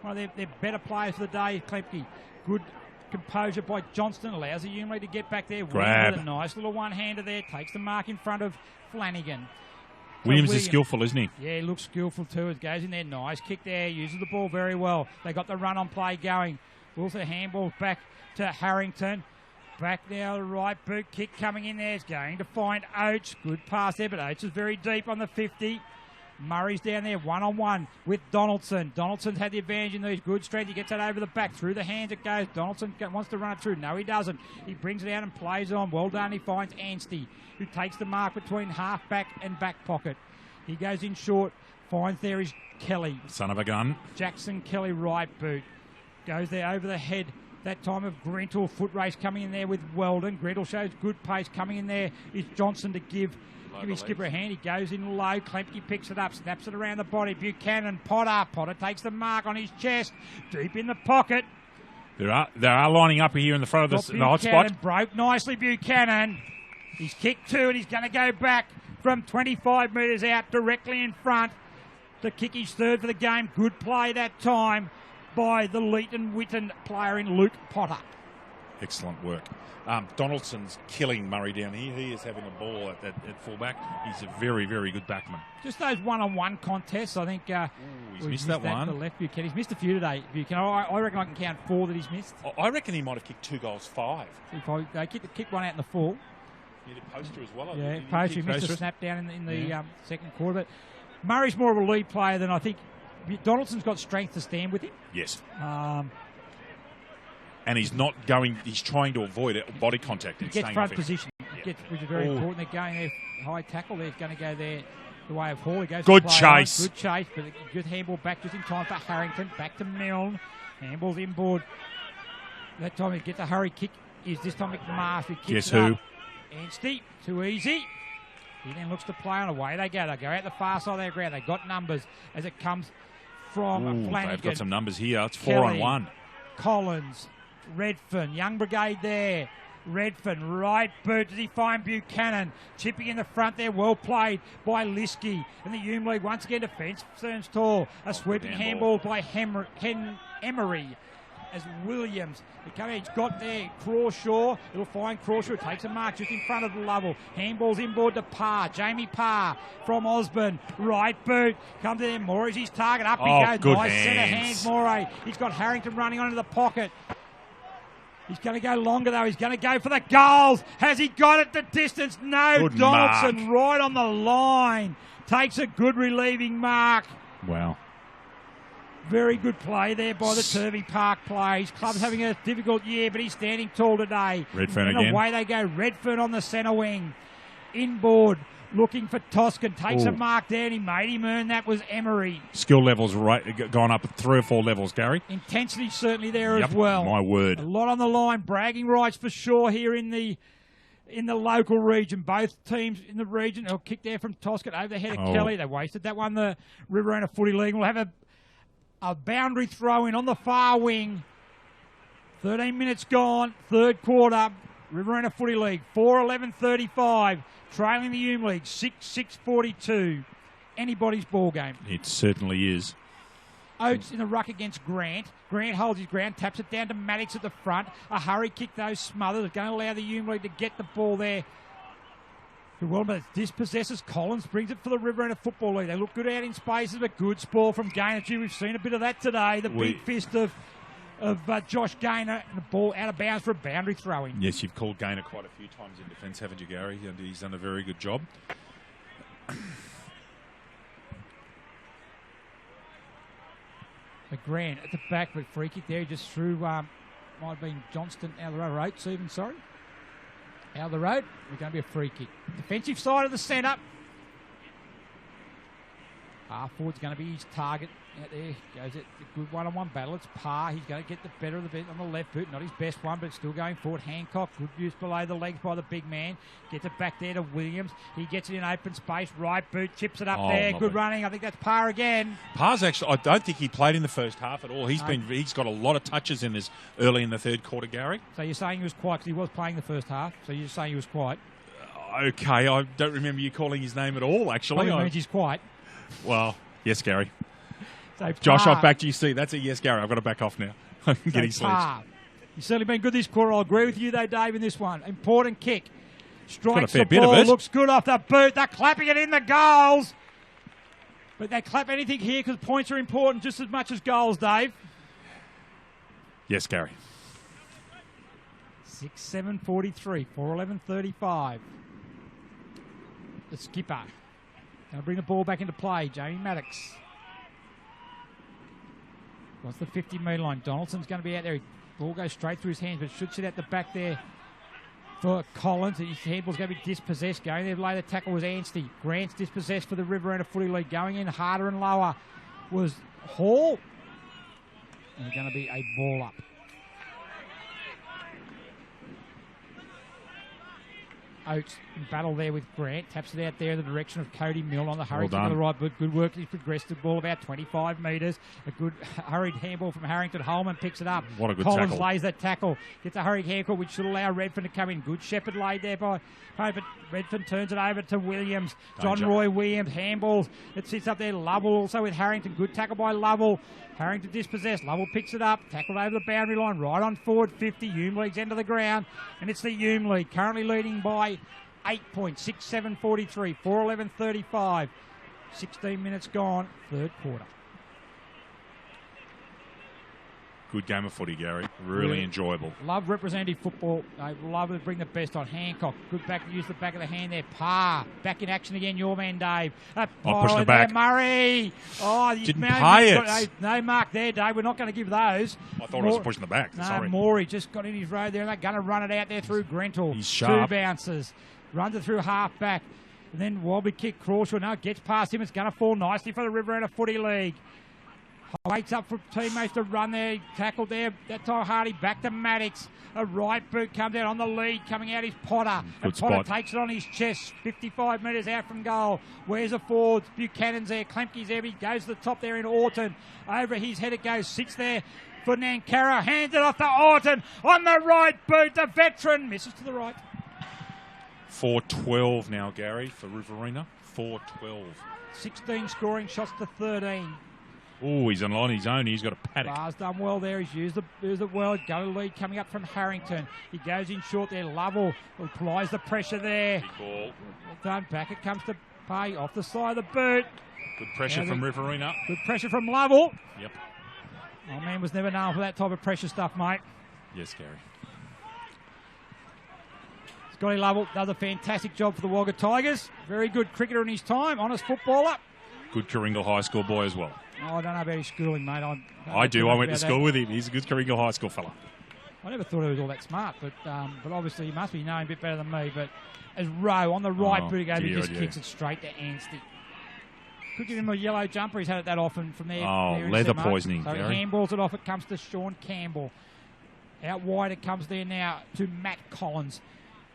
one of their better players for the day, Klemke. Good composure by Johnston. Allows the Hume League to get back there. Grab. With a nice little one-hander there. Takes the mark in front of Flanagan. Williams is skillful, isn't he? Yeah, he looks skillful too. It goes in there. Nice kick there. Uses the ball very well. They got the run on play going. Also handball back to Harrington. Back now, right boot kick coming in there. It's going to find Oates. Good pass there, but Oates is very deep on the 50. Murray's down there one-on-one with Donaldson. Donaldson's had the advantage in these good strength. He gets that over the back. Through the hands it goes. Donaldson wants to run it through. No, he doesn't. He brings it out and plays it on. Well done. He finds Anstey, who takes the mark between half-back and back pocket. He goes in short. Finds there is Kelly. Son of a gun. Jackson Kelly, right boot. Goes there over the head. That time of Grentel. Foot race coming in there with Weldon. Grentel shows good pace. Coming in there is Johnson to give his skipper a hand. He goes in low. Klemke picks it up, snaps it around the body. Buchanan, Potter takes the mark on his chest, deep in the pocket. They are lining up here in the front of the hot spot. Broke nicely, Buchanan. He's kicked two, and he's going to go back from 25 metres out, directly in front to kick his third for the game. Good play that time by the Leeton Witten player in Luke Potter. Excellent work. Donaldson's killing Murray down here. He is having a ball at fullback. He's a very, very good backman. Just those one-on-one contests, I think. He's missed that one. The left Buchanan. He's missed a few today. Buchanan. I reckon I can count 4 that he's missed. I reckon he might have kicked 2 goals, 5. They kicked one out in the full. He did Poster as well. Yeah, Poster missed a snap down in the second quarter. But Murray's more of a lead player than I think. Donaldson's got strength to stand with him. Yes. And he's not going. He's trying to avoid body contact. He gets front position, which is very important. They're going there, high tackle. They're going to go there the way of Hall. He goes good chase. Good chase, but a good handball back just in time for Harrington. Back to Milne. Handball's inboard. That time he gets a hurry kick. Is this time McMaster. Guess who? Anstey. Too easy. He then looks to play on. Away they go. They go out the far side of their ground. They've got numbers as it comes from Flanagan. They've got some numbers here. It's 4-on-1. Collins. Redfern, Young Brigade there. Redfern, right boot. Does he find Buchanan? Chipping in the front there. Well played by Liskey. And the Hume League once again defence turns tall. A sweeping handball by Emery as Williams. He's got there Crawshaw. It'll find Crawshaw. Takes a mark just in front of the level. Handball's inboard to Parr. Jamie Parr from Osborne. Right boot. Comes in there. Morey's his target. Up he goes. Good nice set of hands. hands, Morey. He's got Harrington running onto the pocket. He's going to go longer, though. He's going to go for the goals. Has he got it the distance? No. Good Donaldson mark. right on the line. Takes a good relieving mark. Wow. Very good play there by the Turvey Park play. His club's having a difficult year, but he's standing tall today. Redfern and again. Away they go. Redfern on the centre wing. Inboard. looking for Toscan. Takes Ooh. a mark there, and he made him earn. That was Emery. Skill levels gone up 3 or 4 levels, Gary. Intensity certainly there as well. My word. A lot on the line. Bragging rights for sure here in the local region. Both teams in the region. A kick there from Toscan over the head of Kelly. They wasted that one. The Riverina Footy League will have a boundary throw in on the far wing. 13 minutes gone. Third quarter. Riverina Footy League 4-11-35. Trailing the HUME League 6-6-42. Anybody's ball game. It certainly is. Oates in the ruck against Grant. Grant holds his ground, taps it down to Maddox at the front. A hurry kick, though, smothered. It's going to allow the HUME League to get the ball there. Well, but it dispossesses Collins, brings it for the Riverina Football League. They look good out in spaces, but good sprawl from Gaynor. We've seen a bit of that today. The big fist of Josh Gaynor, and the ball out of bounds for a boundary throw-in. Yes, you've called Gaynor quite a few times in defence, haven't you, Gary? And he's done a very good job. A Grant at the back, but free kick there. He just threw, might have been Johnston out of the road, Oates even, sorry. Out of the road. We're going to be a free kick. Defensive side of the centre. Forward's going to be his target out there. Goes it, a good one-on-one battle. It's Parr. He's going to get the better of the bit on the left boot. Not his best one, but still going forward. Hancock, good use below the legs by the big man. Gets it back there to Williams. He gets it in open space. Right boot, chips it up there. Good running. I think that's Parr again. Parr's actually, I don't think he played in the first half at all. He's got a lot of touches in this early in the third quarter, Gary. So you're saying he was quiet because he was playing the first half. So you're saying he was quiet. Okay, I don't remember you calling his name at all, actually. Probably means he's quiet. Well, yes, Gary. So Josh, I've backed you. See, that's a yes, Gary. I've got to back off now. I'm getting sleeves. He's certainly been good this quarter. I'll agree with you, though, Dave, in this one. Important kick. Strikes the ball. Of it. Looks good off the boot. They're clapping it in the goals. But they clap anything here because points are important just as much as goals, Dave. Yes, Gary. 6-7-43. 4-11-35. The skipper. Going to bring the ball back into play. Jamie Maddox. What's the 50-metre line? Donaldson's going to be out there. Ball goes straight through his hands, but should sit at the back there for Collins. His handball's going to be dispossessed. Going there to lay the tackle was Anstey. Grant's dispossessed for the Riverina Footy League. Going in harder and lower was Hall. And it's going to be a ball up. Oates in battle there with Grant. Taps it out there in the direction of Cody Milne on the hurry to the right. But good work. He's progressed the ball about 25 metres. A good hurried handball from Harrington. Holman picks it up. What a good Collins tackle. lays that tackle. Gets a hurried handball, which should allow Redfern to come in. Good Shepherd laid there by but Redfern turns it over to Williams. John Roy Williams. Handballs. It sits up there. Lovell also with Harrington. Good tackle by Lovell. Harrington dispossessed. Lovell picks it up. Tackled over the boundary line. Right on forward 50. HUME League's end of the ground. And it's the HUME League. Currently leading by 8 points. 6-7-43. 4-11-35. 16 minutes gone. Third quarter. Good game of footy, Gary. Really enjoyable. Love representative football. I love to bring the best on. Hancock. Good back. Use the back of the hand there. Parr. Back in action again. Your man, Dave. Push the back. Murray. Oh, didn't pay it. No mark there, Dave. We're not going to give those. I thought it was pushing the back. Sorry. Morey just got in his road there, and they're going to run it out there through Grentel. He's sharp. 2 bounces. Runs it through half back. And then wobbly kick. Crawshaw. No, gets past him. It's going to fall nicely for the Riverina Footy League. Waits up for teammates to run there. Tackled there. That time Hardy back to Maddox. A right boot comes out on the lead. Coming out is Potter. And Potter takes it on his chest. 55 metres out from goal. Where's the forward? Buchanan's there. Klemke's there. He goes to the top there in Orton. Over his head it goes. Sits there for Nankara. Hands it off to Orton. On the right boot. The veteran misses to the right. 4-12 now, Gary, for Riverina. 4-12. 16 scoring shots to 13. Oh, he's on his own. He's got a paddock. Barr's done well there. He's used it well. Go lead coming up from Harrington. He goes in short there. Lovell applies the pressure there. Big ball. Well done. Back it comes to Pay off the side of the boot. Good pressure from Riverina. Good pressure from Lovell. Yep. Oh, man was never known for that type of pressure stuff, mate. Yes, Gary. Scotty Lovell does a fantastic job for the Wagga Tigers. Very good cricketer in his time. Honest footballer. Good Karingal High School boy as well. Oh, I don't know about his schooling, mate. I do. I went to school with him. He's a good Karingal High School fella. I never thought he was all that smart, but obviously he must be knowing a bit better than me. But as Rowe on the right boot goes, he just kicks it straight to Anstey. Could give him a yellow jumper. He's had it that often from there. Oh, leather poisoning, So Gary. he handballs it off. It comes to Sean Campbell. Out wide it comes there now to Matt Collins.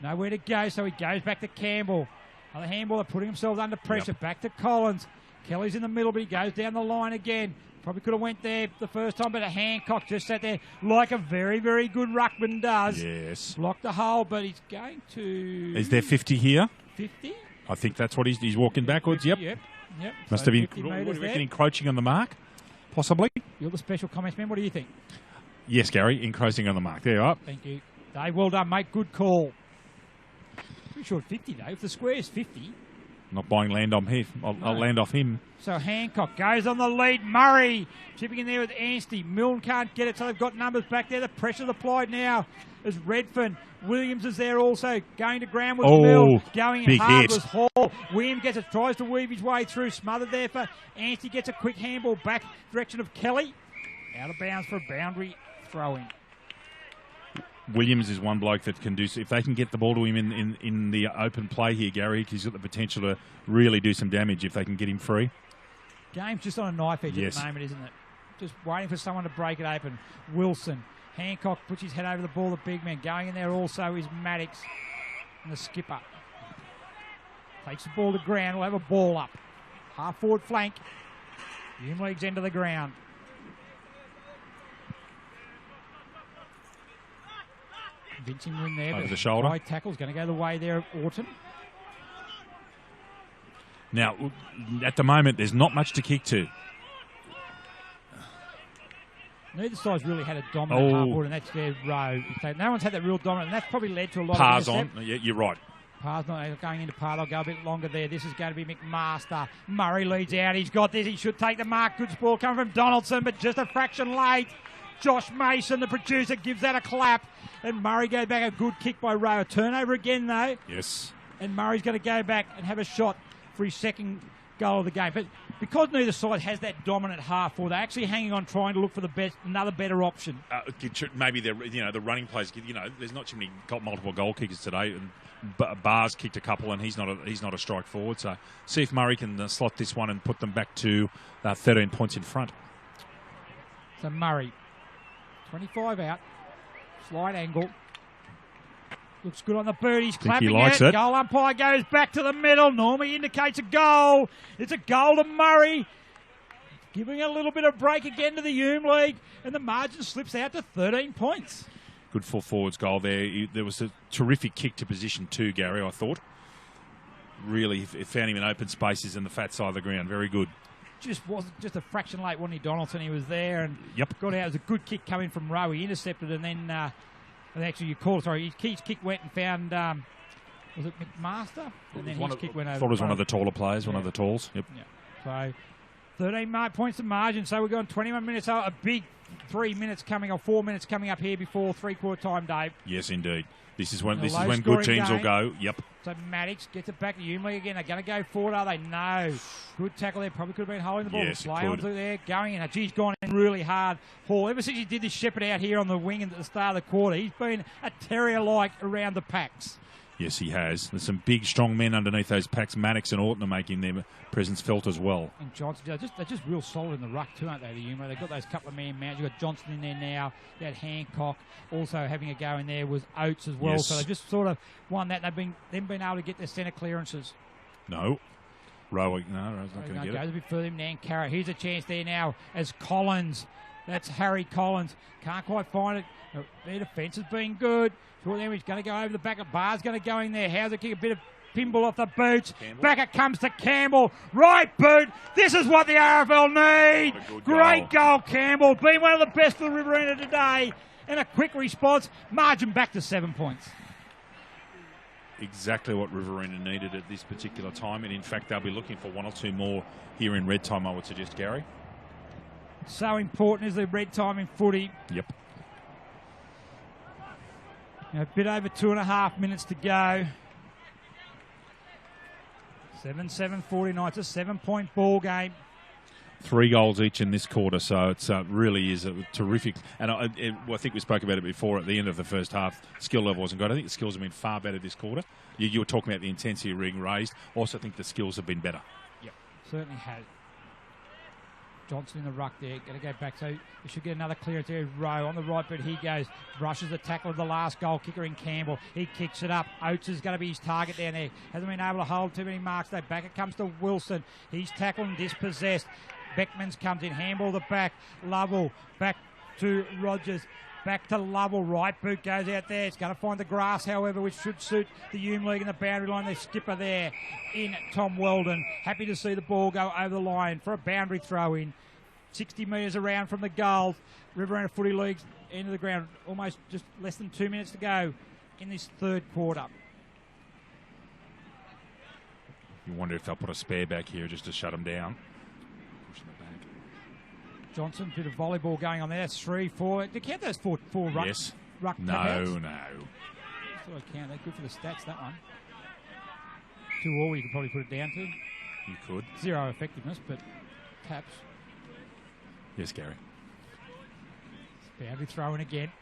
Nowhere to go, so he goes back to Campbell. Other handballer putting themselves under pressure. Back to Collins. Kelly's in the middle, but he goes down the line again. Probably could have went there the first time, but a Hancock just sat there like a very, very good ruckman does. Yes. Blocked the hole, but he's going to... Is there 50 here? 50? I think that's what he's walking backwards. 50, Yep. Yep. Must So have been 50 metres there. encroaching on the mark, possibly. You're the special comments man. What do you think? Yes, Gary, encroaching on the mark. There you are. Thank you. Dave, well done, mate. Good call. Pretty sure 50, Dave. If the square is 50... Not buying land on him. I'll land off him. So Hancock goes on the lead. Murray chipping in there with Anstey. Milne can't get it, so they've got numbers back there. The pressure's applied now as Redfern. Williams is there also. Going to ground with Mill. Going in hard was Hall. Williams gets it, tries to weave his way through. Smothered there for Anstey. Gets a quick handball back direction of Kelly. Out of bounds for a boundary throw-in. Williams is one bloke that can do... If they can get the ball to him in the open play here, Gary, he's got the potential to really do some damage if they can get him free. Game's just on a knife edge at the moment, isn't it? Just waiting for someone to break it open. Wilson. Hancock puts his head over the ball, the big man. Going in there also is Maddox and the skipper. Takes the ball to ground. We'll have a ball up. Half forward flank. Hume League's end of the ground. Convincing win there. Over the shoulder. High tackle's going to go the way there of Orton. Now, at the moment, there's not much to kick to. Neither side's really had a dominant half forward, and that's their row. No one's had that real dominant, and that's probably led to a lot Pars of on. Yeah, you're right. Pars not going into par. They'll go a bit longer there. This is going to be McMaster. Murray leads out. He's got this. He should take the mark. Good ball coming from Donaldson, but just a fraction late. Josh Mason, the producer, gives that a clap. And Murray goes back. A good kick by Rowe. A turnover again, though. Yes. And Murray's going to go back and have a shot for his second goal of the game. But because neither side has that dominant half forward, they're actually hanging on, trying to look for the best, another better option. Maybe the running plays. There's not too many multiple goal kickers today. And Barr's kicked a couple, and he's not a strike forward. So see if Murray can slot this one and put them back to 13 points in front. So Murray, 25 out, slight angle. Looks good on the boot. He's clapping he likes it. Goal umpire goes back to the middle. Normie indicates a goal. It's a goal to Murray. Giving a little bit of break again to the Hume League. And the margin slips out to 13 points. Good full forwards goal there. There was a terrific kick to position too, Gary, I thought. Really, it found him in open spaces in the fat side of the ground. Very good. Just a fraction late, wasn't he, Donaldson? He was there and got out. It was a good kick coming from Rowe. He intercepted and then... and actually, you called. Sorry, his kick went and found. Was it McMaster? And then his kick went over. I thought it was one of the taller players, one of the talls. Yep. Yeah. So, 13 points to margin. So we're going 21 minutes. So a big 3 minutes coming, or 4 minutes coming up here before three-quarter time, Dave. Yes, indeed. This is when good teams will go. Yep. So Maddox gets it back to Hume League again. They're going to go forward, are they? No. Good tackle there. Probably could have been holding the ball. Yes, Play on through there. Going in. He's gone in really hard. Hall. Ever since he did this shepherd out here on the wing at the start of the quarter, he's been a terrier-like around the packs. Yes, he has. There's some big, strong men underneath those packs. Maddox and Orton are making their presence felt as well. And Johnson, they're just real solid in the ruck too, aren't they, the Hume? They've got those couple of man mounts. You've got Johnson in there now. You had Hancock also having a go in there was Oates as well. Yes. So they've just sort of won that. They've been able to get their centre clearances. No. Rowe's not going to get it. Goes a bit further than Nancarra. Here's a chance there now as Collins. That's Harry Collins. Can't quite find it. Their defence has been good. He's going to go over the back of Barr's going to go in there. How's it kick? A bit of pinball off the boots. Back it comes to Campbell. Right boot. This is what the RFL need. Great goal, Campbell. Been one of the best for the Riverina today. And a quick response. Margin back to 7 points. Exactly what Riverina needed at this particular time. And in fact, they'll be looking for one or two more here in red time, I would suggest, Gary. So important is the red time in footy. Yep. A bit over 2.5 minutes to go. 7-7-49. It's a 7-point ball game. 3 goals each in this quarter, so it's really is a terrific. And I think we spoke about it before at the end of the first half. Skill level wasn't good. I think the skills have been far better this quarter. You were talking about the intensity being raised. Also, think the skills have been better. Yep, certainly has. Johnson in the ruck there, going to go back, so you should get another clearance there. Rowe on the right boot, he goes, brushes the tackle of the last goal kicker in Campbell. He kicks it up. Oates is going to be his target down there. Hasn't been able to hold too many marks though. Back it comes to Wilson. He's tackled and dispossessed. Beckmans comes in, handball the back. Lovell back to Rogers. Back to Lovell, right boot goes out there. It's going to find the grass, however, which should suit the HUME League in the boundary line. Their skipper there in Tom Weldon. Happy to see the ball go over the line for a boundary throw in. 60 metres around from the goal. Riverina Footy League's end of the ground. Almost just less than 2 minutes to go in this third quarter. You wonder if they'll put a spare back here just to shut them down. Pushing it back. Johnson, bit of volleyball going on there. That's 3-4. Do you count those four ruck? Yes. Ruck No. I thought I count. They're good for the stats, that one. 2-all, you could probably put it down to. You could. 0 effectiveness, but taps. Yes, Gary. Boundary throw in again.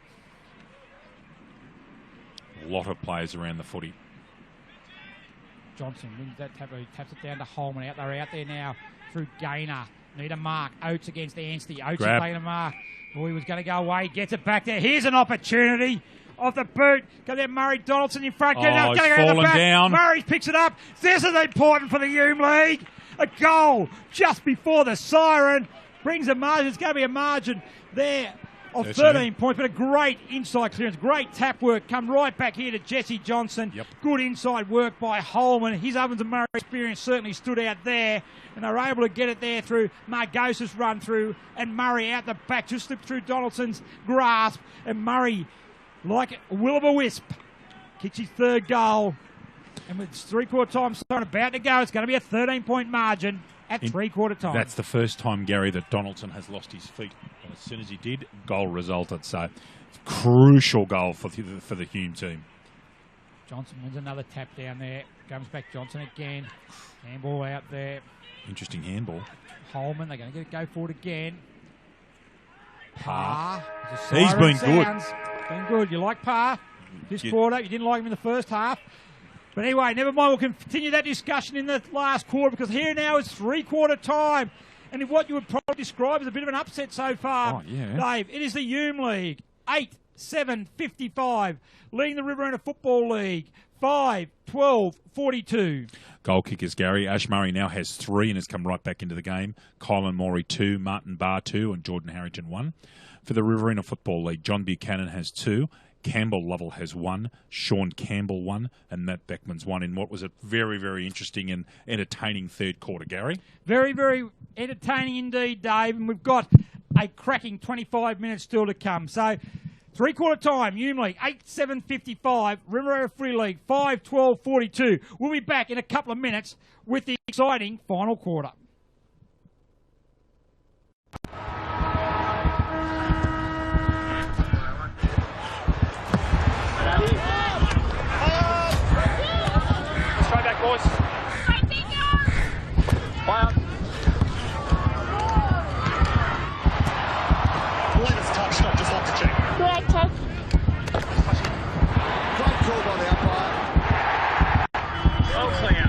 A lot of players around the footy. Johnson wins that tap. He taps it down to Holman. They're out there now through Gaynor. Need a mark. Oates against Anstey. Oates is playing a mark. Oh, he was going to go away. Gets it back there. Here's an opportunity. Off the boot. Got there Murray Donaldson in front. He's fallen down. Murray picks it up. This is important for the HUME League. A goal just before the siren. Brings a margin. It's going to be a margin there of 13 points, but a great inside clearance. Great tap work. Come right back here to Jesse Johnson. Yep. Good inside work by Holman. His Ovens and Murray experience certainly stood out there, and they were able to get it there through Margos's run through, and Murray out the back just slipped through Donaldson's grasp, and Murray, like a will-o'-the-wisp, kicks his third goal. And with 3/4 time about to go, it's going to be a 13-point margin at 3/4 time. That's the first time, Gary, that Donaldson has lost his feet. And as soon as he did, goal resulted. So, crucial goal for the HUME team. Johnson wins another tap down there. Comes back Johnson again. Handball out there. Interesting handball. Holman, they're going to go forward again. Parr. He's been good. Been good. You like Parr this quarter. You didn't like him in the first half. But anyway, never mind. We'll continue that discussion in the last quarter, because here now is 3/4 time. And what you would probably describe as a bit of an upset so far, Dave, it is the HUME League. 8-7-55. Leading the Riverina Football League. 5-12-42. Goal kickers, Gary. Ash Murray now has 3 and has come right back into the game. Colin Morey 2, Martin Barr 2, and Jordan Harrington 1. For the Riverina Football League, John Buchanan has 2. Campbell Lovell has 1, Sean Campbell 1, and Matt Beckman's 1 in what was a very, very interesting and entertaining third quarter, Gary. Very, very entertaining indeed, Dave, and we've got a cracking 25 minutes still to come. So, 3/4 time, HUME League, 8-7-55, Riverina Footy League, 5-12-42. We'll be back in a couple of minutes with the exciting final quarter. Boys. Fire. Believe it's touch, not just off the check. Great touch. Great call by the umpire. Well clear.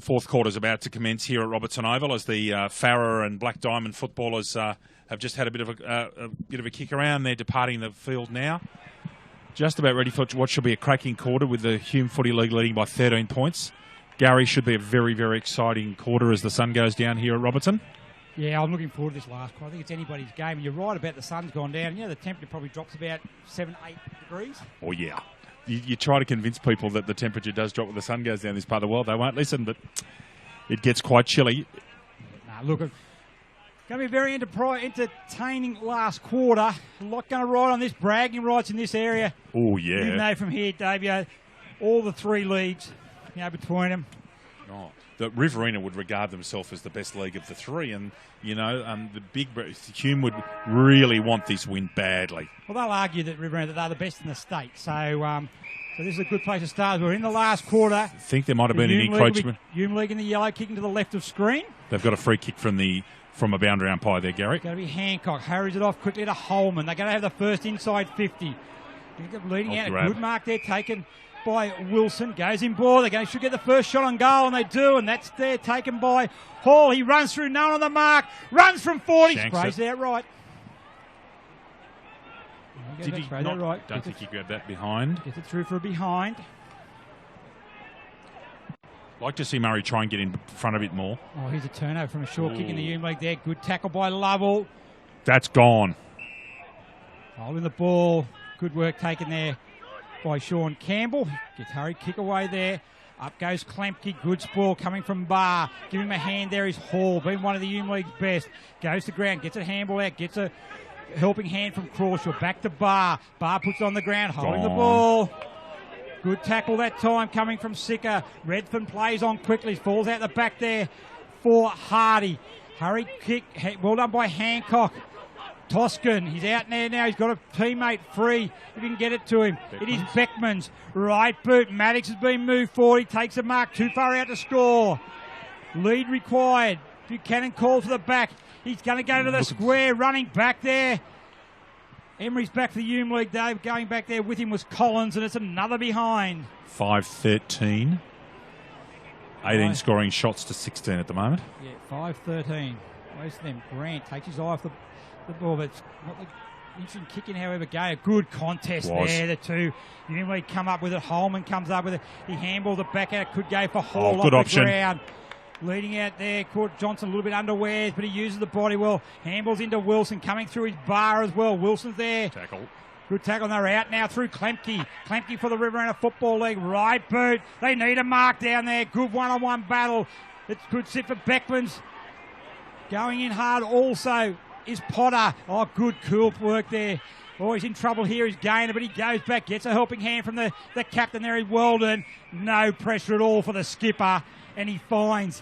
Fourth quarter is about to commence here at Robertson Oval as the Farrer and Black Diamond footballers have just had a bit of a kick around. They're departing the field now. Just about ready for what should be a cracking quarter with the Hume Footy League leading by 13 points. Gary, should be a very, very exciting quarter as the sun goes down here at Robertson. Yeah, I'm looking forward to this last quarter. I think it's anybody's game. And you're right about the sun's gone down. You know, the temperature probably drops about 7-8 degrees. Oh, yeah. You try to convince people that the temperature does drop when the sun goes down this part of the world. They won't listen, but it gets quite chilly. Look, it's going to be a very entertaining last quarter. A lot going to ride on this, bragging rights in this area. Oh, yeah. You know from here, Dave, all the three leagues, between them. Oh, the Riverina would regard themselves as the best league of the three, and, the big Hume would really want this win badly. Well, they'll argue that Riverina, that they're the best in the state. So this is a good place to start. We're in the last quarter. I think there might have been an encroachment. Hume League in the yellow, kicking to the left of screen. They've got a free kick from a boundary umpire there, Gary. It's going to be Hancock. Hurries it off quickly to Holman. They're going to have the first inside 50. Leading out, a good mark there taken by Wilson. Goes in ball. They should get the first shot on goal, and they do, and that's there taken by Hall. He runs through, no one on the mark. Runs from 40. Sprays it out right. Did he not? Right. Don't think he grabbed that behind. Gets it through for a behind. Like to see Murray try and get in front of it more. Oh, here's a turnover from a short kick in the Hume League there. Good tackle by Lovell. That's gone. Holding the ball. Good work taken there by Sean Campbell. Gets hurried kick away there. Up goes Klemke. Good spoil coming from Barr. Give him a hand there is Hall. Been one of the Hume League's best. Goes to ground. Gets a handball out. Gets a helping hand from Crawshaw. Back to Barr. Barr puts it on the ground. Holding the ball. Good tackle that time coming from Sicker. Redfern plays on quickly. Falls out the back there for Hardy. Hurried kick. Well done by Hancock. Toscan, he's out there now. He's got a teammate free. If he can get it to him. It is Beckman's right boot. Maddox has been moved forward. He takes a mark too far out to score. Lead required. Buchanan calls for the back. He's going to go to the square. Running back there. Emery's back for the Hume League, Dave. Going back there with him was Collins, and it's another behind. 5-13. 18 scoring shots to 16 at the moment. Yeah, 5-13. Most of them. Grant takes his eye off the ball, but it's not the instant kicking, however, a good contest there. The two Hume League come up with it. Holman comes up with it. He handballs it back out. Could go for Hall good off option. The ground. Leading out there, caught Johnson a little bit underwear, but he uses the body well. Handballs into Wilson, coming through his bar as well. Wilson's there. Tackle. Good tackle, and they're out now through Klemke. Klemke for the Riverina Football League. Right boot. They need a mark down there. Good one-on-one battle. It could sit for Beckman's. Going in hard also is Potter. Oh, good, cool work there. Oh, he's in trouble here. He's Gainer, but he goes back. Gets a helping hand from the captain there is Weldon. No pressure at all for the skipper. And he finds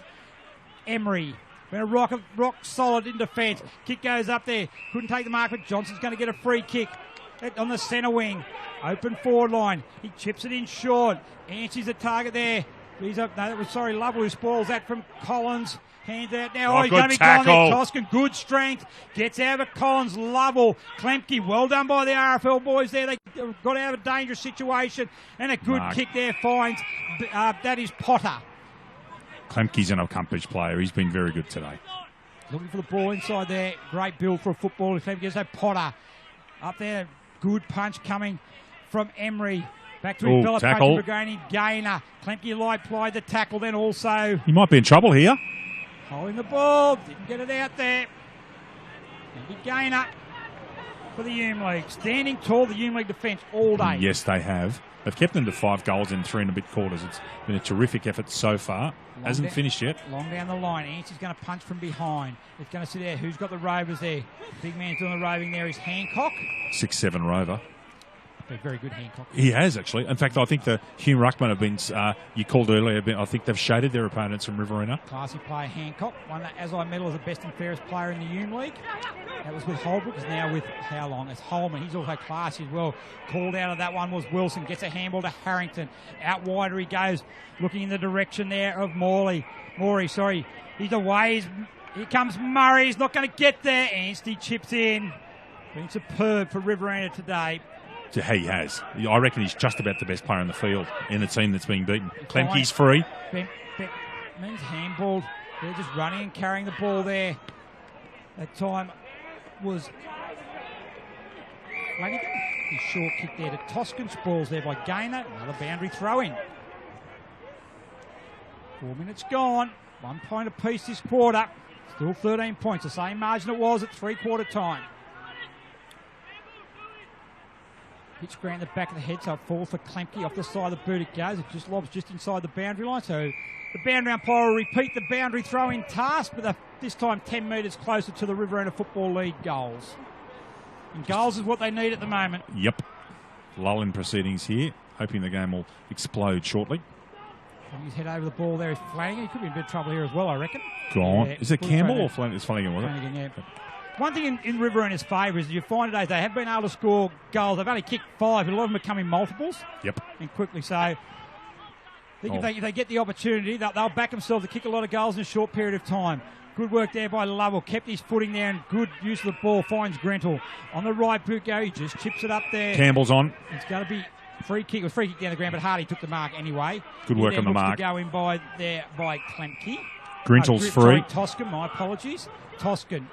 Emery. Been a rock solid in defence. Kick goes up there. Couldn't take the mark, but Johnson's going to get a free kick on the centre wing. Open forward line. He chips it in short. Answers the target there. Lovell who spoils that from Collins. Hands out now. He's going to be gone there. Toscan, good strength. Gets out of it. Collins, Lovell, Klemke. Well done by the RFL boys there. They got out of a dangerous situation. And a good kick there finds. That is Potter. Klemke's an accomplished player. He's been very good today. Looking for the ball inside there. Great build for a footballer. Klemke so Potter. Up there. Good punch coming from Emery. Back to his punch from Gainer. Klemke light plied the tackle then also. He might be in trouble here. Holding the ball. Didn't get it out there. Klemke Gainer for the Hume League. Standing tall, the Hume League defence all day. Yes, they have. They've kept them to 5 goals in 3 and a bit quarters. It's been a terrific effort so far. Hasn't finished yet. Long down the line. Ansie's going to punch from behind. It's going to sit there. Who's got the rovers there? Big man's doing the roving there is Hancock. 6'7" rover. Very good Hancock. He has, actually. In fact, I think the Hume Ruckman have been, you called earlier, I think they've shaded their opponents from Riverina. Classy player Hancock. Won that As I Medal as the best and fairest player in the Hume League. That was with Holbrook. Is now with, how long? It's Holman. He's also classy as well. Called out of that one was Wilson. Gets a handball to Harrington. Out wider he goes. Looking in the direction there of Morley. He's away. Here comes Murray. He's not going to get there. Anstey chips in. Been superb for Riverina today. He has. I reckon he's just about the best player in the field in the team that's being beaten. Klemke's free. Means handballed. They're just running and carrying the ball there. That time was Flanagan. His short kick there to Toscan. Spoils there by Gaynor. Another boundary throw-in. 4 minutes gone. 1 point apiece this quarter. Still 13 points. The same margin it was at three-quarter time. Pitch Grant the back of the head, so it falls for Klemke. Off the side of the boot it goes. It just lobs just inside the boundary line. So the boundary umpire will repeat the boundary throw-in task, but this time 10 metres closer to the Riverina Football League goals. And goals is what they need at the moment. Yep. Lull in proceedings here. Hoping the game will explode shortly. He's head over the ball there is Flanagan. He could be in a bit of trouble here as well, I reckon. Gone. Yeah, is it Campbell or Flanagan? It's Flanagan, wasn't it? Flanagan, yeah. One thing in Riverina's favour is you find today they have been able to score goals. They've only kicked 5, but a lot of them are coming multiples. Yep. And quickly. So I think if they get the opportunity, they'll back themselves to kick a lot of goals in a short period of time. Good work there by Lovell. Kept his footing there and good use of the ball. Finds Grentel. On the right boot go. He just chips it up there. Campbell's on. It's going to be free kick. It was free kick down the ground, but Hardy took the mark anyway. Good work on the mark. To go in by Klemke. Grentel's free. Toscan, my apologies. Toscan.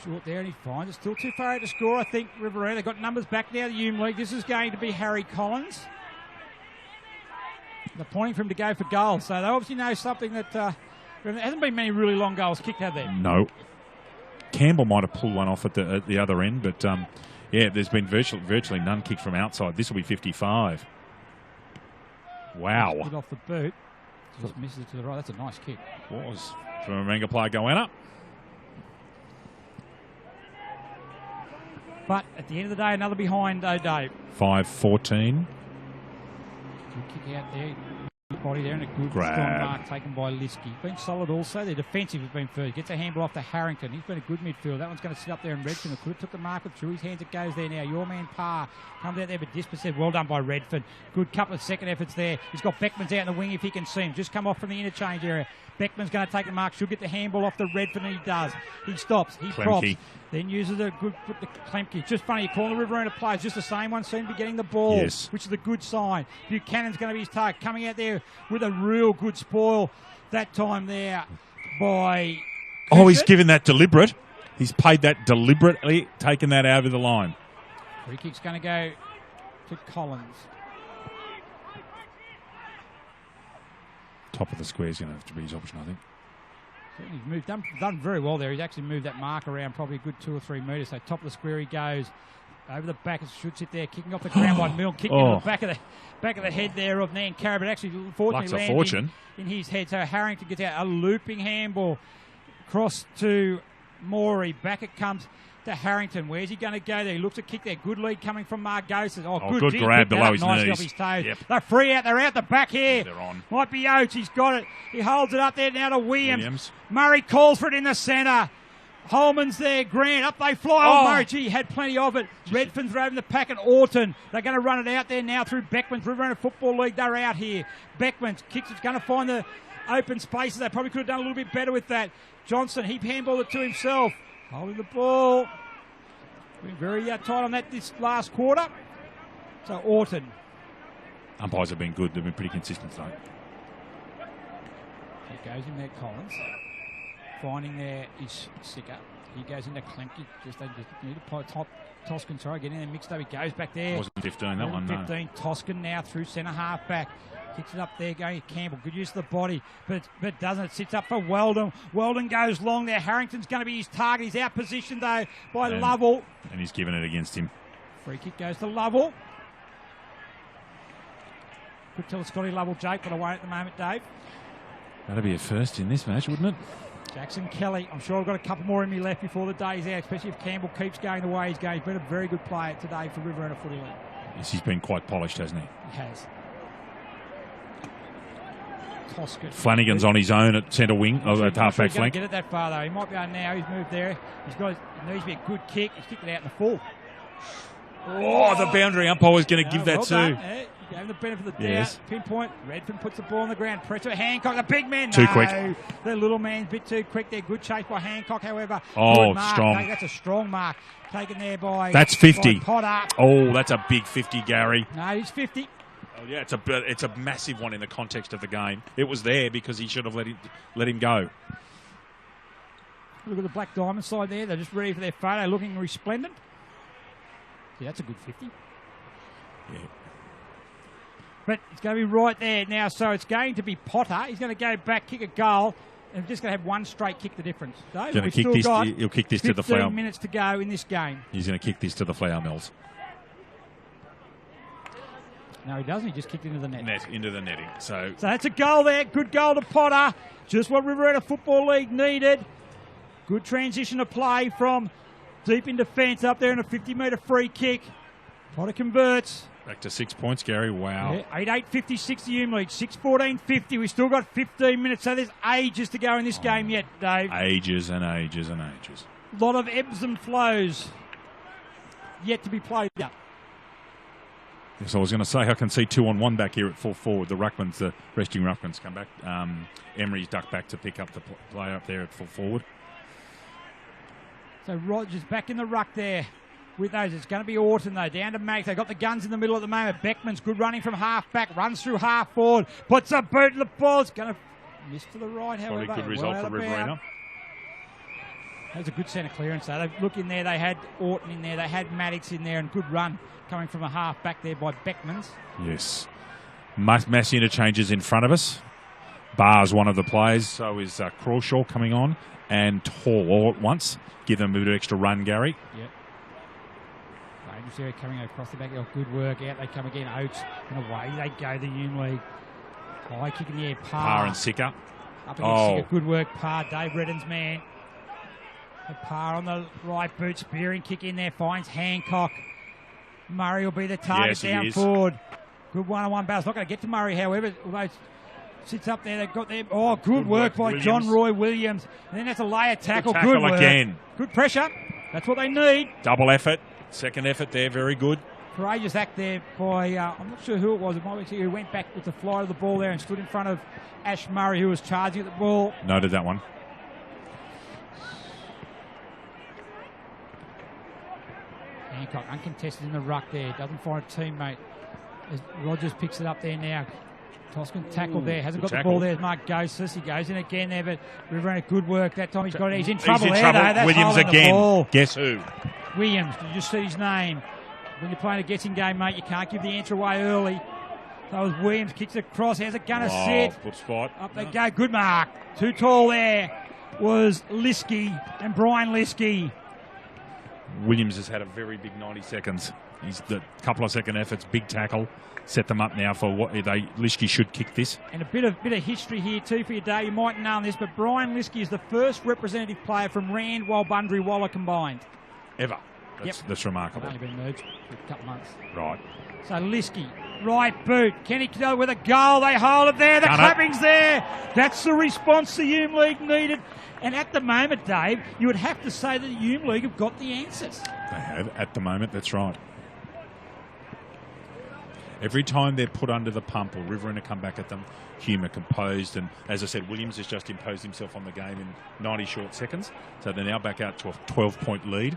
Short there and he finds it. Still too far out to score, I think, Riverina. They've got numbers back now, the HUME League. This is going to be Harry Collins. They're pointing for him to go for goals. So they obviously know something that there hasn't been many really long goals kicked, have there? No. Campbell might have pulled one off at the other end, but yeah, there's been virtually none kicked from outside. This will be 55. Wow. Good off the boot. Just misses it to the right. That's a nice kick. Was from a Marenga player going up. But at the end of the day, another behind, though, Dave. 5-14. Good kick out there. Good body there and a good grab. Strong mark taken by Liskey. Been solid also. Their defensive has been first. Gets a handball off to Harrington. He's been a good midfield. That one's going to sit up there in Redfern. It could have took the marker through his hands. It goes there now. Your man Parr comes out there, but dispossessed. Well done by Redfern. Good couple of second efforts there. He's got Beckman's out in the wing if he can see him. Just come off from the interchange area. Beckman's going to take the mark. Should get the handball off the Redfern, and he does. He stops. He props. Then uses a good put the Klemke. Just funny, you call the Riverina players. Just the same one seem to be getting the ball, yes, which is a good sign. Buchanan's going to be his target. Coming out there with a real good spoil that time there by... Oh, he's given that deliberate. He's paid that deliberately, taken that out of the line. Free kick's going to go to Collins. Top of the square is going to have to be his option, I think. He's moved, done very well there. He's actually moved that mark around probably a good 2 or 3 metres. So top of the square he goes. Over the back, it should sit there, kicking off the ground by Milne, kicking into the back of the head there of Nan Carra, but actually fortunately landed in his head. So Harrington gets out a looping handball cross to Morey. Back it comes to Harrington. Where's he going to go there? He looks to kick there. Good lead coming from Margosas. Good grab below his knees. Off his toes. Yep. They're free out. They're out the back here. They're on. Might be Oates. He's got it. He holds it up there now to Williams. Murray calls for it in the centre. Holman's there. Grant. Up they fly. Oh, Murray. Gee, he had plenty of it. Redfern's driving the pack at Orton. They're going to run it out there now through Beckman's. Riverina Football League. They're out here. Beckman's kicks. It's going to find the open spaces. They probably could have done a little bit better with that. Johnson, he handballed it to himself. Holding the ball. Been very tight on that this last quarter. So Orton. Umpires have been good. They've been pretty consistent today. He goes in there, Collins. Finding there is Sicker. He goes into Klemke. They need to top Toscan. Sorry, get in there mixed up. He goes back there. Wasn't 15 that one. 15. No. Toscan now through centre half back. Kicks it up there, going Campbell. Good use of the body, but doesn't. It sits up for Weldon. Weldon goes long there. Harrington's going to be his target. He's out positioned though by Lovell. And he's given it against him. Free kick goes to Lovell. Could tell Scotty Lovell, Jake, but I won't at the moment, Dave. That'll be a first in this match, wouldn't it? Jackson Kelly. I'm sure I've got a couple more in me left before the day's out, especially if Campbell keeps going the way he's going. He's been a very good player today for Riverina Footy League. Yes, he's been quite polished, hasn't he? He has. Toscan. Flanagan's on his own at centre wing, at half-back flank. Get it that far though. He might be able now. He's moved there. He's got. It needs to be a good kick. He's kicked it out in the full. Oh, the boundary umpire was going to give that too. Yeah, you gave him the benefit of the doubt. Pinpoint. Redfern puts the ball on the ground. Pressure. Hancock, the big man. Too quick. The little man's a bit too quick there. Good chase by Hancock, however. Oh, strong. That's a strong mark. Taken there by... That's 50. Potter. Oh, that's a big 50, Gary. No, he's 50. Oh, yeah, it's a massive one in the context of the game. It was there because he should have let him go. Look at the Black Diamond side there. They're just ready for their photo, looking resplendent. Yeah, that's a good 50. Yeah. But it's going to be right there now, so it's going to be Potter. He's going to go back, kick a goal, and we're just going to have one straight kick the difference. So He'll kick this to the flower. 15 minutes to go in this game. He's going to kick this to the flour mills. No, he doesn't. He just kicked into the net. Into the netting. So that's a goal there. Good goal to Potter. Just what Riverina Football League needed. Good transition of play from deep in defence up there in a 50-metre free kick. Potter converts. Back to 6 points, Gary. Wow. Yeah, 8-8-56 the Hume lead. 6-14-50. We've still got 15 minutes, so there's ages to go in this game yet, Dave. Ages and ages and ages. A lot of ebbs and flows yet to be played out. Yes, I was going to say I can see 2-on-1 back here at full forward. The resting ruckmans come back. Emery's ducked back to pick up the player up there at full forward. So Rogers back in the ruck there with those. It's going to be Orton, though. Down to Max. They've got the guns in the middle at the moment. Beckman's good running from half back. Runs through half forward. Puts a boot in the ball. It's going to miss to the right, however. Probably a good result for Riverina. That was a good centre clearance, though. They look in there. They had Orton in there. They had Maddox in there. And good run coming from a half back there by Beckman's. Yes. Mass interchanges in front of us. Barr's one of the players. So is Crawshaw coming on. And Tall all at once. Give them a bit of extra run, Gary. Yep. Coming across the back. Oh, good work. Out they come again. Oates. And away they go, the Hume League. High kick in the air. Parr and Sicker. Up against Sicker. Good work, Parr. Dave Redden's man. Parr on the right boot. Spearing kick in there. Finds Hancock. Murray will be the target down forward. Good one-on-one battle. It's not going to get to Murray, however. Although sits up there. They've got there. Oh, good work by Williams. John Roy Williams. And then that's a layer tackle. Good work. Again. Good pressure. That's what they need. Double effort. Second effort there. Very good. Courageous act there by, I'm not sure who it was. It might be who went back with the fly of the ball there and stood in front of Ash Murray, who was charging at the ball. Noted that one. Hancock uncontested in the ruck there. Doesn't find a teammate. As Rogers picks it up there now. Toscan tackle there. Hasn't got the ball there as Mark Gossis. He goes in again there, but Riverina, good work. That time he's got it. He's in trouble there, though. That's Williams again. Guess who? Williams. Did you just see his name? When you're playing a guessing game, mate, you can't give the answer away early. That was Williams. Kicks it across. How's it going to sit? Good spot. Up they go. Good mark. Too tall there was Liskey and Brian Liskey. Williams has had a very big 90 seconds. He's the couple of second efforts, big tackle, set them up now for what Liskey should kick this. And a bit of history here too for your day. You mightn't know this, but Brian Liskey is the first representative player from Rand, Walbundry, Waller combined. Ever. That's remarkable. Only been merged for a couple of months. Right. So Liskey, right boot. Kenny Cadell with a goal. They hold it there. The clapping's there. That's the response the Hume League needed. And at the moment, Dave, you would have to say that the Hume League have got the answers. They have at the moment. That's right. Every time they're put under the pump or Riverina come back at them, Hume are composed. And as I said, Williams has just imposed himself on the game in 90 short seconds. So they're now back out to a 12-point lead.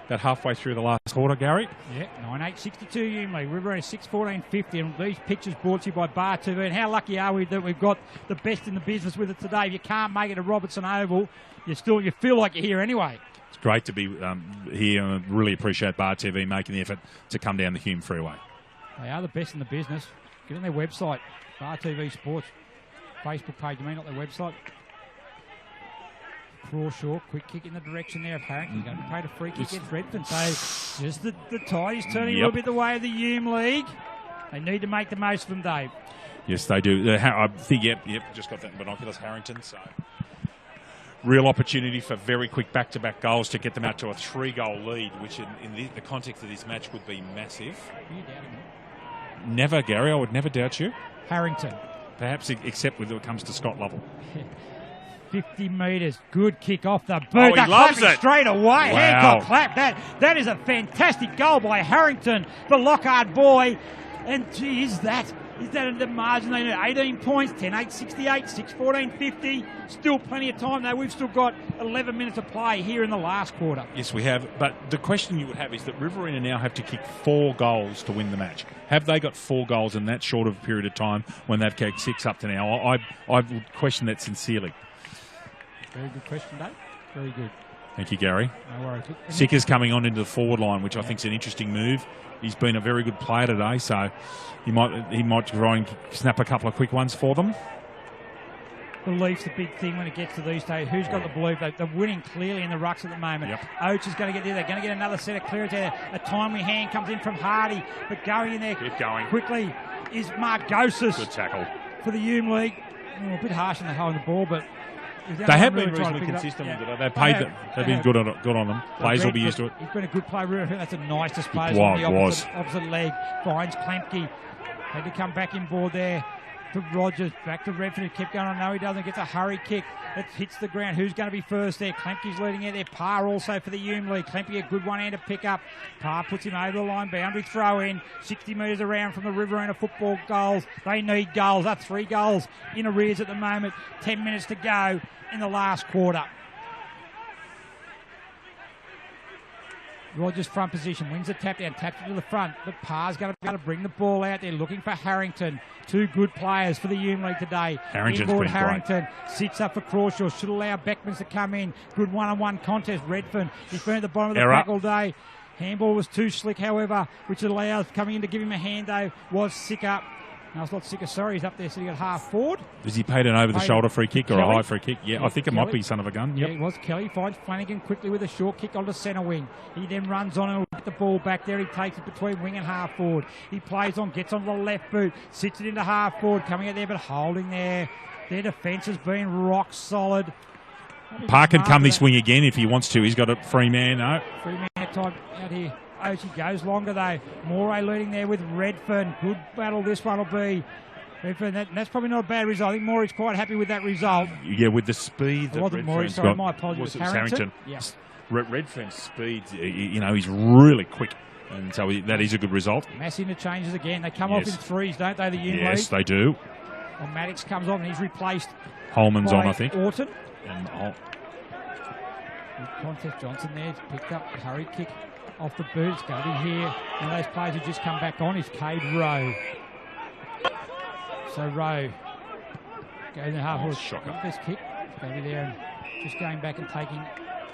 About halfway through the last quarter, Gary. Yeah, 9-8-62 Hume League. Riverina 6-14-50. And these pictures brought to you by Bar TV. And how lucky are we that we've got the best in the business with it today? If you can't make it to Robertson Oval, you feel like you're here anyway. It's great to be here, and I really appreciate Bar TV making the effort to come down the Hume Freeway. They are the best in the business. Get on their website, Bar TV Sports. Facebook page, not their website. Crawshaw, quick kick in the direction there of Harrington. He's going to be paid a free kick against Redfern. So just the tide is turning a little bit the way of the Hume League. They need to make the most of them, Dave. Yes, they do. I think, just got that in binoculars, Harrington. So real opportunity for very quick back-to-back goals to get them out to a 3-goal lead, which in the context of this match would be massive. Are you doubting me? Never, Gary. I would never doubt you. Harrington. Perhaps except when it comes to Scott Lovell. 50 metres. Good kick off the boot. Oh, he loves it. Straight away. Wow. Hancock clap. That is a fantastic goal by Harrington, the Lockhart boy. And gee, is Is that the margin they need? 18 points, 10-8, 68, 6-14, 50. Still plenty of time, though. We've still got 11 minutes of play here in the last quarter. Yes, we have. But the question you would have is that Riverina now have to kick 4 goals to win the match. Have they got 4 goals in that short of a period of time when they've kicked 6 up to now? I would question that sincerely. Very good question, Dave. Very good. Thank you, Gary. No worries. Sicker's coming on into the forward line, which I think is an interesting move. He's been a very good player today, so he might try and snap a couple of quick ones for them. Belief's the big thing when it gets to these days. Who's got the belief? They're winning clearly in the rucks at the moment. Yep. Oates is going to get there. They're going to get another set of clearance there. A timely hand comes in from Hardy, but going in there quickly is Margosis. Good tackle. For the HUME League. A bit harsh in the hole in the ball, but they have been reasonably consistent with it. They've been good on them. Players will be used to it. He's been a good player. I think that's a nice display on the opposite leg. Finds Klemke. Had to come back in board there to Rogers. Back to Redford. He kept going on. No, he doesn't. Gets a hurry kick. It hits the ground. Who's going to be first there? Klemke's leading out there. Parr also for the HUME League. Klemke a good one-hander pick up. Parr puts him over the line. Boundary throw in. 60 metres around from the Riverina football goals. They need goals. That's 3 goals in arrears at the moment. 10 minutes to go in the last quarter. Rogers front position, wins the tap down, taps it to the front, but Parr's going to be able to bring the ball out there, looking for Harrington. 2 good players for the HUME League today. Harrington's Inboard been Harrington sits up for Crawshaw, should allow Beckmans to come in. Good one-on-one contest. Redfern, he's been at the bottom of the pack all day. Handball was too slick, however, which allows coming in to give him a hand, though, was Sicker. No, it's not Sicker, sorry, he's up there sitting at half forward. Is he paid an over-the-shoulder free kick or a high free kick? Yeah, I think it might be son of a gun. Yep. Yeah, it was Kelly. Finds Flanagan quickly with a short kick onto centre wing. He then runs on and will get the ball back there. He takes it between wing and half forward. He plays on, gets on the left boot, sits it into half forward, coming out there but holding there. Their defence has been rock solid. Park can come this wing again if he wants to. He's got a free man. No. Free man time out here. Oh, she goes longer though. Moray leading there with Redfern. Good battle this one will be. Redfern, that's probably not a bad result. I think Morey's quite happy with that result. Yeah, with the speed that Redfern's got. My apologies. Harrington. Yes. Redfern's speed, he's really quick. And so that is a good result. Massive interchanges again. They come off in threes, don't they, the HUME League? Yes, they do. Well, Maddox comes off and he's replaced Holman's by on, I think. Orton. And Good contest. Johnson there. It's picked up. Hurry kick off the boot. It's going to be here. And those players who just come back on is Cade Rowe. So Rowe goes in the half. Shocker. This kick. It's going to be there and just going back and taking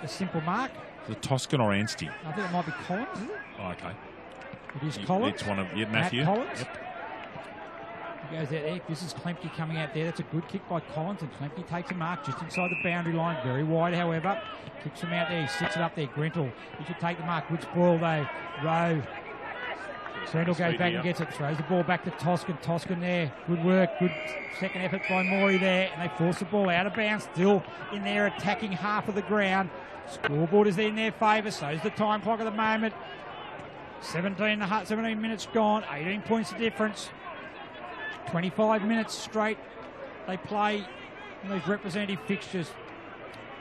a simple mark. The Toscan or Anstey? I think it might be Collins, is it? Oh, okay. It is Collins. It's one of Matthew. Matt Collins. Yep. He goes out there. This is Klemke coming out there. That's a good kick by Collins, and Klemke takes a mark just inside the boundary line. Very wide, however. Kicks him out there. He sits it up there. Grentel. He should take the mark. Good spoil, though. Rowe. Grentel goes back and gets it. Throws the ball back to Toscan. Toscan there. Good work. Good second effort by Morey there. And they force the ball out of bounds. Still in there attacking half of the ground. Scoreboard is in their favour. So is the time clock at the moment. 17 minutes gone. 18 points of difference. 25 minutes straight they play in these representative fixtures.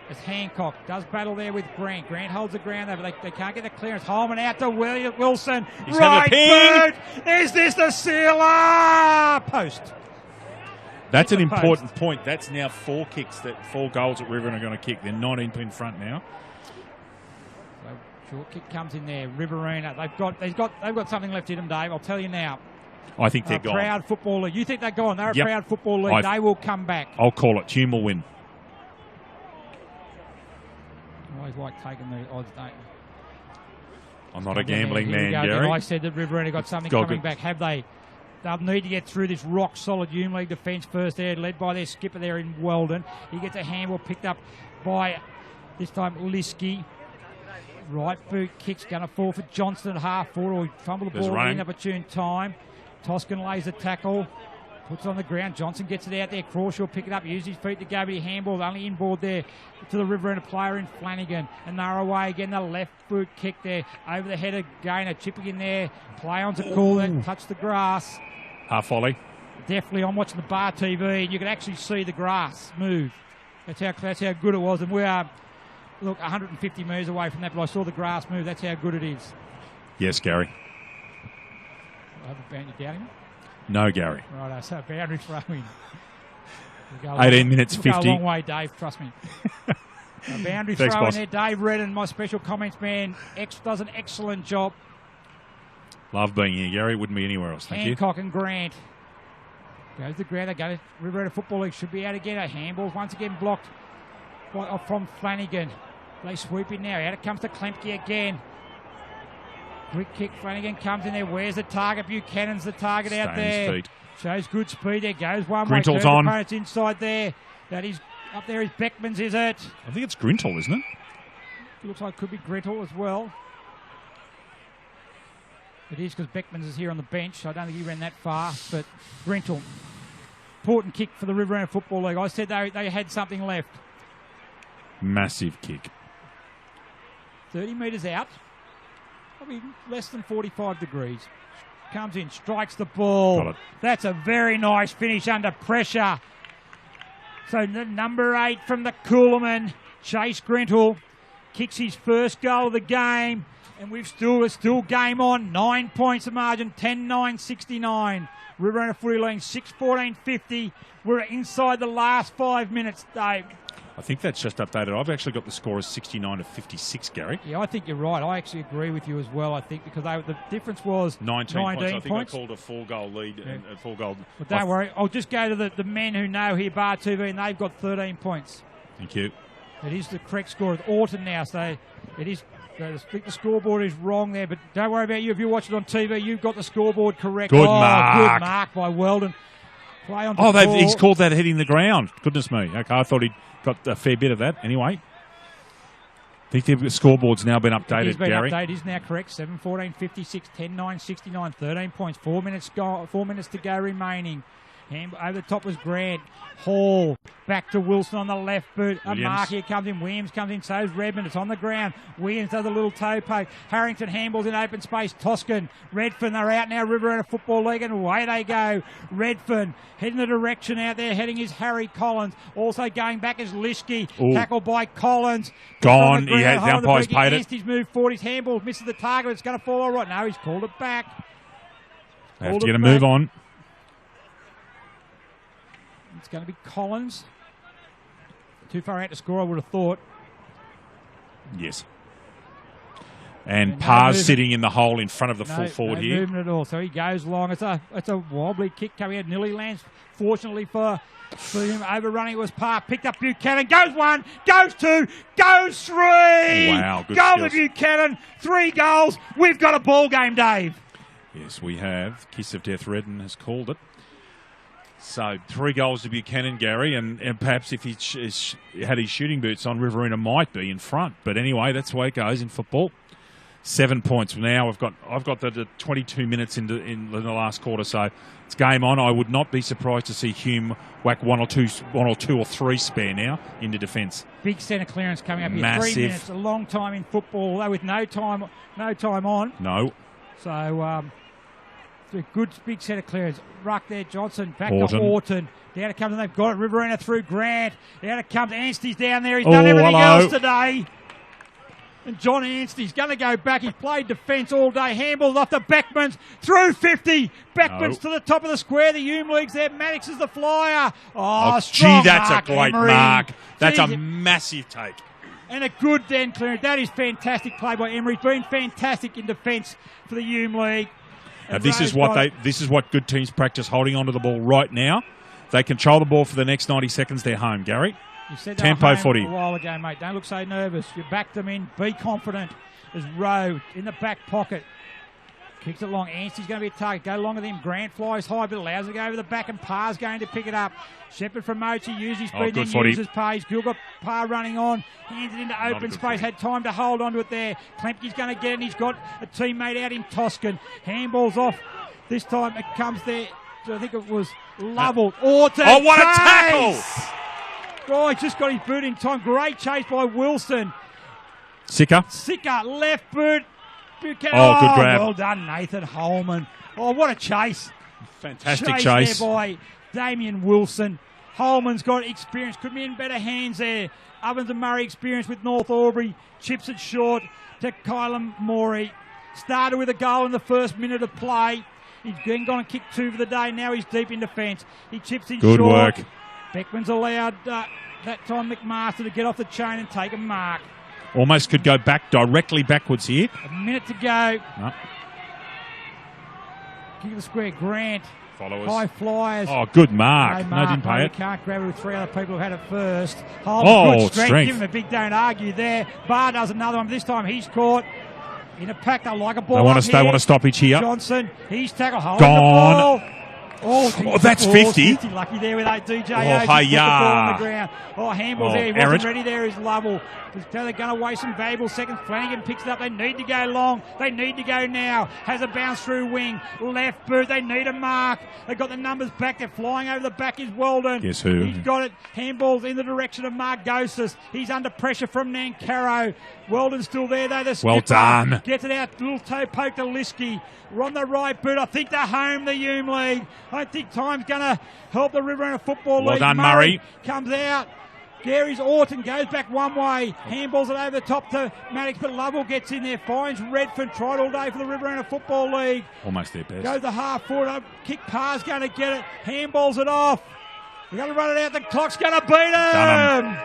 As Hancock does battle there with Grant. Grant holds the ground there, but they can't get the clearance. Holman out to Wilson. He's right boot! Is this the sealer? Post. That's an important point. That's now 4 goals that Riverina are going to kick. They're 19 in front now. So short kick comes in there. Riverina. They've got something left in them, Dave. I'll tell you now. I think they're gone. Proud football league. You think they're gone? They're a proud football league. They will come back. I'll call it. HUME will win. I always like taking the odds, don't you? I'm not a gambling man, Gary. I said that Riverina got something coming back. Have they? They'll need to get through this rock-solid HUME League defence first there, led by their skipper there in Weldon. He gets a handball picked up by, this time, Liskey. Right boot kick's going to fall for Johnston at half forward, or he fumbled the ball at inopportune time. Toscan lays a tackle, puts it on the ground. Johnson gets it out there. Crawshaw will pick it up, use his feet to go, but he handball only inboard there to the Riverina player in Flanagan. And they're away again. The left boot kick there over the head of Gaynor. Chipping in there. Play on to call it. Touch the grass. Half volley. Definitely. I'm watching the bar TV and you can actually see the grass move. That's how good it was. And we are, look, 150 metres away from that, but I saw the grass move. That's how good it is. Yes, Gary. I haven't found you doubting me. No, Gary. Right, so boundary throwing. 18 minutes, We'll 50. go a long way, Dave, trust me. A boundary Thanks, throw in boss. there. Dave Redden, my special comments man, does an excellent job. Love being here, Gary. Wouldn't be anywhere else. Thank Hancock and Grant. Goes to Grant. They go to Riverina Football League. Should be able to get a handball. Once again blocked from Flanagan. They swoop in now. Out it comes to Klemke again. Quick kick. Flanagan comes in there. Where's the target? Buchanan's the target out there. Feet. Shows good speed. There goes one Grintle's way. on. Opponent's inside there. That is up there is Beckman's, is it? I think it's Grintle, isn't it? Looks like it could be Grintle as well. It is because Beckman's is here on the bench. I don't think he ran that far, but Grintle. Important kick for the Riverina Football League. I said they had something left. Massive kick. 30 metres out. Probably less than 45 degrees. Comes in, strikes the ball. Got it. That's a very nice finish under pressure. So the number 8 from the Coolman, Chase Grintle, kicks his first goal of the game. And it's still game on. 9 points of margin, 10-9-69. Riverina Footy leading 6-14-50. We're inside the last 5 minutes, Dave. I think that's just updated. I've actually got the score as 69-56, Gary. Yeah, I think you're right. I actually agree with you as well, I think, because the difference was 19 points. I think points. I called a 4-goal lead and a 4-goal. But don't worry. I'll just go to the men who know here, Bar TV, and they've got 13 points. Thank you. It is the correct score of Orton now, so it is. I think the scoreboard is wrong there, but don't worry about you. If you watch it on TV, you've got the scoreboard correct. Good mark. mark. Good mark by Weldon. Play on. He's called that hitting the ground. Goodness me. Okay, I thought he'd got a fair bit of that. Anyway, I think the scoreboard's now been updated, He's been Gary. updated. Is now correct. 7-14-56, 10-9-69, 13 points. 4 minutes to go remaining. Over the top was Grant. Hall back to Wilson on the left boot. A mark here comes in. Williams comes in. So's Redmond. It's on the ground. Williams does a little toe poke. Harrington handballs in open space. Toscan. Redfern. They're out now. Riverina Football League, and away they go. Redfern heading the direction out there. Heading is Harry Collins. Also going back is Lischke. Tackled by Collins. Gone. The umpire's paid it. He's moved forward. His handball misses the target. It's going to fall all right. No, he's called it back. They have to get a move on. It's going to be Collins. Too far out to score, I would have thought. Yes. And Parr's sitting in the hole in front of the full forward here. No movement at all. So he goes long. It's a wobbly kick coming out. Nearly lands. Fortunately for him, overrunning it was Parr. Picked up Buchanan. Goes 1. Goes 2. Goes 3. Wow, good goal skills. to Buchanan. 3 goals. We've got a ball game, Dave. Yes, we have. Kiss of Death Redden has called it. So 3 goals to Buchanan, Gary, and perhaps if he had his shooting boots on, Riverina might be in front. But anyway, that's the way it goes in football. 7 points now. I've got the 22 minutes in the last quarter, so it's game on. I would not be surprised to see Hume whack one or two or three spare now into defence. Big centre clearance coming up here. Massive. 3 minutes, a long time in football, though, with no time on. No. So. A good big set of clearance. Ruck there, Johnson. Back Orton. to Orton. Down it comes, and they've got it. Riverina through Grant. Down it comes. Anstey's down there. He's done everything else today. And John Anstey's going to go back. He's played defence all day. Handballs off to Beckman's. Through 50. Beckman's to the top of the square. The Hume League's there. Maddox is the flyer. Oh, strong that's mark, a great Emery. mark. That's Jeez. a massive take. And a good den clearance. That is fantastic play by Emery. He's been fantastic in defence for the Hume League. This is what good teams practice, holding onto the ball right now. They control the ball for the next 90 seconds. They're home, Gary. You said Tempo footy. A while ago, mate. Don't look so nervous. You back them in. Be confident. There's Rowe in the back pocket. Kicks it long. Anstey's going to be a target. Go longer than him. Grant flies high, but allows it to go over the back, and Parr's going to pick it up. Shepherd from Mochi uses his speed, then uses Parr. He's got Parr running on. Hands it into open space. Had time to hold onto it there. Klemke's going to get it, and he's got a teammate out in Toscan. Handball's off. This time it comes there. I think it was Lovell. Orton. Oh, what a tackle! Oh, he just got his boot in time. Great chase by Wilson. Sicker, left boot. Buchanan. Oh, good grab. Well done, Nathan Holman. Oh, what a chase. Fantastic chase. There by Damien Wilson. Holman's got experience. Could be in better hands there. Ovens and Murray experience with North Albury. Chips it short to Kylan Morey. Started with a goal in the first minute of play. He's then gone and kicked 2 for the day. Now he's deep in defence. He chips in Good short. work. Beckman's allowed that time McMaster to get off the chain and take a mark. Almost could go back directly backwards here. A minute to go. No. Kick of the square. Grant. Followers. High flyers. Oh, good mark. No, No, Mark, didn't pay it. Can't grab it with 3 other people who've had it first. Oh, good strength. Give him a big don't argue there. Barr does another one. This time he's caught in a pack. They like a ball. They want a stoppage here. Johnson, he's tackled. Gone. Oh, that's 50. Lucky there with that DJ. Oh, Put the ball hi-ya. on the ground. Oh, handball's there. He wasn't Errant. ready there. Is Lovell. They're going to waste some valuable seconds. Flanagan picks it up. They need to go long. They need to go now. Has a bounce through wing. Left boot. They need a mark. They've got the numbers back. They're flying over the back is Weldon. Guess who? He's got it. Handball's in the direction of Margosis. He's under pressure from Nancaro. Weldon's still there though. The Well skipper done. gets it out. Little toe poke to Liskey. We're on the right boot. I think they're home, the HUME League. I think time's going to help the Riverina Football League. Well done, Murray. Comes out. Gary's Orton goes back one way. Handballs it over the top to Maddox, but Lovell gets in there. Finds Redfern. Tried all day for the Riverina Football League. Almost their best. Goes the half forward up. Kick Parr's going to get it. Handballs it off. They're going to run it out. The clock's going to beat him.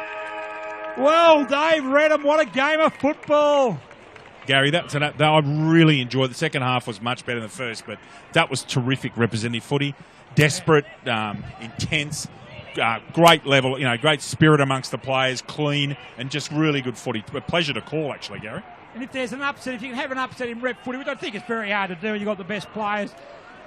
Well, Dave Redham, what a game of football. Gary, I really enjoyed the second half. Was much better than the first, but that was terrific representative footy. Desperate, intense, great level, great spirit amongst the players, clean, and just really good footy. A pleasure to call, actually, Gary. And if there's an upset, if you can have an upset in rep footy, which I think it's very hard to do when you've got the best players,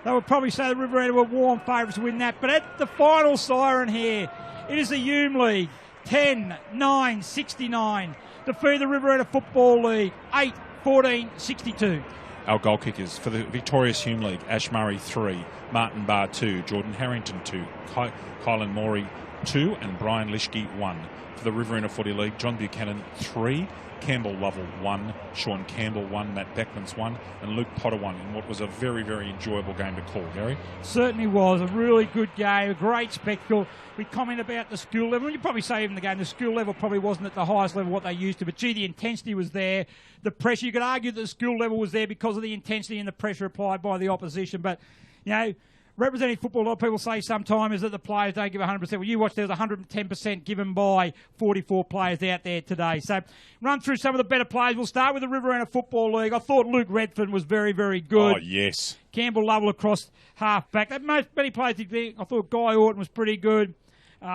they would probably say the Riverina were warm favourites to win that. But at the final siren here, it is the HUME League, 10-9-69. Defeat the Riverina Football League, 8-14-62. Our goal kickers for the victorious HUME League: Ash Murray 3, Martin Barr 2, Jordan Harrington 2, Kylan Morey 2, and Brian Lischke 1. For the Riverina Footy League: John Buchanan 3, Campbell Lovell 1, Sean Campbell 1, Matt Beckmans 1, and Luke Potter 1 in what was a very, very enjoyable game to call, Gary. Certainly was a really good game, a great spectacle. We comment about the school level. You probably say even the game, the school level probably wasn't at the highest level what they used to, but gee, the intensity was there. The pressure, you could argue that the school level was there because of the intensity and the pressure applied by the opposition, but, representing football, a lot of people say sometimes is that the players don't give 100%. Well, you watch, there was 110% given by 44 players out there today. So run through some of the better players. We'll start with the Riverina Football League. I thought Luke Redfern was very, very good. Oh, yes. Campbell Lovell across half-back. Many players did there. I thought Guy Orton was pretty good.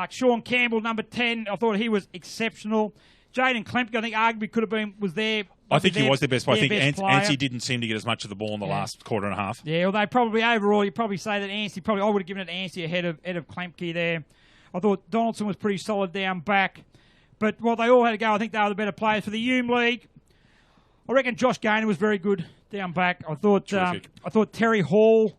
Sean Campbell, number 10, I thought he was exceptional. Jaden Klemke, I think arguably was there. I think he was their best player. I think Anstie Anstey didn't seem to get as much of the ball in the last quarter and a half. Yeah, although probably overall, you'd probably say that Anstey, I would have given it to Anstey ahead of Klemke there. I thought Donaldson was pretty solid down back. But while they all had to go, I think they were the better players. For the HUME League, I reckon Josh Gaynor was very good down back. I thought Terry Hall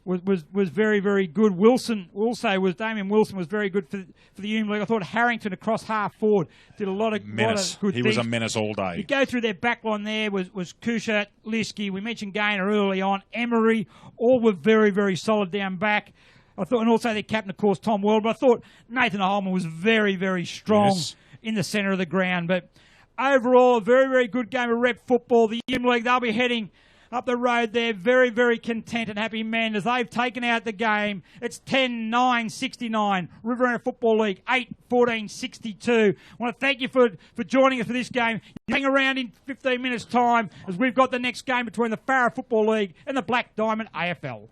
was very, very good. Damian Wilson was very good for the HUME League. I thought Harrington across half forward did a lot of good things. He was a menace all day. You go through their back line there was Kushat, Liskey. We mentioned Gaynor early on. Emery, all were very, very solid down back. I thought, and also their captain, of course, Tom Weld. But I thought Nathan Holman was very, very strong in the centre of the ground. But overall, a very, very good game of rep football. The HUME League, they'll be heading up the road there, very, very content and happy men as they've taken out the game. It's 10-9-69. Riverina Football League, 8-14-62. I want to thank you for joining us for this game. Hang around in 15 minutes' time as we've got the next game between the Farah Football League and the Black Diamond AFL.